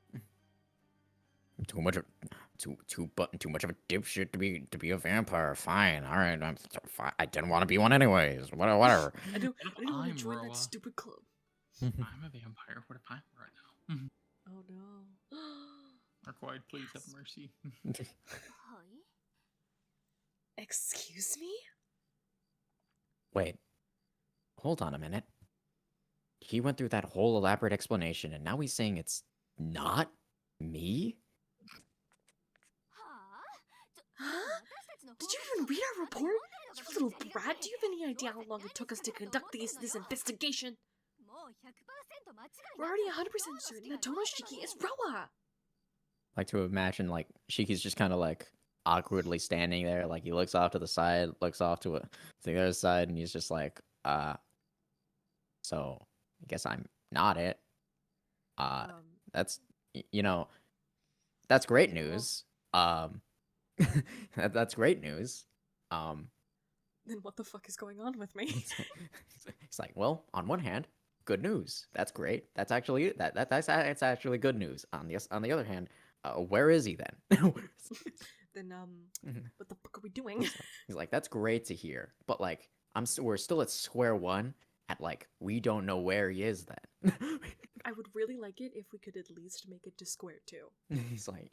Too much of a dipshit to be a vampire. Fine. All right. Fine. I didn't want to be one anyways. Whatever. I don't want to I'm join Roa. that stupid club. I'm a vampire. What if I'm right now? Oh no. Arcueid, please have mercy. Excuse me? Wait. Hold on a minute. He went through that whole elaborate explanation, and now he's saying it's not me? Huh? Did you even read our report? You little brat, do you have any idea how long it took us to conduct this investigation? We're already 100% certain that Tomoshiki is Roa! Like to imagine, like, Shiki's just kind of, like, awkwardly standing there, like, he looks off to the side, looks off to the other side, and he's just like, so, I guess I'm not it. That's, you know, that's great news. That's great news. Then what the fuck is going on with me? It's like, well, on one hand, good news. That's great. That's actually that's actually good news. On the other hand, where is he then? Then what the fuck are we doing? He's like, that's great to hear, but like, we're still at square one. At like, we don't know where he is then. I would really like it if we could at least make it to square 2. He's like,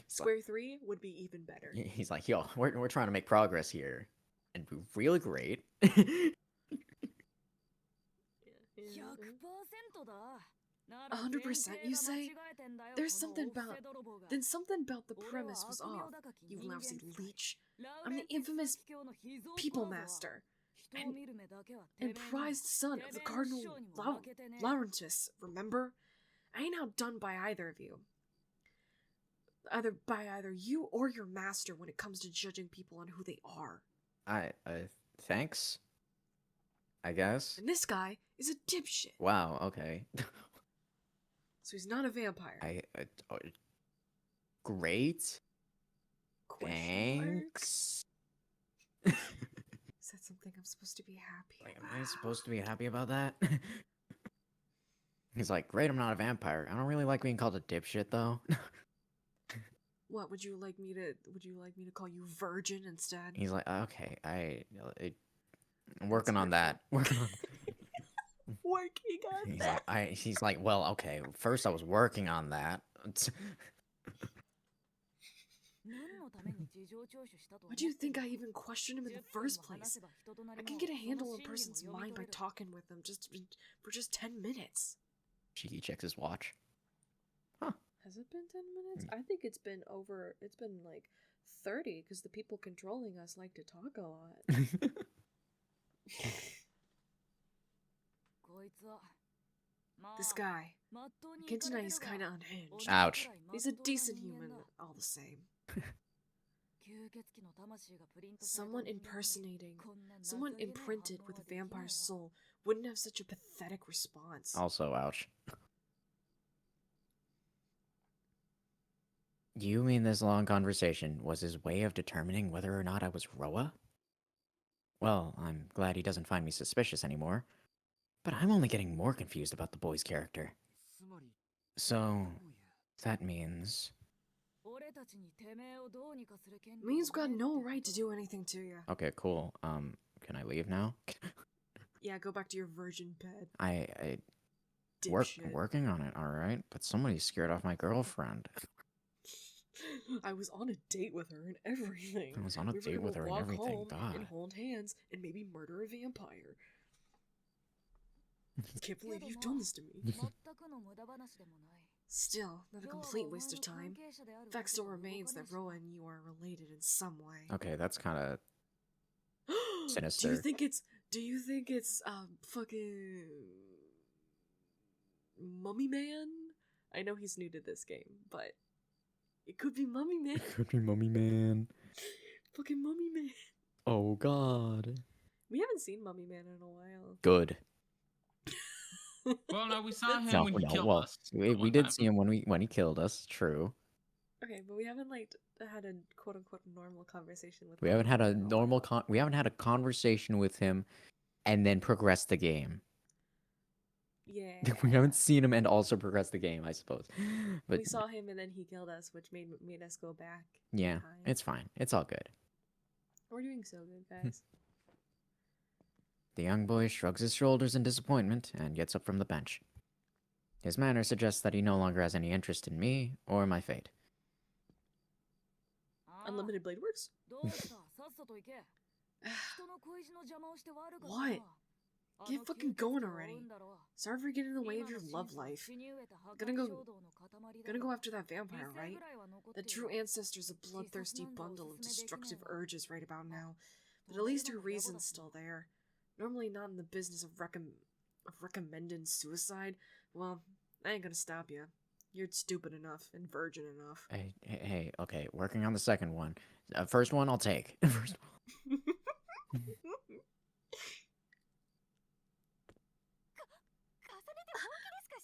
square 3 would be even better. He's like, yo, we're trying to make progress here, and be really great. 100%, you say? There's something about... Then something about the premise was off, you lousy leech. I'm the infamous People Master, and prized son of the Cardinal Laurentis, remember? I ain't outdone by either of you. Either you or your master when it comes to judging people on who they are. Thanks. I guess. And this guy is a dipshit. Wow, okay. So he's not a vampire. Great. Thanks. Is that something I'm supposed to be happy about? Am I supposed to be happy about that? He's like, great, I'm not a vampire. I don't really like being called a dipshit, though. What, would you like me to call you virgin instead? He's like, okay, I'm working on that. Working on He's like, well, okay, first I was working on that. Why do you think I even questioned him in the first place? I can get a handle on a person's mind by talking with them for just 10 minutes. Shiki checks his watch. Huh. Has it been 10 minutes? I think it's been like 30, because the people controlling us like to talk a lot. This guy, I can't deny he's kinda unhinged. Ouch. He's a decent human, all the same. Someone imprinted with a vampire's soul wouldn't have such a pathetic response. Also, ouch. You mean this long conversation was his way of determining whether or not I was Roa? Well, I'm glad he doesn't find me suspicious anymore. But I'm only getting more confused about the boy's character. So, that means... Means we've got no right to do anything to you. Okay, cool. Can I leave now? Yeah, go back to your virgin bed. Working on it, alright? But somebody scared off my girlfriend. I was on a date with her and everything. I was on a date with her and everything, God. And hold hands and maybe murder a vampire. Can't believe you've done this to me. Still, not a complete waste of time. Fact still remains that Roa and you are related in some way. Okay, that's kind of sinister. Do you think it's fucking Mummy Man? I know he's new to this game, but it could be Mummy Man. It could be Mummy Man. Fucking Mummy Man. Oh God. We haven't seen Mummy Man in a while. Good. Well, no, we saw him No, when he no, killed well, us. we did see him when he killed us. True. Okay, but we haven't like had a quote unquote normal conversation with We him haven't had a in while. normal we haven't had a conversation with him and then progressed the game. Yeah. We haven't seen him and also progressed the game, I suppose. But we saw him and then he killed us, which made us go back. yeah, in time. it's fine. It's all good. We're doing so good, guys. The young boy shrugs his shoulders in disappointment and gets up from the bench. His manner suggests that he no longer has any interest in me or my fate. Unlimited blade works? What? Get fucking going already. Sorry for getting in the way of your love life. Gonna go after that vampire, right? The true ancestor's a bloodthirsty bundle of destructive urges right about now. But at least her reason's still there. Normally not in the business of recommending suicide. Well, I ain't gonna stop you. You're stupid enough and virgin enough. Hey, okay, working on the second one. First one, I'll take. First one.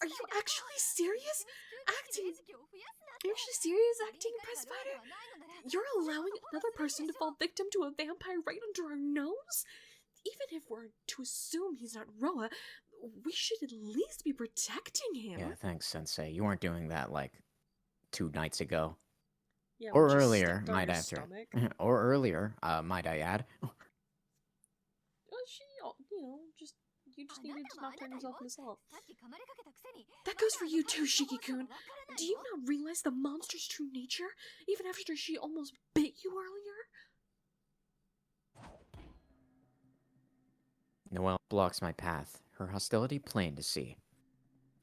Are you actually serious? Are you actually serious acting, Pressfighter? You're allowing another person to fall victim to a vampire right under our nose? Even if we're to assume he's not Roa, we should at least be protecting him. Yeah, thanks, Sensei. You weren't doing that, like, 2 nights ago. Yeah, Or earlier, might I add. stomach. Or earlier, might I add. She, you just needed to not turn yourself into salt. That goes for you too, Shiki-kun. Do you not realize the monster's true nature, even after she almost bit you earlier? Noelle blocks my path, her hostility plain to see.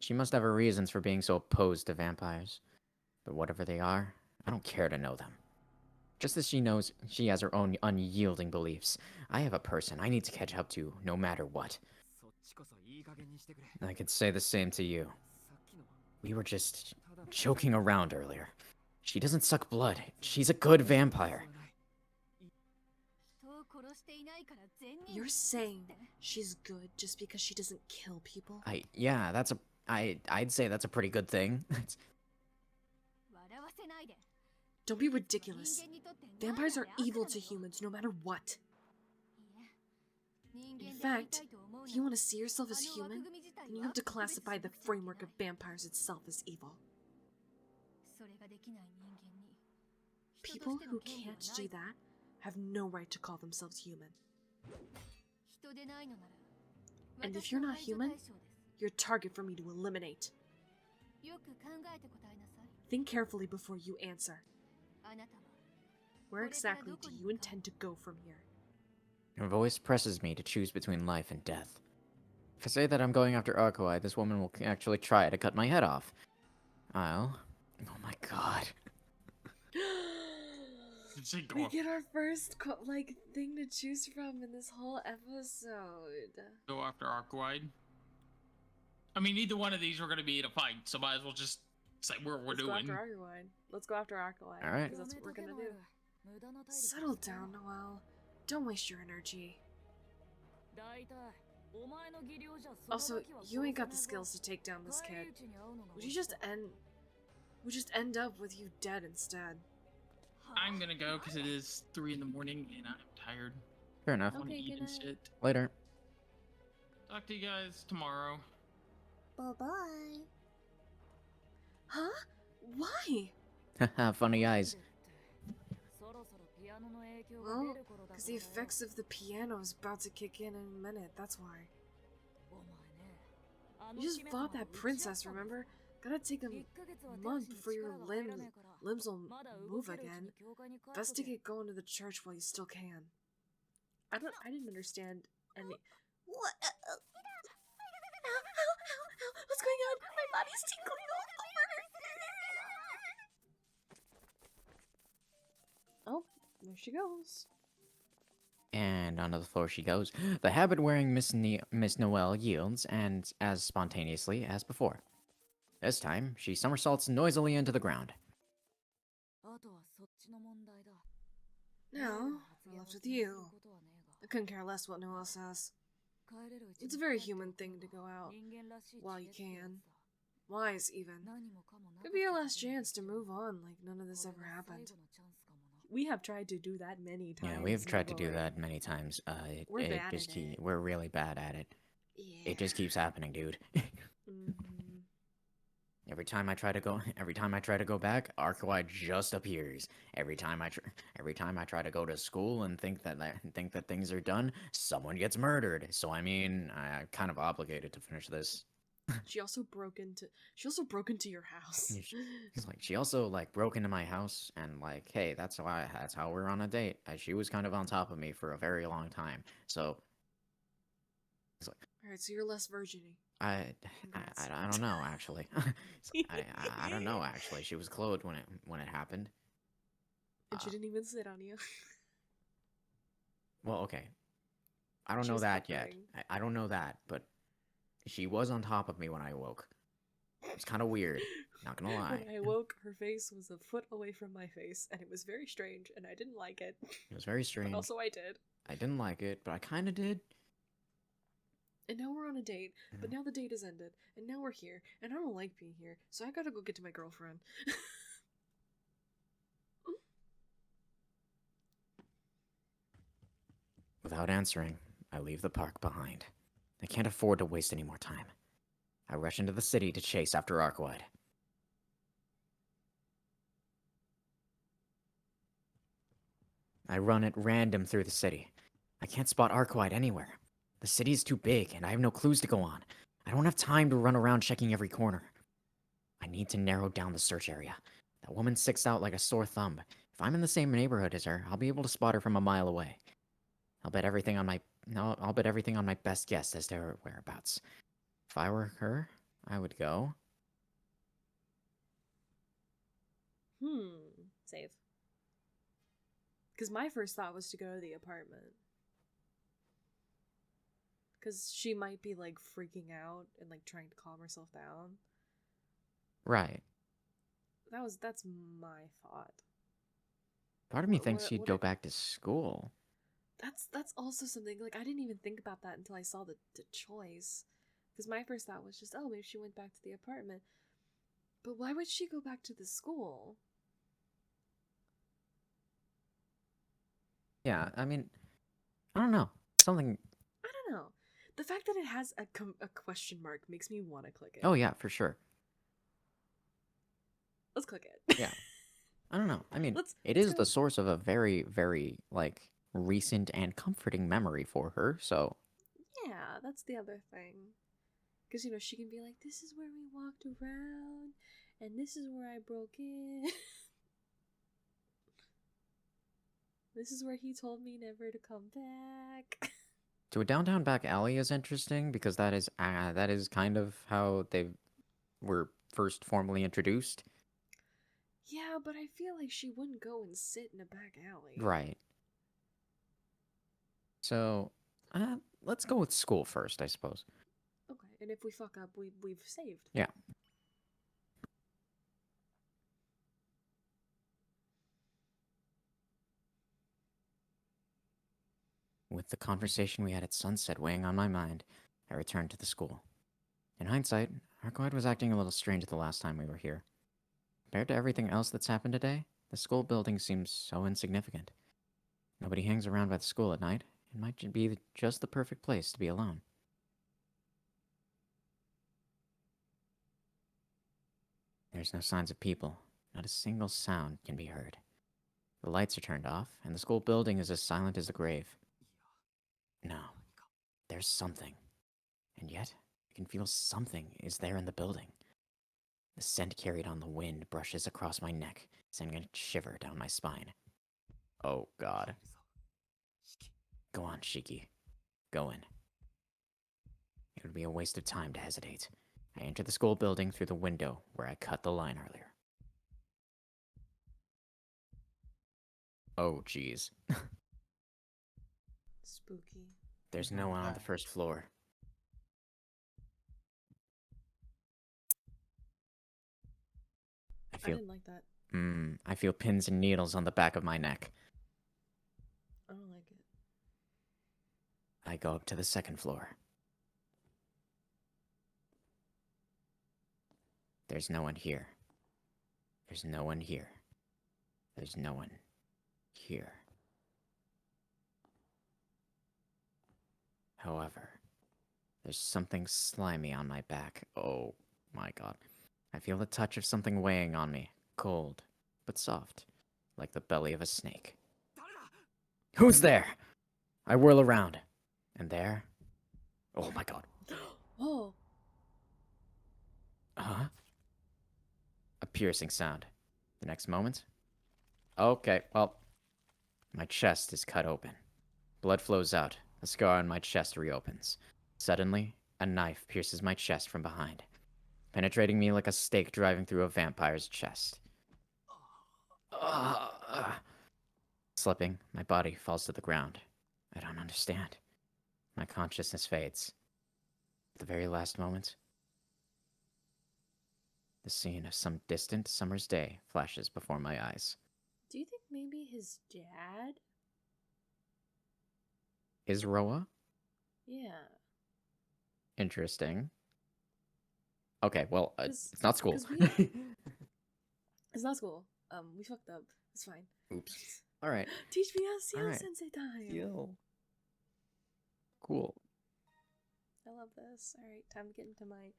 She must have her reasons for being so opposed to vampires. But whatever they are, I don't care to know them. Just as she knows she has her own unyielding beliefs, I have a person I need to catch up to no matter what. I could say the same to you. We were just joking around earlier. She doesn't suck blood. She's a good vampire. You're saying she's good just because she doesn't kill people? I'd say that's a pretty good thing. Don't be ridiculous. Vampires are evil to humans no matter what. In fact, if you want to see yourself as human, then you have to classify the framework of vampires itself as evil. People who can't do that have no right to call themselves human. And if you're not human, you're a target for me to eliminate. Think carefully before you answer. Where exactly do you intend to go from here? Her voice presses me to choose between life and death. If I say that I'm going after Arcueid, this woman will actually try to cut my head off. Oh my god. We get our first thing to choose from in this whole episode. Go after Arcueid. I mean, neither one of these are going to be in a fight, so might as well just say what we're doing. Let's go after Arcueid. All right. Because that's what we're gonna do. Settle down, Noelle. Don't waste your energy. Also, you ain't got the skills to take down this kid. Would you just end up with you dead instead? I'm gonna go because it is 3 in the morning and I'm tired. Fair enough. I want to eat and shit. Later. Talk to you guys tomorrow. Bye-bye. Huh? Why? Haha, funny eyes. Well, because the effects of the piano is about to kick in a minute, that's why. You just fought that princess, remember? Gotta take a month before your limbs will move again. Best to get going to the church while you still can. I didn't understand any. What? What's going on? My body's tingling all over. Oh, there she goes. And onto the floor she goes. The habit-wearing Miss Noelle yields, and as spontaneously as before. This time, she somersaults noisily into the ground. Now, we're left with you. I couldn't care less what Noelle says. It's a very human thing to go out while you can. Wise, even. Could be your last chance to move on like none of this ever happened. We have tried to do that many times. Yeah, we have tried to do that many times. We're bad at it. We're really bad at it. Yeah. It just keeps happening, dude. Every time I try to go back, Arcueid just appears. Every time I try to go to school and think that things are done, someone gets murdered. So I mean, I'm kind of obligated to finish this. She also broke into your house. She also like broke into my house and like, hey, that's how we're on a date. She was kind of on top of me for a very long time. So alright, so you're less virgin-y. I don't know actually. I don't know actually. She was clothed when it happened. And she didn't even sit on you. Well, okay. I don't know that yet. I don't know that, but she was on top of me when I awoke. It's kind of weird. Not gonna lie. When I awoke, her face was a foot away from my face, and it was very strange, and I didn't like it. It was very strange. But also, I did. I didn't like it, but I kind of did. And now we're on a date, but now the date has ended, and now we're here, and I don't like being here, so I gotta go get to my girlfriend. Without answering, I leave the park behind. I can't afford to waste any more time. I rush into the city to chase after Arcueid. I run at random through the city. I can't spot Arcueid anywhere. The city is too big, and I have no clues to go on. I don't have time to run around checking every corner. I need to narrow down the search area. That woman sticks out like a sore thumb. If I'm in the same neighborhood as her, I'll be able to spot her from a mile away. I'll bet everything on my best guess as to her whereabouts. If I were her, I would go. Save. Because my first thought was to go to the apartment. Because she might be, like, freaking out and, like, trying to calm herself down. Right. That's my thought. Part of me thinks she'd go back to school. That's also something, like, I didn't even think about that until I saw the choice. Because my first thought was just, oh, maybe she went back to the apartment. But why would she go back to the school? Yeah, I mean, I don't know. Something... I don't know. The fact that it has a question mark makes me want to click it. Oh, yeah, for sure. Let's click it. Yeah. I don't know. I mean, it is the source of a very, very, like, recent and comforting memory for her, so... Yeah, that's the other thing. Because, you know, she can be like, this is where we walked around, and this is where I broke in. This is where he told me never to come back. To a downtown back alley is interesting, because that is kind of how they were first formally introduced. Yeah, but I feel like she wouldn't go and sit in a back alley. Right. So, let's go with school first, I suppose. Okay, and if we fuck up, we've saved. Yeah. With the conversation we had at sunset weighing on my mind, I returned to the school. In hindsight, Arcueid was acting a little strange the last time we were here. Compared to everything else that's happened today, the school building seems so insignificant. Nobody hangs around by the school at night. It might be just the perfect place to be alone. There's no signs of people. Not a single sound can be heard. The lights are turned off, and the school building is as silent as the grave. No, there's something. And yet, I can feel something is there in the building. The scent carried on the wind brushes across my neck, sending a shiver down my spine. Oh, God. Go on, Shiki. Go in. It would be a waste of time to hesitate. I enter the school building through the window where I cut the line earlier. Oh, jeez. Spooky. There's no one on the first floor. I didn't like that. I feel pins and needles on the back of my neck. I don't like it. I go up to the second floor. There's no one here. There's no one here. There's no one here. However, there's something slimy on my back. Oh my god. I feel the touch of something weighing on me. Cold, but soft, like the belly of a snake. Who's there? I whirl around. And there... Oh my god. Oh. Huh? A piercing sound. The next moment... Okay, well... My chest is cut open. Blood flows out. A scar on my chest reopens. Suddenly, a knife pierces my chest from behind, penetrating me like a stake driving through a vampire's chest. Slipping, my body falls to the ground. I don't understand. My consciousness fades. At the very last moment, the scene of some distant summer's day flashes before my eyes. Do you think maybe his dad? Is Roa? Yeah. Interesting. Okay, well, it's not school. It's not school. We fucked up. It's fine. Oops. Alright. Teach me how Seal Alright. Sensei time. Seal. Cool. I love this. Alright, time to get into my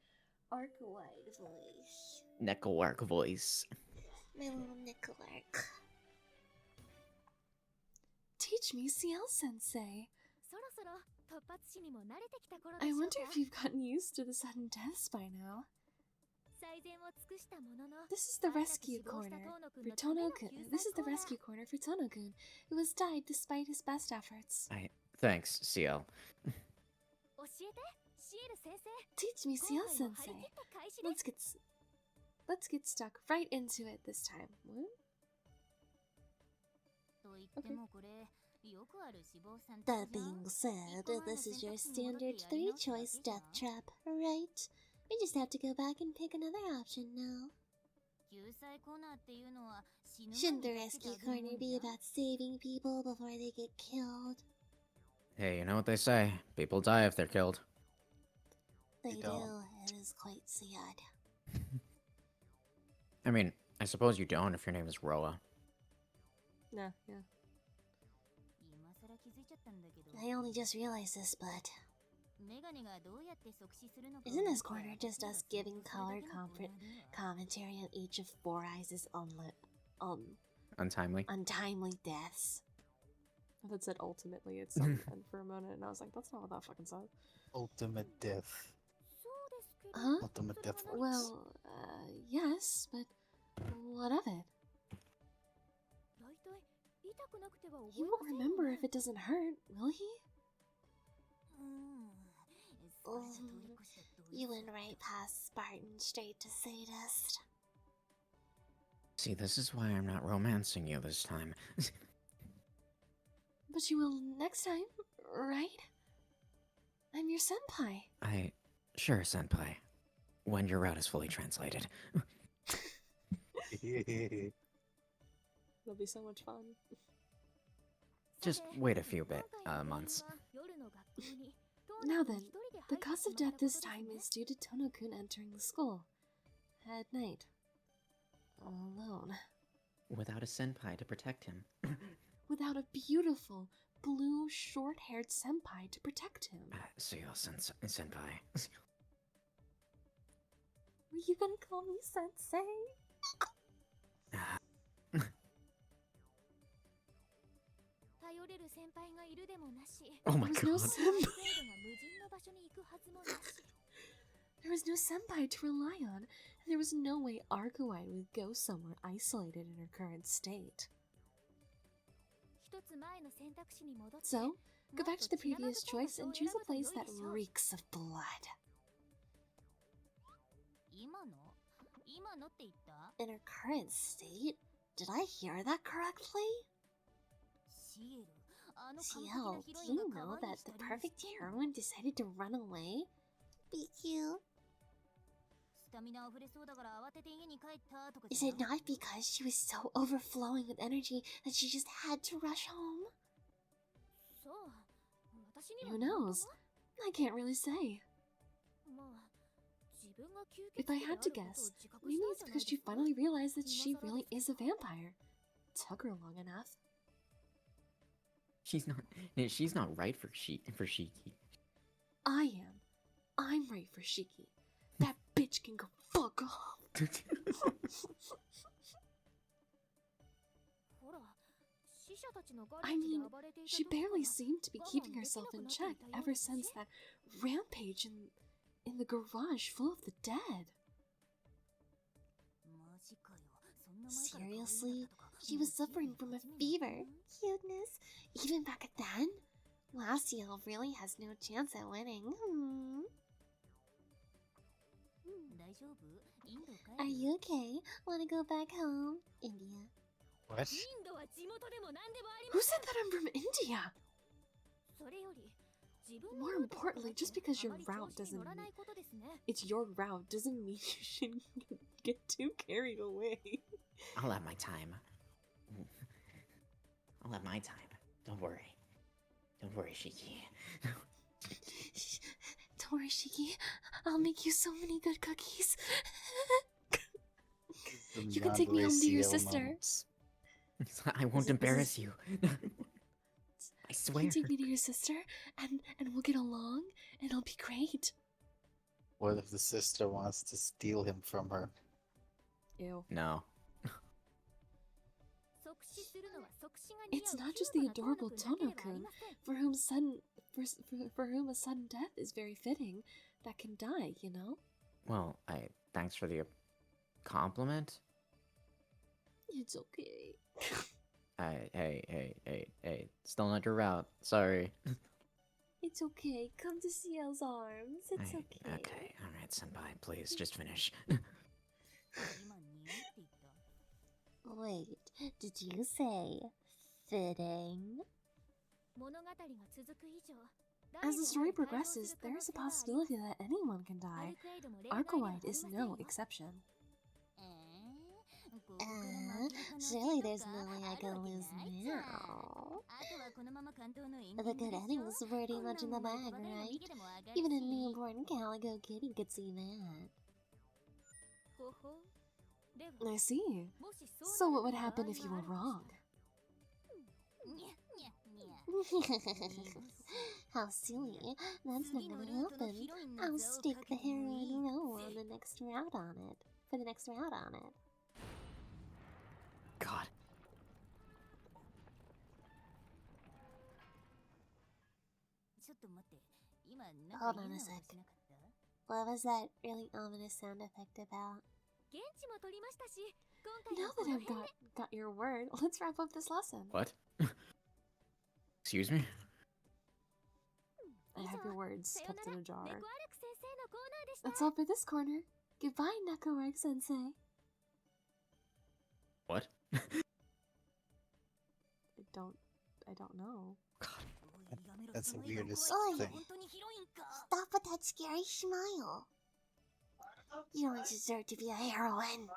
Arcueid voice. Neckelark voice. My little Neckelark. Teach me Seal Sensei. I wonder if you've gotten used to the sudden deaths by now. This is the rescue corner for Tono-kun. This is the rescue corner for Tono-kun, who has died despite his best efforts. Thanks, CL. Teach me, CL Sensei. Let's get stuck right into it this time. What? Okay. That being said, this is your standard 3-choice death trap, right? We just have to go back and pick another option now. Shouldn't the rescue corner be about saving people before they get killed? Hey, you know what they say. People die if they're killed. They do. It is quite sad. I mean, I suppose you don't if your name is Roa. Yeah. I only just realized this, but... Isn't this corner just us giving color commentary on each of Four Eyes' Untimely deaths? I thought it said ultimately it's something for a moment, and I was like, that's not what that fucking said. Ultimate death. Huh? Ultimate death works. Well, yes, but what of it? He won't remember if it doesn't hurt, will he? You went right past Spartan straight to sadist. See, this is why I'm not romancing you this time. But you will next time, right? I'm your senpai. Sure, senpai. When your route is fully translated. It'll be so much fun. Just wait a few months. Now then, the cause of death this time is due to Tono-kun entering the school. At night. Alone. Without a senpai to protect him. Without a beautiful, blue, short-haired senpai to protect him. Senpai. Were you gonna call me sensei? Oh my god. There was no senpai to rely on, and there was no way Arcueid would go somewhere isolated in her current state. So, go back to the previous choice and choose a place that reeks of blood. In her current state? Did I hear that correctly? CL, do you know that the perfect heroine decided to run away? BQ. Is it not because she was so overflowing with energy that she just had to rush home? Who knows? I can't really say. If I had to guess, maybe it's because she finally realized that she really is a vampire. Took her long enough. She's not right for Shiki. I am. I'm right for Shiki. That bitch can go fuck off. I mean, she barely seemed to be keeping herself in check ever since that rampage in the garage full of the dead. Seriously? She was suffering from a fever. Cuteness. Even back then? Laciel really has no chance at winning. Are you okay? Wanna go back home? India. What? Who said that I'm from India? More importantly, just because your route doesn't mean it's your route doesn't mean you shouldn't get too carried away. I'll have my time. I'll have my time. Don't worry. Don't worry, Shiki. Don't worry, Shiki. I'll make you so many good cookies. You can take me home to your sister. Moments. I won't embarrass you. I swear. You can take me to your sister, and we'll get along, and it'll be great. What if the sister wants to steal him from her? Ew. No. It's not just the adorable Tono-kun, for whom a sudden death is very fitting, that can die, you know? Well, thanks for the compliment. It's okay. Hey. Still not your route. Sorry. It's okay. Come to CL's arms. It's okay. Okay. Alright, senpai. Please, just finish. Wait, did you say fitting? As the story progresses, there is a possibility that anyone can die. Arcueid is no exception. Surely there's no way I can lose now. The good ending's pretty much in the bag, right? Even a newborn Calico Kitty could see that. I see. So what would happen if you were wrong? How silly. That's not gonna happen. I'll stick the heroin row on the next route on it. For the next route on it. God. Hold on a sec. What was that really ominous sound effect about? Now that I've got your word, let's wrap up this lesson. What? Excuse me? I have your words kept in a jar. That's all for this corner. Goodbye, Neko-Arc-sensei. What? I don't know. That's the weirdest Oi! thing. Stop with that scary smile. You don't deserve to be a heroine.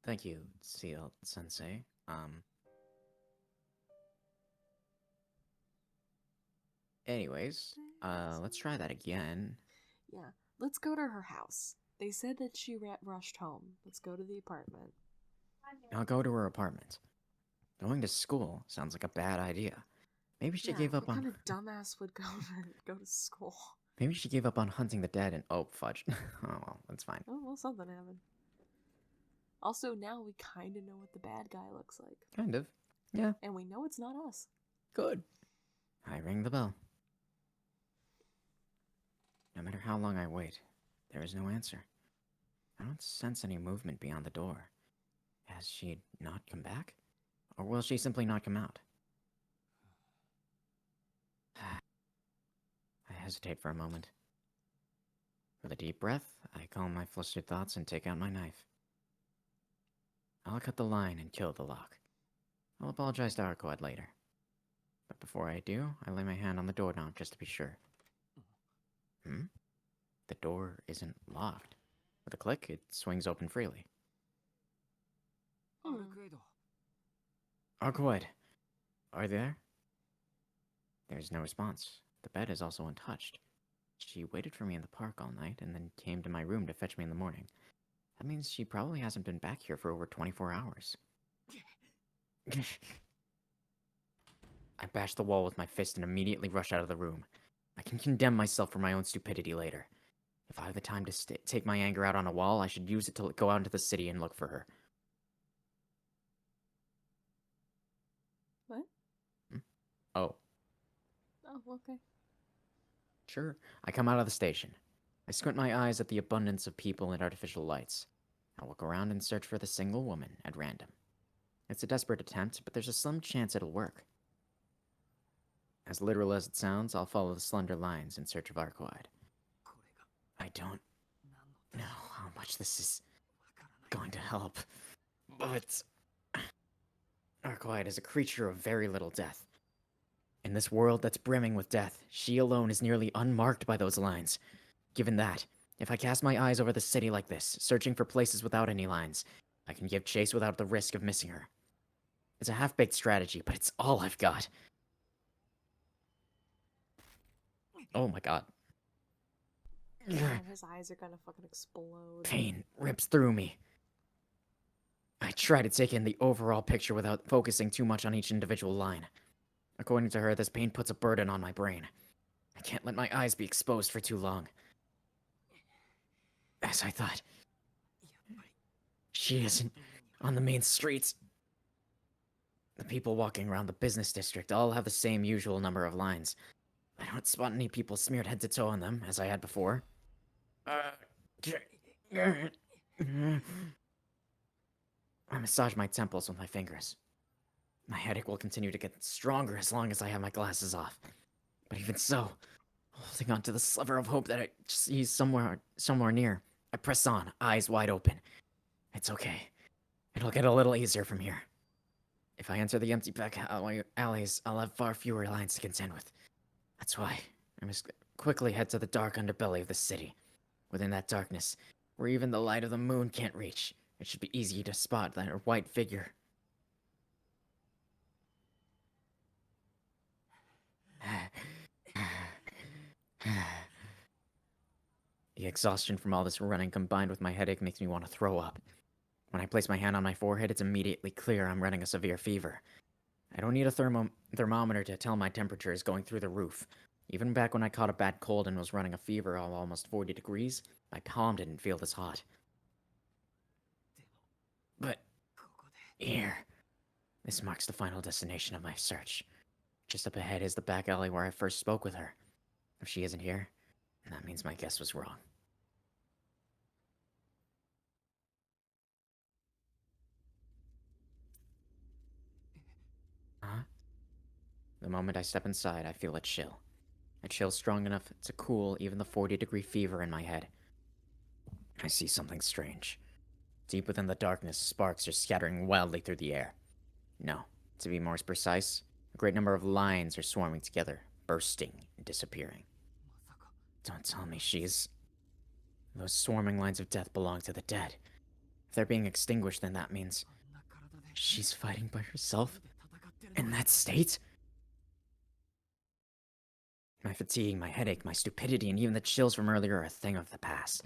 Thank you, Seal Sensei. Anyways, let's try that again. Yeah, let's go to her house. They said that she rushed home. Let's go to the apartment. I'll go to her apartment. Going to school sounds like a bad idea. Maybe she gave up what on. What kind of dumbass would go to school? Maybe she gave up on hunting the dead and fudge. Oh well, that's fine. Oh well, something happened. Also, now we kind of know what the bad guy looks like. Kind of. Yeah. And we know it's not us. Good. I ring the bell. No matter how long I wait, there is no answer. I don't sense any movement beyond the door. Has she not come back? Or will she simply not come out? I hesitate for a moment. With a deep breath, I calm my flustered thoughts and take out my knife. I'll cut the line and kill the lock. I'll apologize to Arcueid later. But before I do, I lay my hand on the doorknob just to be sure. The door isn't locked. With a click, it swings open freely. Arcueid, Are you there? There's no response. The bed is also untouched. She waited for me in the park all night and then came to my room to fetch me in the morning. That means she probably hasn't been back here for over 24 hours. I bashed the wall with my fist and immediately rushed out of the room. I can condemn myself for my own stupidity later. If I have the time to take my anger out on a wall, I should use it to go out into the city and look for her. What? Oh. Oh, okay. Sure. I come out of the station. I squint my eyes at the abundance of people and artificial lights. I look around and search for the single woman at random. It's a desperate attempt, but there's a slim chance it'll work. As literal as it sounds, I'll follow the slender lines in search of Arcueid. I don't know how much this is going to help, but Arcueid is a creature of very little death. In this world that's brimming with death, she alone is nearly unmarked by those lines. Given that, if I cast my eyes over the city like this, searching for places without any lines, I can give chase without the risk of missing her. It's a half-baked strategy, but it's all I've got. Oh my god. Man, his eyes are gonna fucking explode. Pain rips through me. I try to take in the overall picture without focusing too much on each individual line. According to her, this pain puts a burden on my brain. I can't let my eyes be exposed for too long. As I thought, she isn't on the main streets. The people walking around the business district all have the same usual number of lines. I don't spot any people smeared head to toe on them, as I had before. I massage my temples with my fingers. My headache will continue to get stronger as long as I have my glasses off. But even so, holding on to the sliver of hope that I see somewhere near, I press on, eyes wide open. It's okay. It'll get a little easier from here. If I enter the empty back alleys, I'll have far fewer lines to contend with. That's why I must quickly head to the dark underbelly of the city. Within that darkness, where even the light of the moon can't reach, it should be easy to spot that white figure. The exhaustion from all this running combined with my headache makes me want to throw up. When I place my hand on my forehead, it's immediately clear I'm running a severe fever. I don't need a thermometer to tell my temperature is going through the roof. Even back when I caught a bad cold and was running a fever of almost 40 degrees, my palm didn't feel this hot. But here, this marks the final destination of my search. Just up ahead is the back alley where I first spoke with her. If she isn't here, that means my guess was wrong. Huh? The moment I step inside, I feel a chill. A chill strong enough to cool even the 40-degree fever in my head. I see something strange. Deep within the darkness, sparks are scattering wildly through the air. No, to be more precise, a great number of lines are swarming together, bursting and disappearing. Don't tell me she's... Those swarming lines of death belong to the dead. If they're being extinguished, then that means... she's fighting by herself? In that state? My fatigue, my headache, my stupidity, and even the chills from earlier are a thing of the past.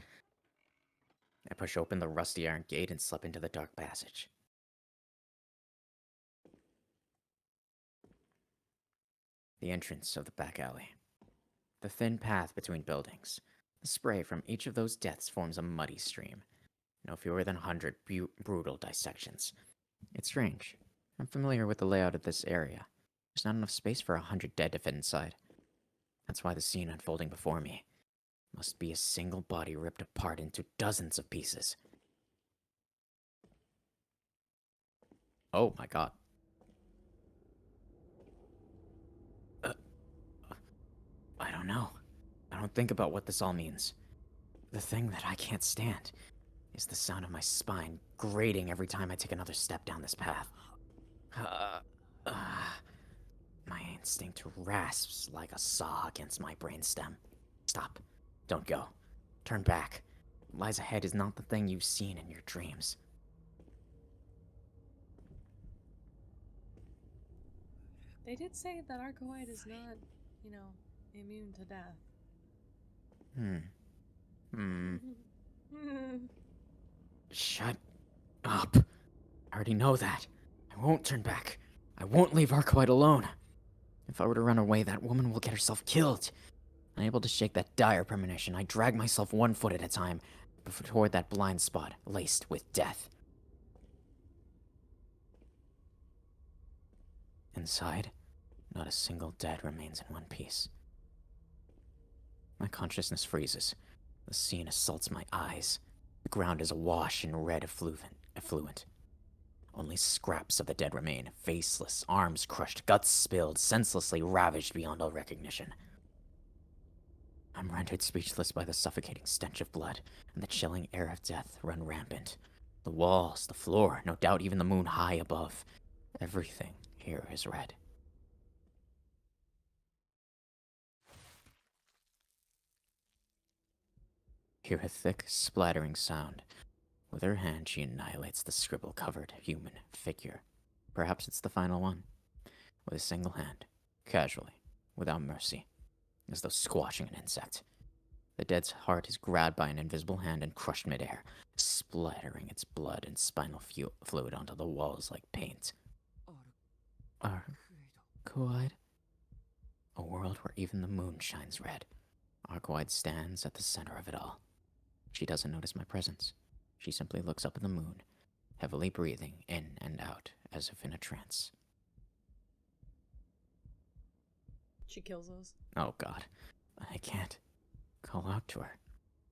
I push open the rusty iron gate and slip into the dark passage. The entrance of the back alley. The thin path between buildings. The spray from each of those deaths forms a muddy stream. No fewer than 100 brutal dissections. It's strange. I'm familiar with the layout of this area. There's not enough space for 100 dead to fit inside. That's why the scene unfolding before me must be a single body ripped apart into dozens of pieces. Oh my god. I don't know. I don't think about what this all means. The thing that I can't stand is the sound of my spine grating every time I take another step down this path. My instinct rasps like a saw against my brainstem. Stop. Don't go. Turn back. What lies ahead is not the thing you've seen in your dreams. They did say that Arcueid is not, you know, immune to death. Shut up. I already know that. I won't turn back. I won't leave Arcueid alone. If I were to run away, that woman will get herself killed. Unable to shake that dire premonition, I drag myself 1 foot at a time toward that blind spot laced with death. Inside, not a single dead remains in one piece. My consciousness freezes. The scene assaults my eyes. The ground is awash in red effluent. Only scraps of the dead remain, faceless, arms crushed, guts spilled, senselessly ravaged beyond all recognition. I'm rendered speechless by the suffocating stench of blood and the chilling air of death run rampant. The walls, the floor, no doubt even the moon high above. Everything here is red. Hear a thick, splattering sound. With her hand, she annihilates the scribble-covered human figure. Perhaps it's the final one. With a single hand, casually, without mercy, as though squashing an insect. The dead's heart is grabbed by an invisible hand and crushed midair, splattering its blood and spinal fluid onto the walls like paint. Arcueid? A world where even the moon shines red. Arcueid stands at the center of it all. She doesn't notice my presence. She simply looks up at the moon, heavily breathing in and out as if in a trance. She kills us. Oh god, I can't call out to her.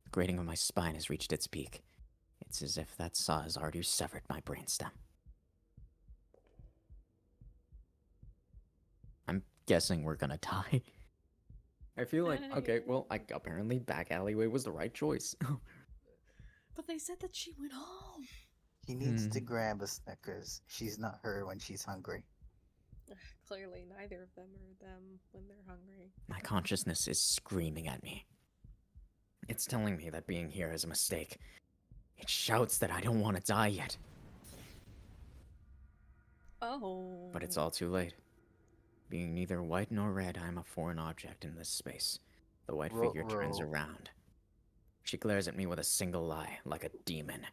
The grating of my spine has reached its peak. It's as if that saw has already severed my brainstem. I'm guessing we're gonna die. I feel like, okay, well, apparently back alleyway was the right choice. But they said that she went home. He needs to grab a Snickers. She's not her when she's hungry. Clearly, neither of them are them when they're hungry. My consciousness is screaming at me. It's telling me that being here is a mistake. It shouts that I don't want to die yet. Oh. But it's all too late. Being neither white nor red, I am a foreign object in this space. The white figure turns around. She glares at me with a single eye, like a demon.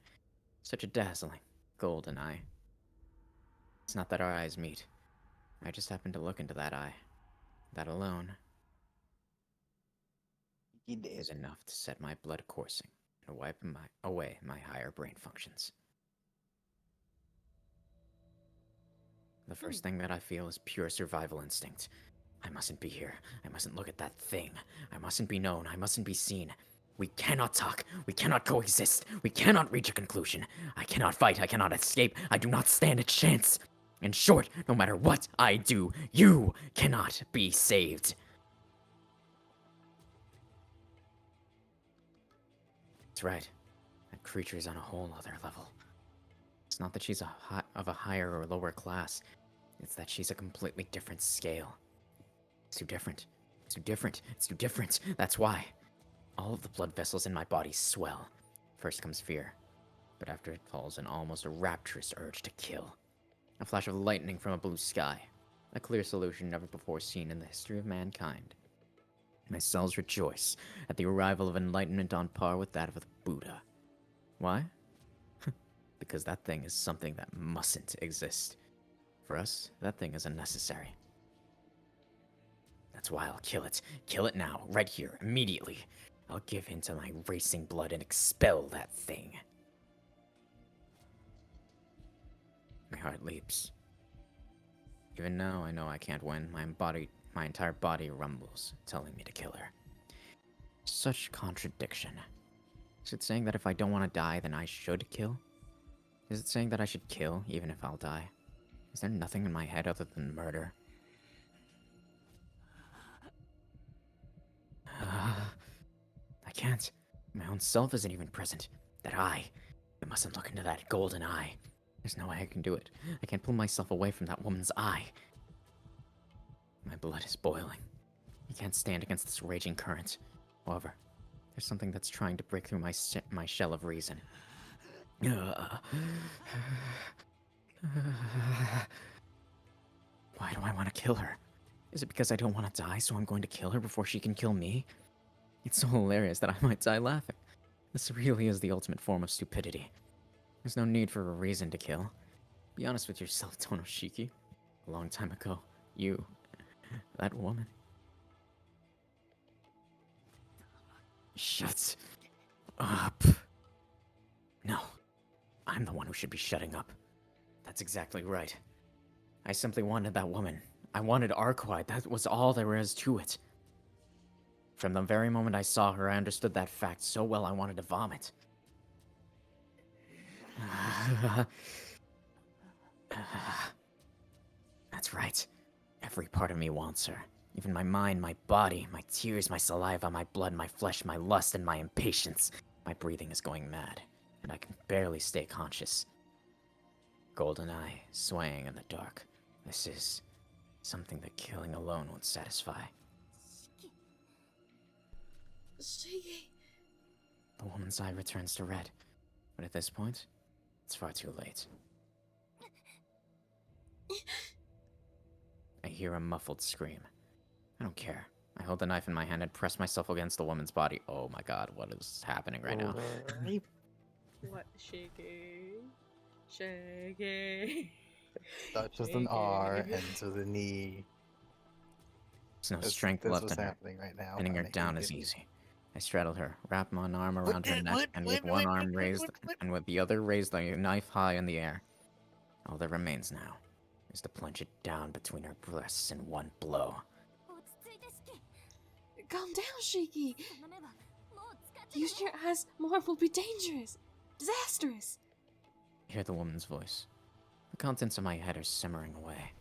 Such a dazzling, golden eye. It's not that our eyes meet. I just happen to look into that eye. That alone is enough to set my blood coursing and wipe away my higher brain functions. The first thing that I feel is pure survival instinct. I mustn't be here. I mustn't look at that thing. I mustn't be known. I mustn't be seen. We cannot talk. We cannot coexist. We cannot reach a conclusion. I cannot fight. I cannot escape. I do not stand a chance. In short, no matter what I do, you cannot be saved. That's right. That creature is on a whole other level. It's not that she's of a higher or lower class. It's that she's a completely different scale. It's too different. It's too different. It's too different. That's why. All of the blood vessels in my body swell. First comes fear, but after it falls an almost rapturous urge to kill. A flash of lightning from a blue sky. A clear solution never before seen in the history of mankind. My cells rejoice at the arrival of enlightenment on par with that of the Buddha. Why? Because that thing is something that mustn't exist. For us, that thing is unnecessary. That's why I'll kill it. Kill it now, right here, immediately. I'll give in to my racing blood and expel that thing. My heart leaps. Even now, I know I can't win. My entire body rumbles, telling me to kill her. Such contradiction. Is it saying that if I don't want to die, then I should kill? Is it saying that I should kill, even if I'll die? Is there nothing in my head other than murder? I can't. My own self isn't even present. That eye. I mustn't look into that golden eye. There's no way I can do it. I can't pull myself away from that woman's eye. My blood is boiling. I can't stand against this raging current. However, there's something that's trying to break through my shell of reason. What Why do I want to kill her? Is it because I don't want to die, so I'm going to kill her before she can kill me? It's so hilarious that I might die laughing. This really is the ultimate form of stupidity. There's no need for a reason to kill. Be honest with yourself, Tonoshiki. A long time ago, you, that woman. Shut up. No, I'm the one who should be shutting up. That's exactly right. I simply wanted that woman. I wanted Arcueid. That was all there was to it. From the very moment I saw her, I understood that fact so well I wanted to vomit. That's right. Every part of me wants her. Even my mind, my body, my tears, my saliva, my blood, my flesh, my lust, and my impatience. My breathing is going mad, and I can barely stay conscious. Golden eye, swaying in the dark. This is something that killing alone won't satisfy. Shiki. The woman's eye returns to red, but at this point, it's far too late. I hear a muffled scream. I don't care. I hold the knife in my hand and press myself against the woman's body. Oh my god, what is happening right now? What? Shaky. Shaky. That's just an R into the knee. There's no strength left in her. Happening right now. Pinning her down is easy. I straddle her, wrap one arm around her neck, and with one arm raised, and with the other raised the knife high in the air. All that remains now is to plunge it down between her breasts in one blow. Calm down, Shiki. Use your eyes more will be dangerous. Disastrous. I hear the woman's voice. The contents of my head are simmering away.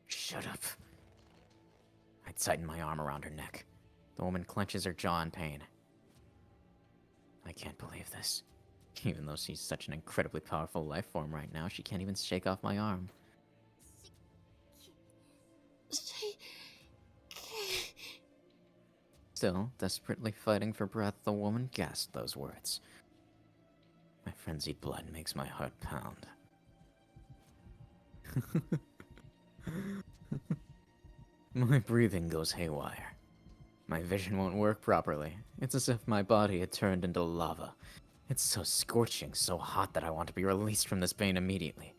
Shut up. I tighten my arm around her neck. The woman clenches her jaw in pain. I can't believe this. Even though she's such an incredibly powerful life form right now, she can't even shake off my arm. Still, desperately fighting for breath, the woman gasped those words. My frenzied blood makes my heart pound. My breathing goes haywire. My vision won't work properly. It's as if my body had turned into lava. It's so scorching, so hot that I want to be released from this pain immediately.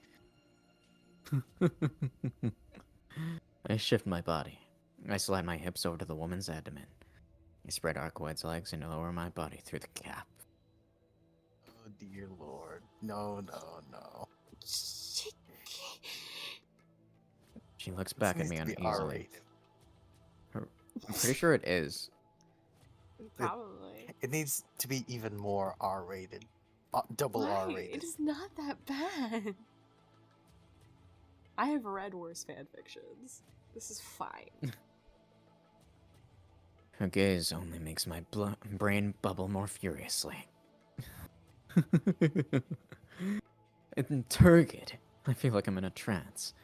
I shift my body. I slide my hips over to the woman's abdomen. I spread Arcueid's legs and lower my body through the gap. Oh dear lord. No, no, no. She looks back at me uneasily. I'm pretty sure it is. Probably. It needs to be even more R-rated. Double R-rated. It is not that bad. I have read worse fanfictions. This is fine. Her gaze only makes my brain bubble more furiously. It's turgid. I feel like I'm in a trance.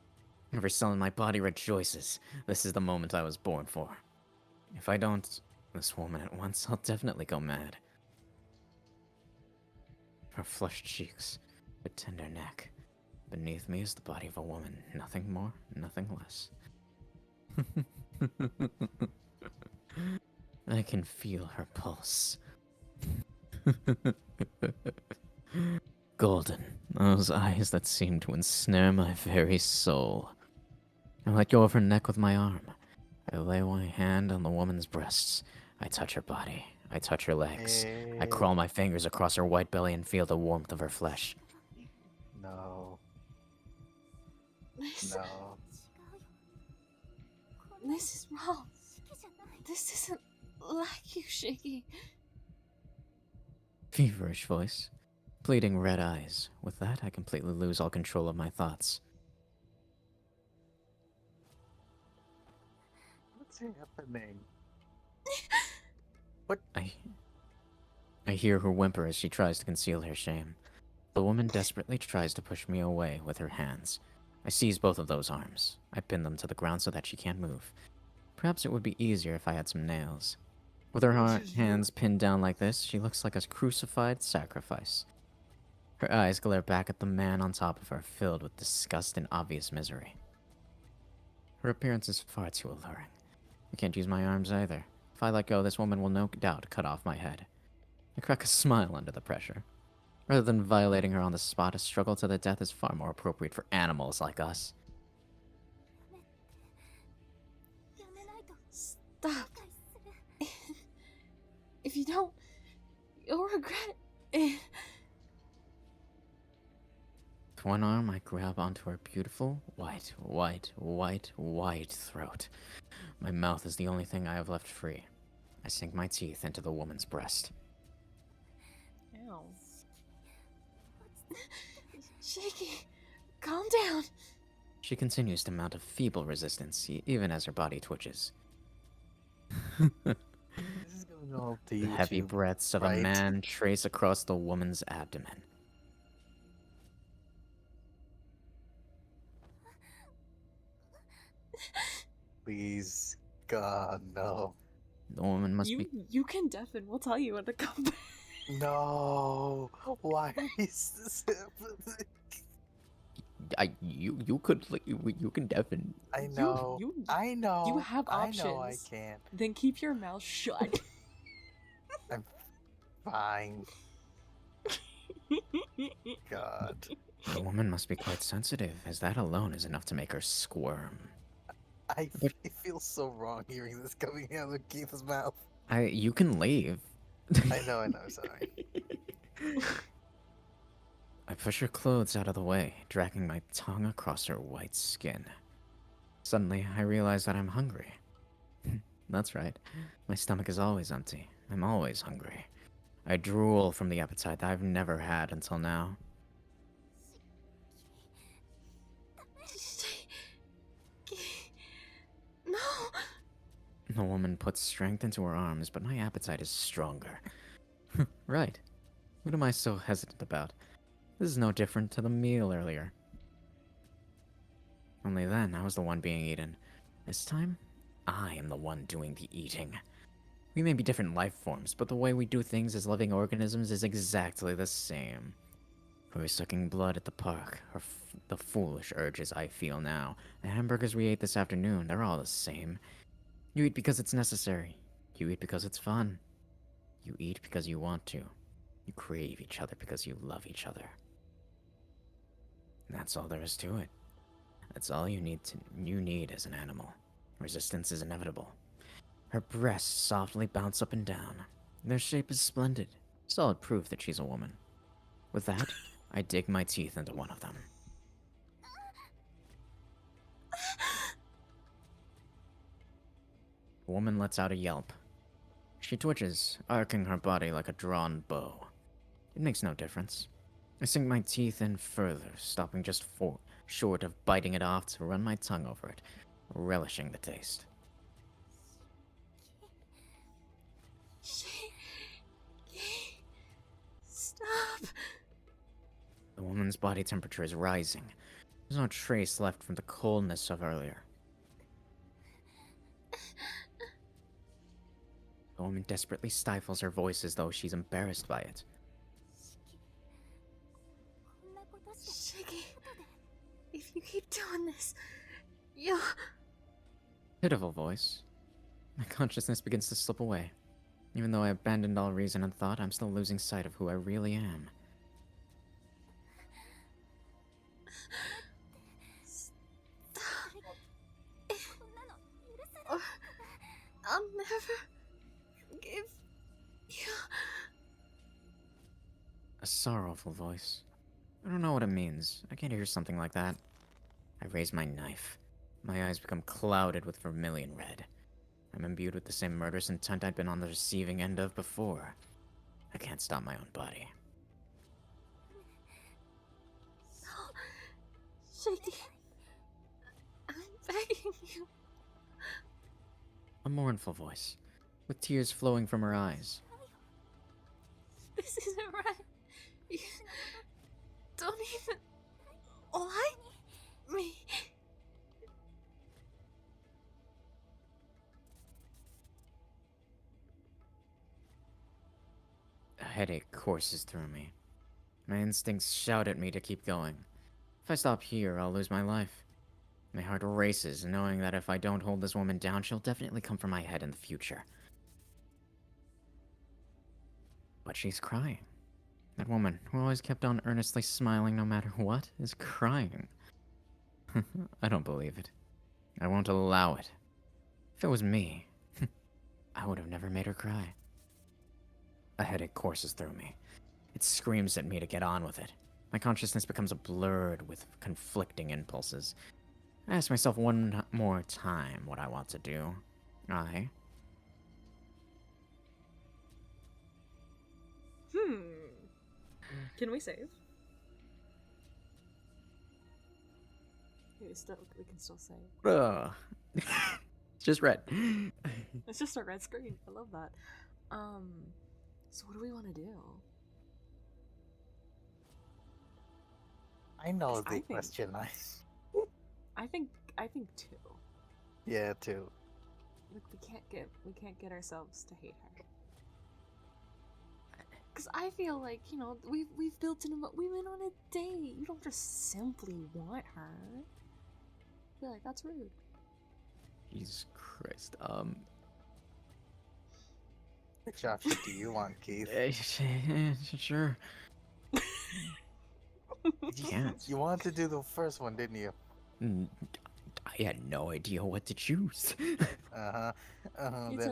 Every cell in my body rejoices. This is the moment I was born for. If I don't this woman at once, I'll definitely go mad. Her flushed cheeks, her tender neck. Beneath me is the body of a woman. Nothing more, nothing less. I can feel her pulse. Golden, those eyes that seem to ensnare my very soul. I let go of her neck with my arm. I lay my hand on the woman's breasts. I touch her body. I touch her legs. I crawl my fingers across her white belly and feel the warmth of her flesh. No. This, No. this is wrong. This isn't like you, Shiki. Feverish voice. Pleading red eyes. With that, I completely lose all control of my thoughts. What's happening? I hear her whimper as she tries to conceal her shame. The woman desperately tries to push me away with her hands. I seize both of those arms. I pin them to the ground so that she can't move. Perhaps it would be easier if I had some nails. With her hands pinned down like this, she looks like a crucified sacrifice. Her eyes glare back at the man on top of her, filled with disgust and obvious misery. Her appearance is far too alluring. I can't use my arms either. If I let go, this woman will no doubt cut off my head. I crack a smile under the pressure. Rather than violating her on the spot, a struggle to the death is far more appropriate for animals like us. Stop. If you don't, you'll regret it. With one arm, I grab onto her beautiful, white throat. My mouth is the only thing I have left free. I sink my teeth into the woman's breast. Ow. Shaky, calm down. She continues to mount a feeble resistance, even as her body twitches. This is gonna go to The heavy YouTube, breaths of right? a man trace across the woman's abdomen. Please, God, no. The woman must be... You can deafen. We'll tell you when to come back. No! Why is this happening? You can deafen. I know. I know. You have options. I know I can. Then keep your mouth shut. I'm fine. God. The woman must be quite sensitive, as that alone is enough to make her squirm. I feel so wrong hearing this coming out of Keith's mouth. You can leave. I know, sorry. I push her clothes out of the way, dragging my tongue across her white skin. Suddenly, I realize that I'm hungry. That's right. My stomach is always empty. I'm always hungry. I drool from the appetite that I've never had until now. No. The woman puts strength into her arms, but my appetite is stronger. Right. What am I so hesitant about? This is no different to the meal earlier. Only then, I was the one being eaten. This time, I am the one doing the eating. We may be different life forms, but the way we do things as living organisms is exactly the same. We're sucking blood at the park, or the foolish urges I feel now. The hamburgers we ate this afternoon, they're all the same. You eat because it's necessary. You eat because it's fun. You eat because you want to. You crave each other because you love each other. That's all there is to it. That's all you need as an animal. Resistance is inevitable. Her breasts softly bounce up and down. Their shape is splendid. Solid proof that she's a woman. With that, I dig my teeth into one of them. The woman lets out a yelp. She twitches, arcing her body like a drawn bow. It makes no difference. I sink my teeth in further, stopping just short of biting it off to run my tongue over it, relishing the taste. Stop. The woman's body temperature is rising. There's no trace left from the coldness of earlier. The woman desperately stifles her voice as though she's embarrassed by it. Shiggy, if you keep doing this, you'll... Pitiful voice. My consciousness begins to slip away. Even though I abandoned all reason and thought, I'm still losing sight of who I really am. Stop. Or I'll never forgive you. A sorrowful voice. I don't know what it means. I can't hear something like that. I raise my knife. My eyes become clouded with vermilion red. I'm imbued with the same murderous intent I'd been on the receiving end of before. I can't stop my own body. No. Shaky. I'm begging you. A mournful voice, with tears flowing from her eyes. This isn't right. You don't even like me. A headache courses through me. My instincts shout at me to keep going. If I stop here, I'll lose my life. My heart races, knowing that if I don't hold this woman down, she'll definitely come for my head in the future. But she's crying. That woman, who always kept on earnestly smiling no matter what, is crying. I don't believe it. I won't allow it. If it was me, I would have never made her cry. A headache courses through me. It screams at me to get on with it. My consciousness becomes blurred with conflicting impulses. I ask myself one more time what I want to do. Can we save? We can still save. It's just red. It's just a red screen. I love that. So what do we want to do? I know the question. I think 2. Yeah, 2. Look, we can't get ourselves to hate her. Because I feel like, you know, we've built in we went on a date. You don't just simply want her. I feel like that's rude. Jesus Christ. Which option do you want, Keith? Sure. You wanted to do the first one, didn't you? I had no idea what to choose. That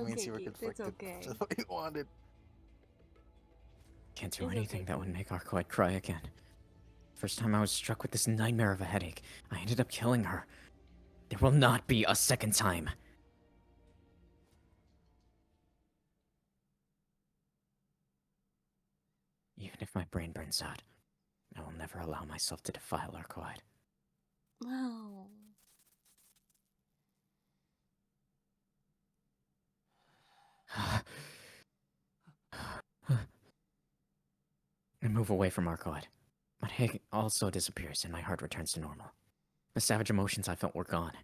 means you were conflicted. It's okay. That's what you wanted. Can't do anything that would make Arcueid cry again. First time I was struck with this nightmare of a headache, I ended up killing her. There will not be a second time. Even if my brain burns out, I will never allow myself to defile Arcueid. Wow. I move away from Arcueid. My headache also disappears and my heart returns to normal. The savage emotions I felt were gone,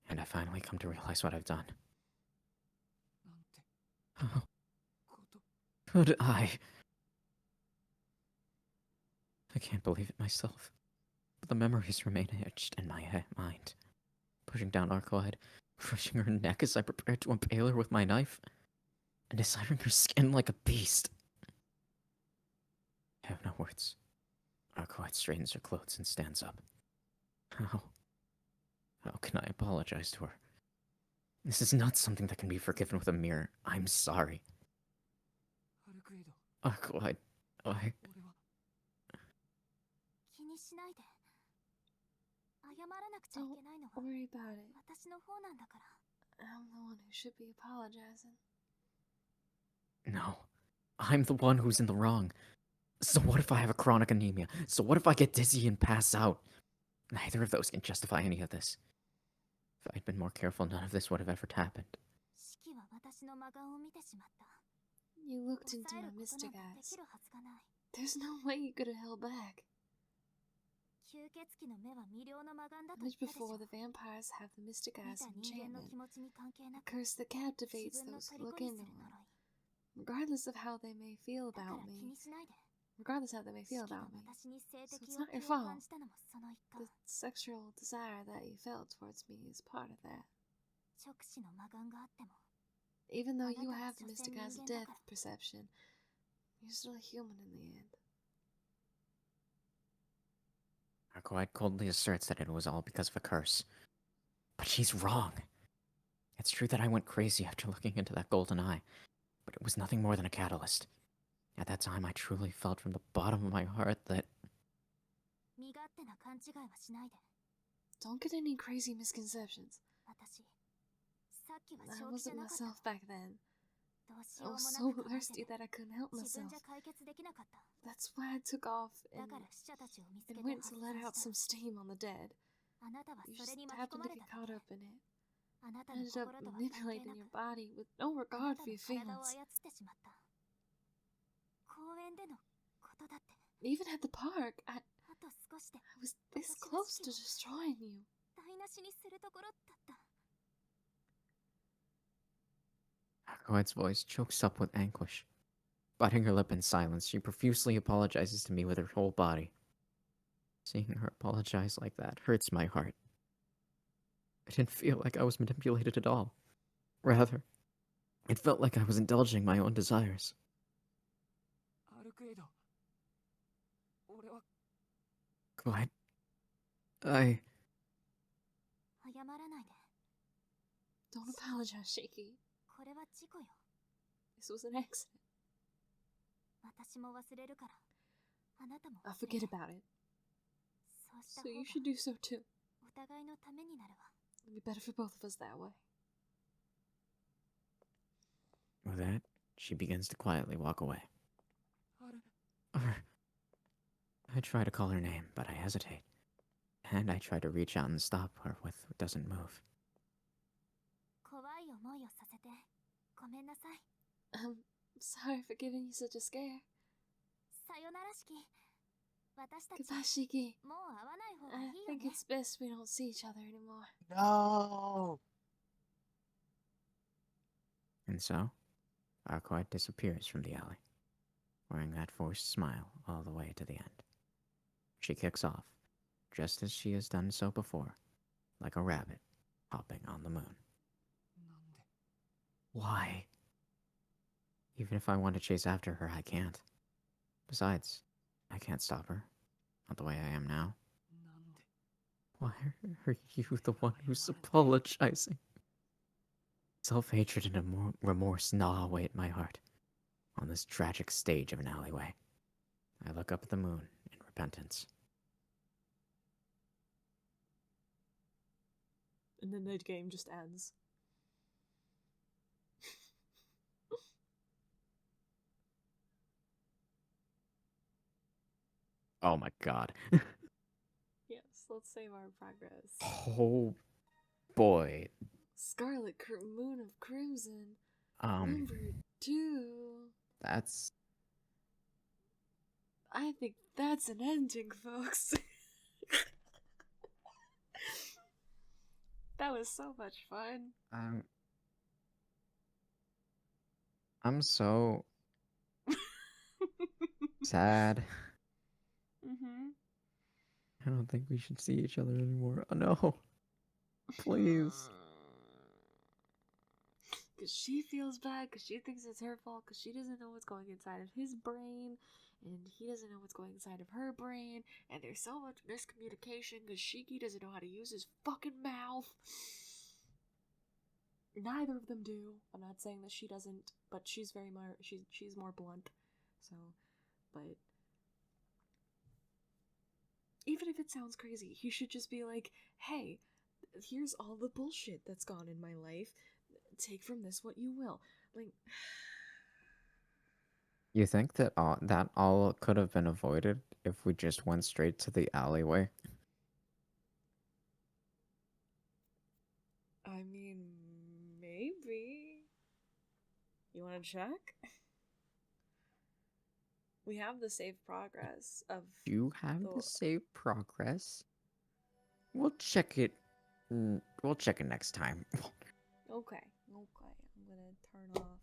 and I finally come to realize what I've done. How could I? I can't believe it myself, but the memories remain etched in my mind. Pushing down Arcueid, crushing her neck as I prepared to impale her with my knife, and desiring her skin like a beast. I have no words. Arcueid straightens her clothes and stands up. How can I apologize to her? This is not something that can be forgiven with a mere, I'm sorry. Arcueid, Don't worry about it. I'm the one who should be apologizing. No, I'm the one who's in the wrong. So what if I have a chronic anemia? So what if I get dizzy and pass out? Neither of those can justify any of this. If I'd been more careful, none of this would have ever happened. You looked into my mystic eyes. There's no way you could have held back. Much before the vampires have the mystic eyes enchantment, a curse that captivates those who look into them. Regardless of how they may feel about me. So it's not your fault. The sexual desire that you felt towards me is part of that. Even though you have the mystic eyes of death perception, you're still a human in the end. Arcueid coldly asserts that it was all because of a curse. But she's wrong. It's true that I went crazy after looking into that golden eye, but it was nothing more than a catalyst. At that time, I truly felt from the bottom of my heart that... Don't get any crazy misconceptions. I wasn't myself back then. I was so thirsty that I couldn't help myself. That's why I took off and went to let out some steam on the dead. You just happened to get caught up in it. I ended up manipulating your body with no regard for your feelings. Even at the park, I was this close to destroying you. Arcueid's voice chokes up with anguish. Biting her lip in silence, she profusely apologizes to me with her whole body. Seeing her apologize like that hurts my heart. I didn't feel like I was manipulated at all. Rather, it felt like I was indulging my own desires. What? I... Don't apologize, Shaky. This was an accident. I'll forget about it. So you should do so too. It'll be better for both of us that way. With that, she begins to quietly walk away. I try to call her name, but I hesitate. And I try to reach out and stop her with what doesn't move. I'm sorry for giving you such a scare. Goodbye, Shiki. I think it's best we don't see each other anymore. No! And so, Arcueid disappears from the alley, wearing that forced smile all the way to the end. She kicks off, just as she has done so before, like a rabbit hopping on the moon. Why? Even if I want to chase after her, I can't. Besides, I can't stop her. Not the way I am now. Why are you the one who's apologizing? Self-hatred and remorse gnaw away at my heart on this tragic stage of an alleyway. I look up at the moon in repentance. And then the game just ends. Oh my god. Yes, let's save our progress. Oh boy. Scarlet Moon of Crimson. Number 2. That's... I think that's an ending, folks. That was so much fun. I'm so... sad. I don't think we should see each other anymore. Oh no. Please. Because she feels bad, because she thinks it's her fault, because she doesn't know what's going inside of his brain, and he doesn't know what's going inside of her brain, and there's so much miscommunication, because Shiki doesn't know how to use his fucking mouth. Neither of them do. I'm not saying that she doesn't, but she's very more, she's more blunt. So, but even if it sounds crazy, he should just be like, hey, here's all the bullshit that's gone in my life. Take from this what you will. Like, You think that all could have been avoided if we just went straight to the alleyway? I mean, maybe. You want to check? We have the save progress of... You have the save progress? We'll check it. We'll check it next time. Okay. I'm gonna turn off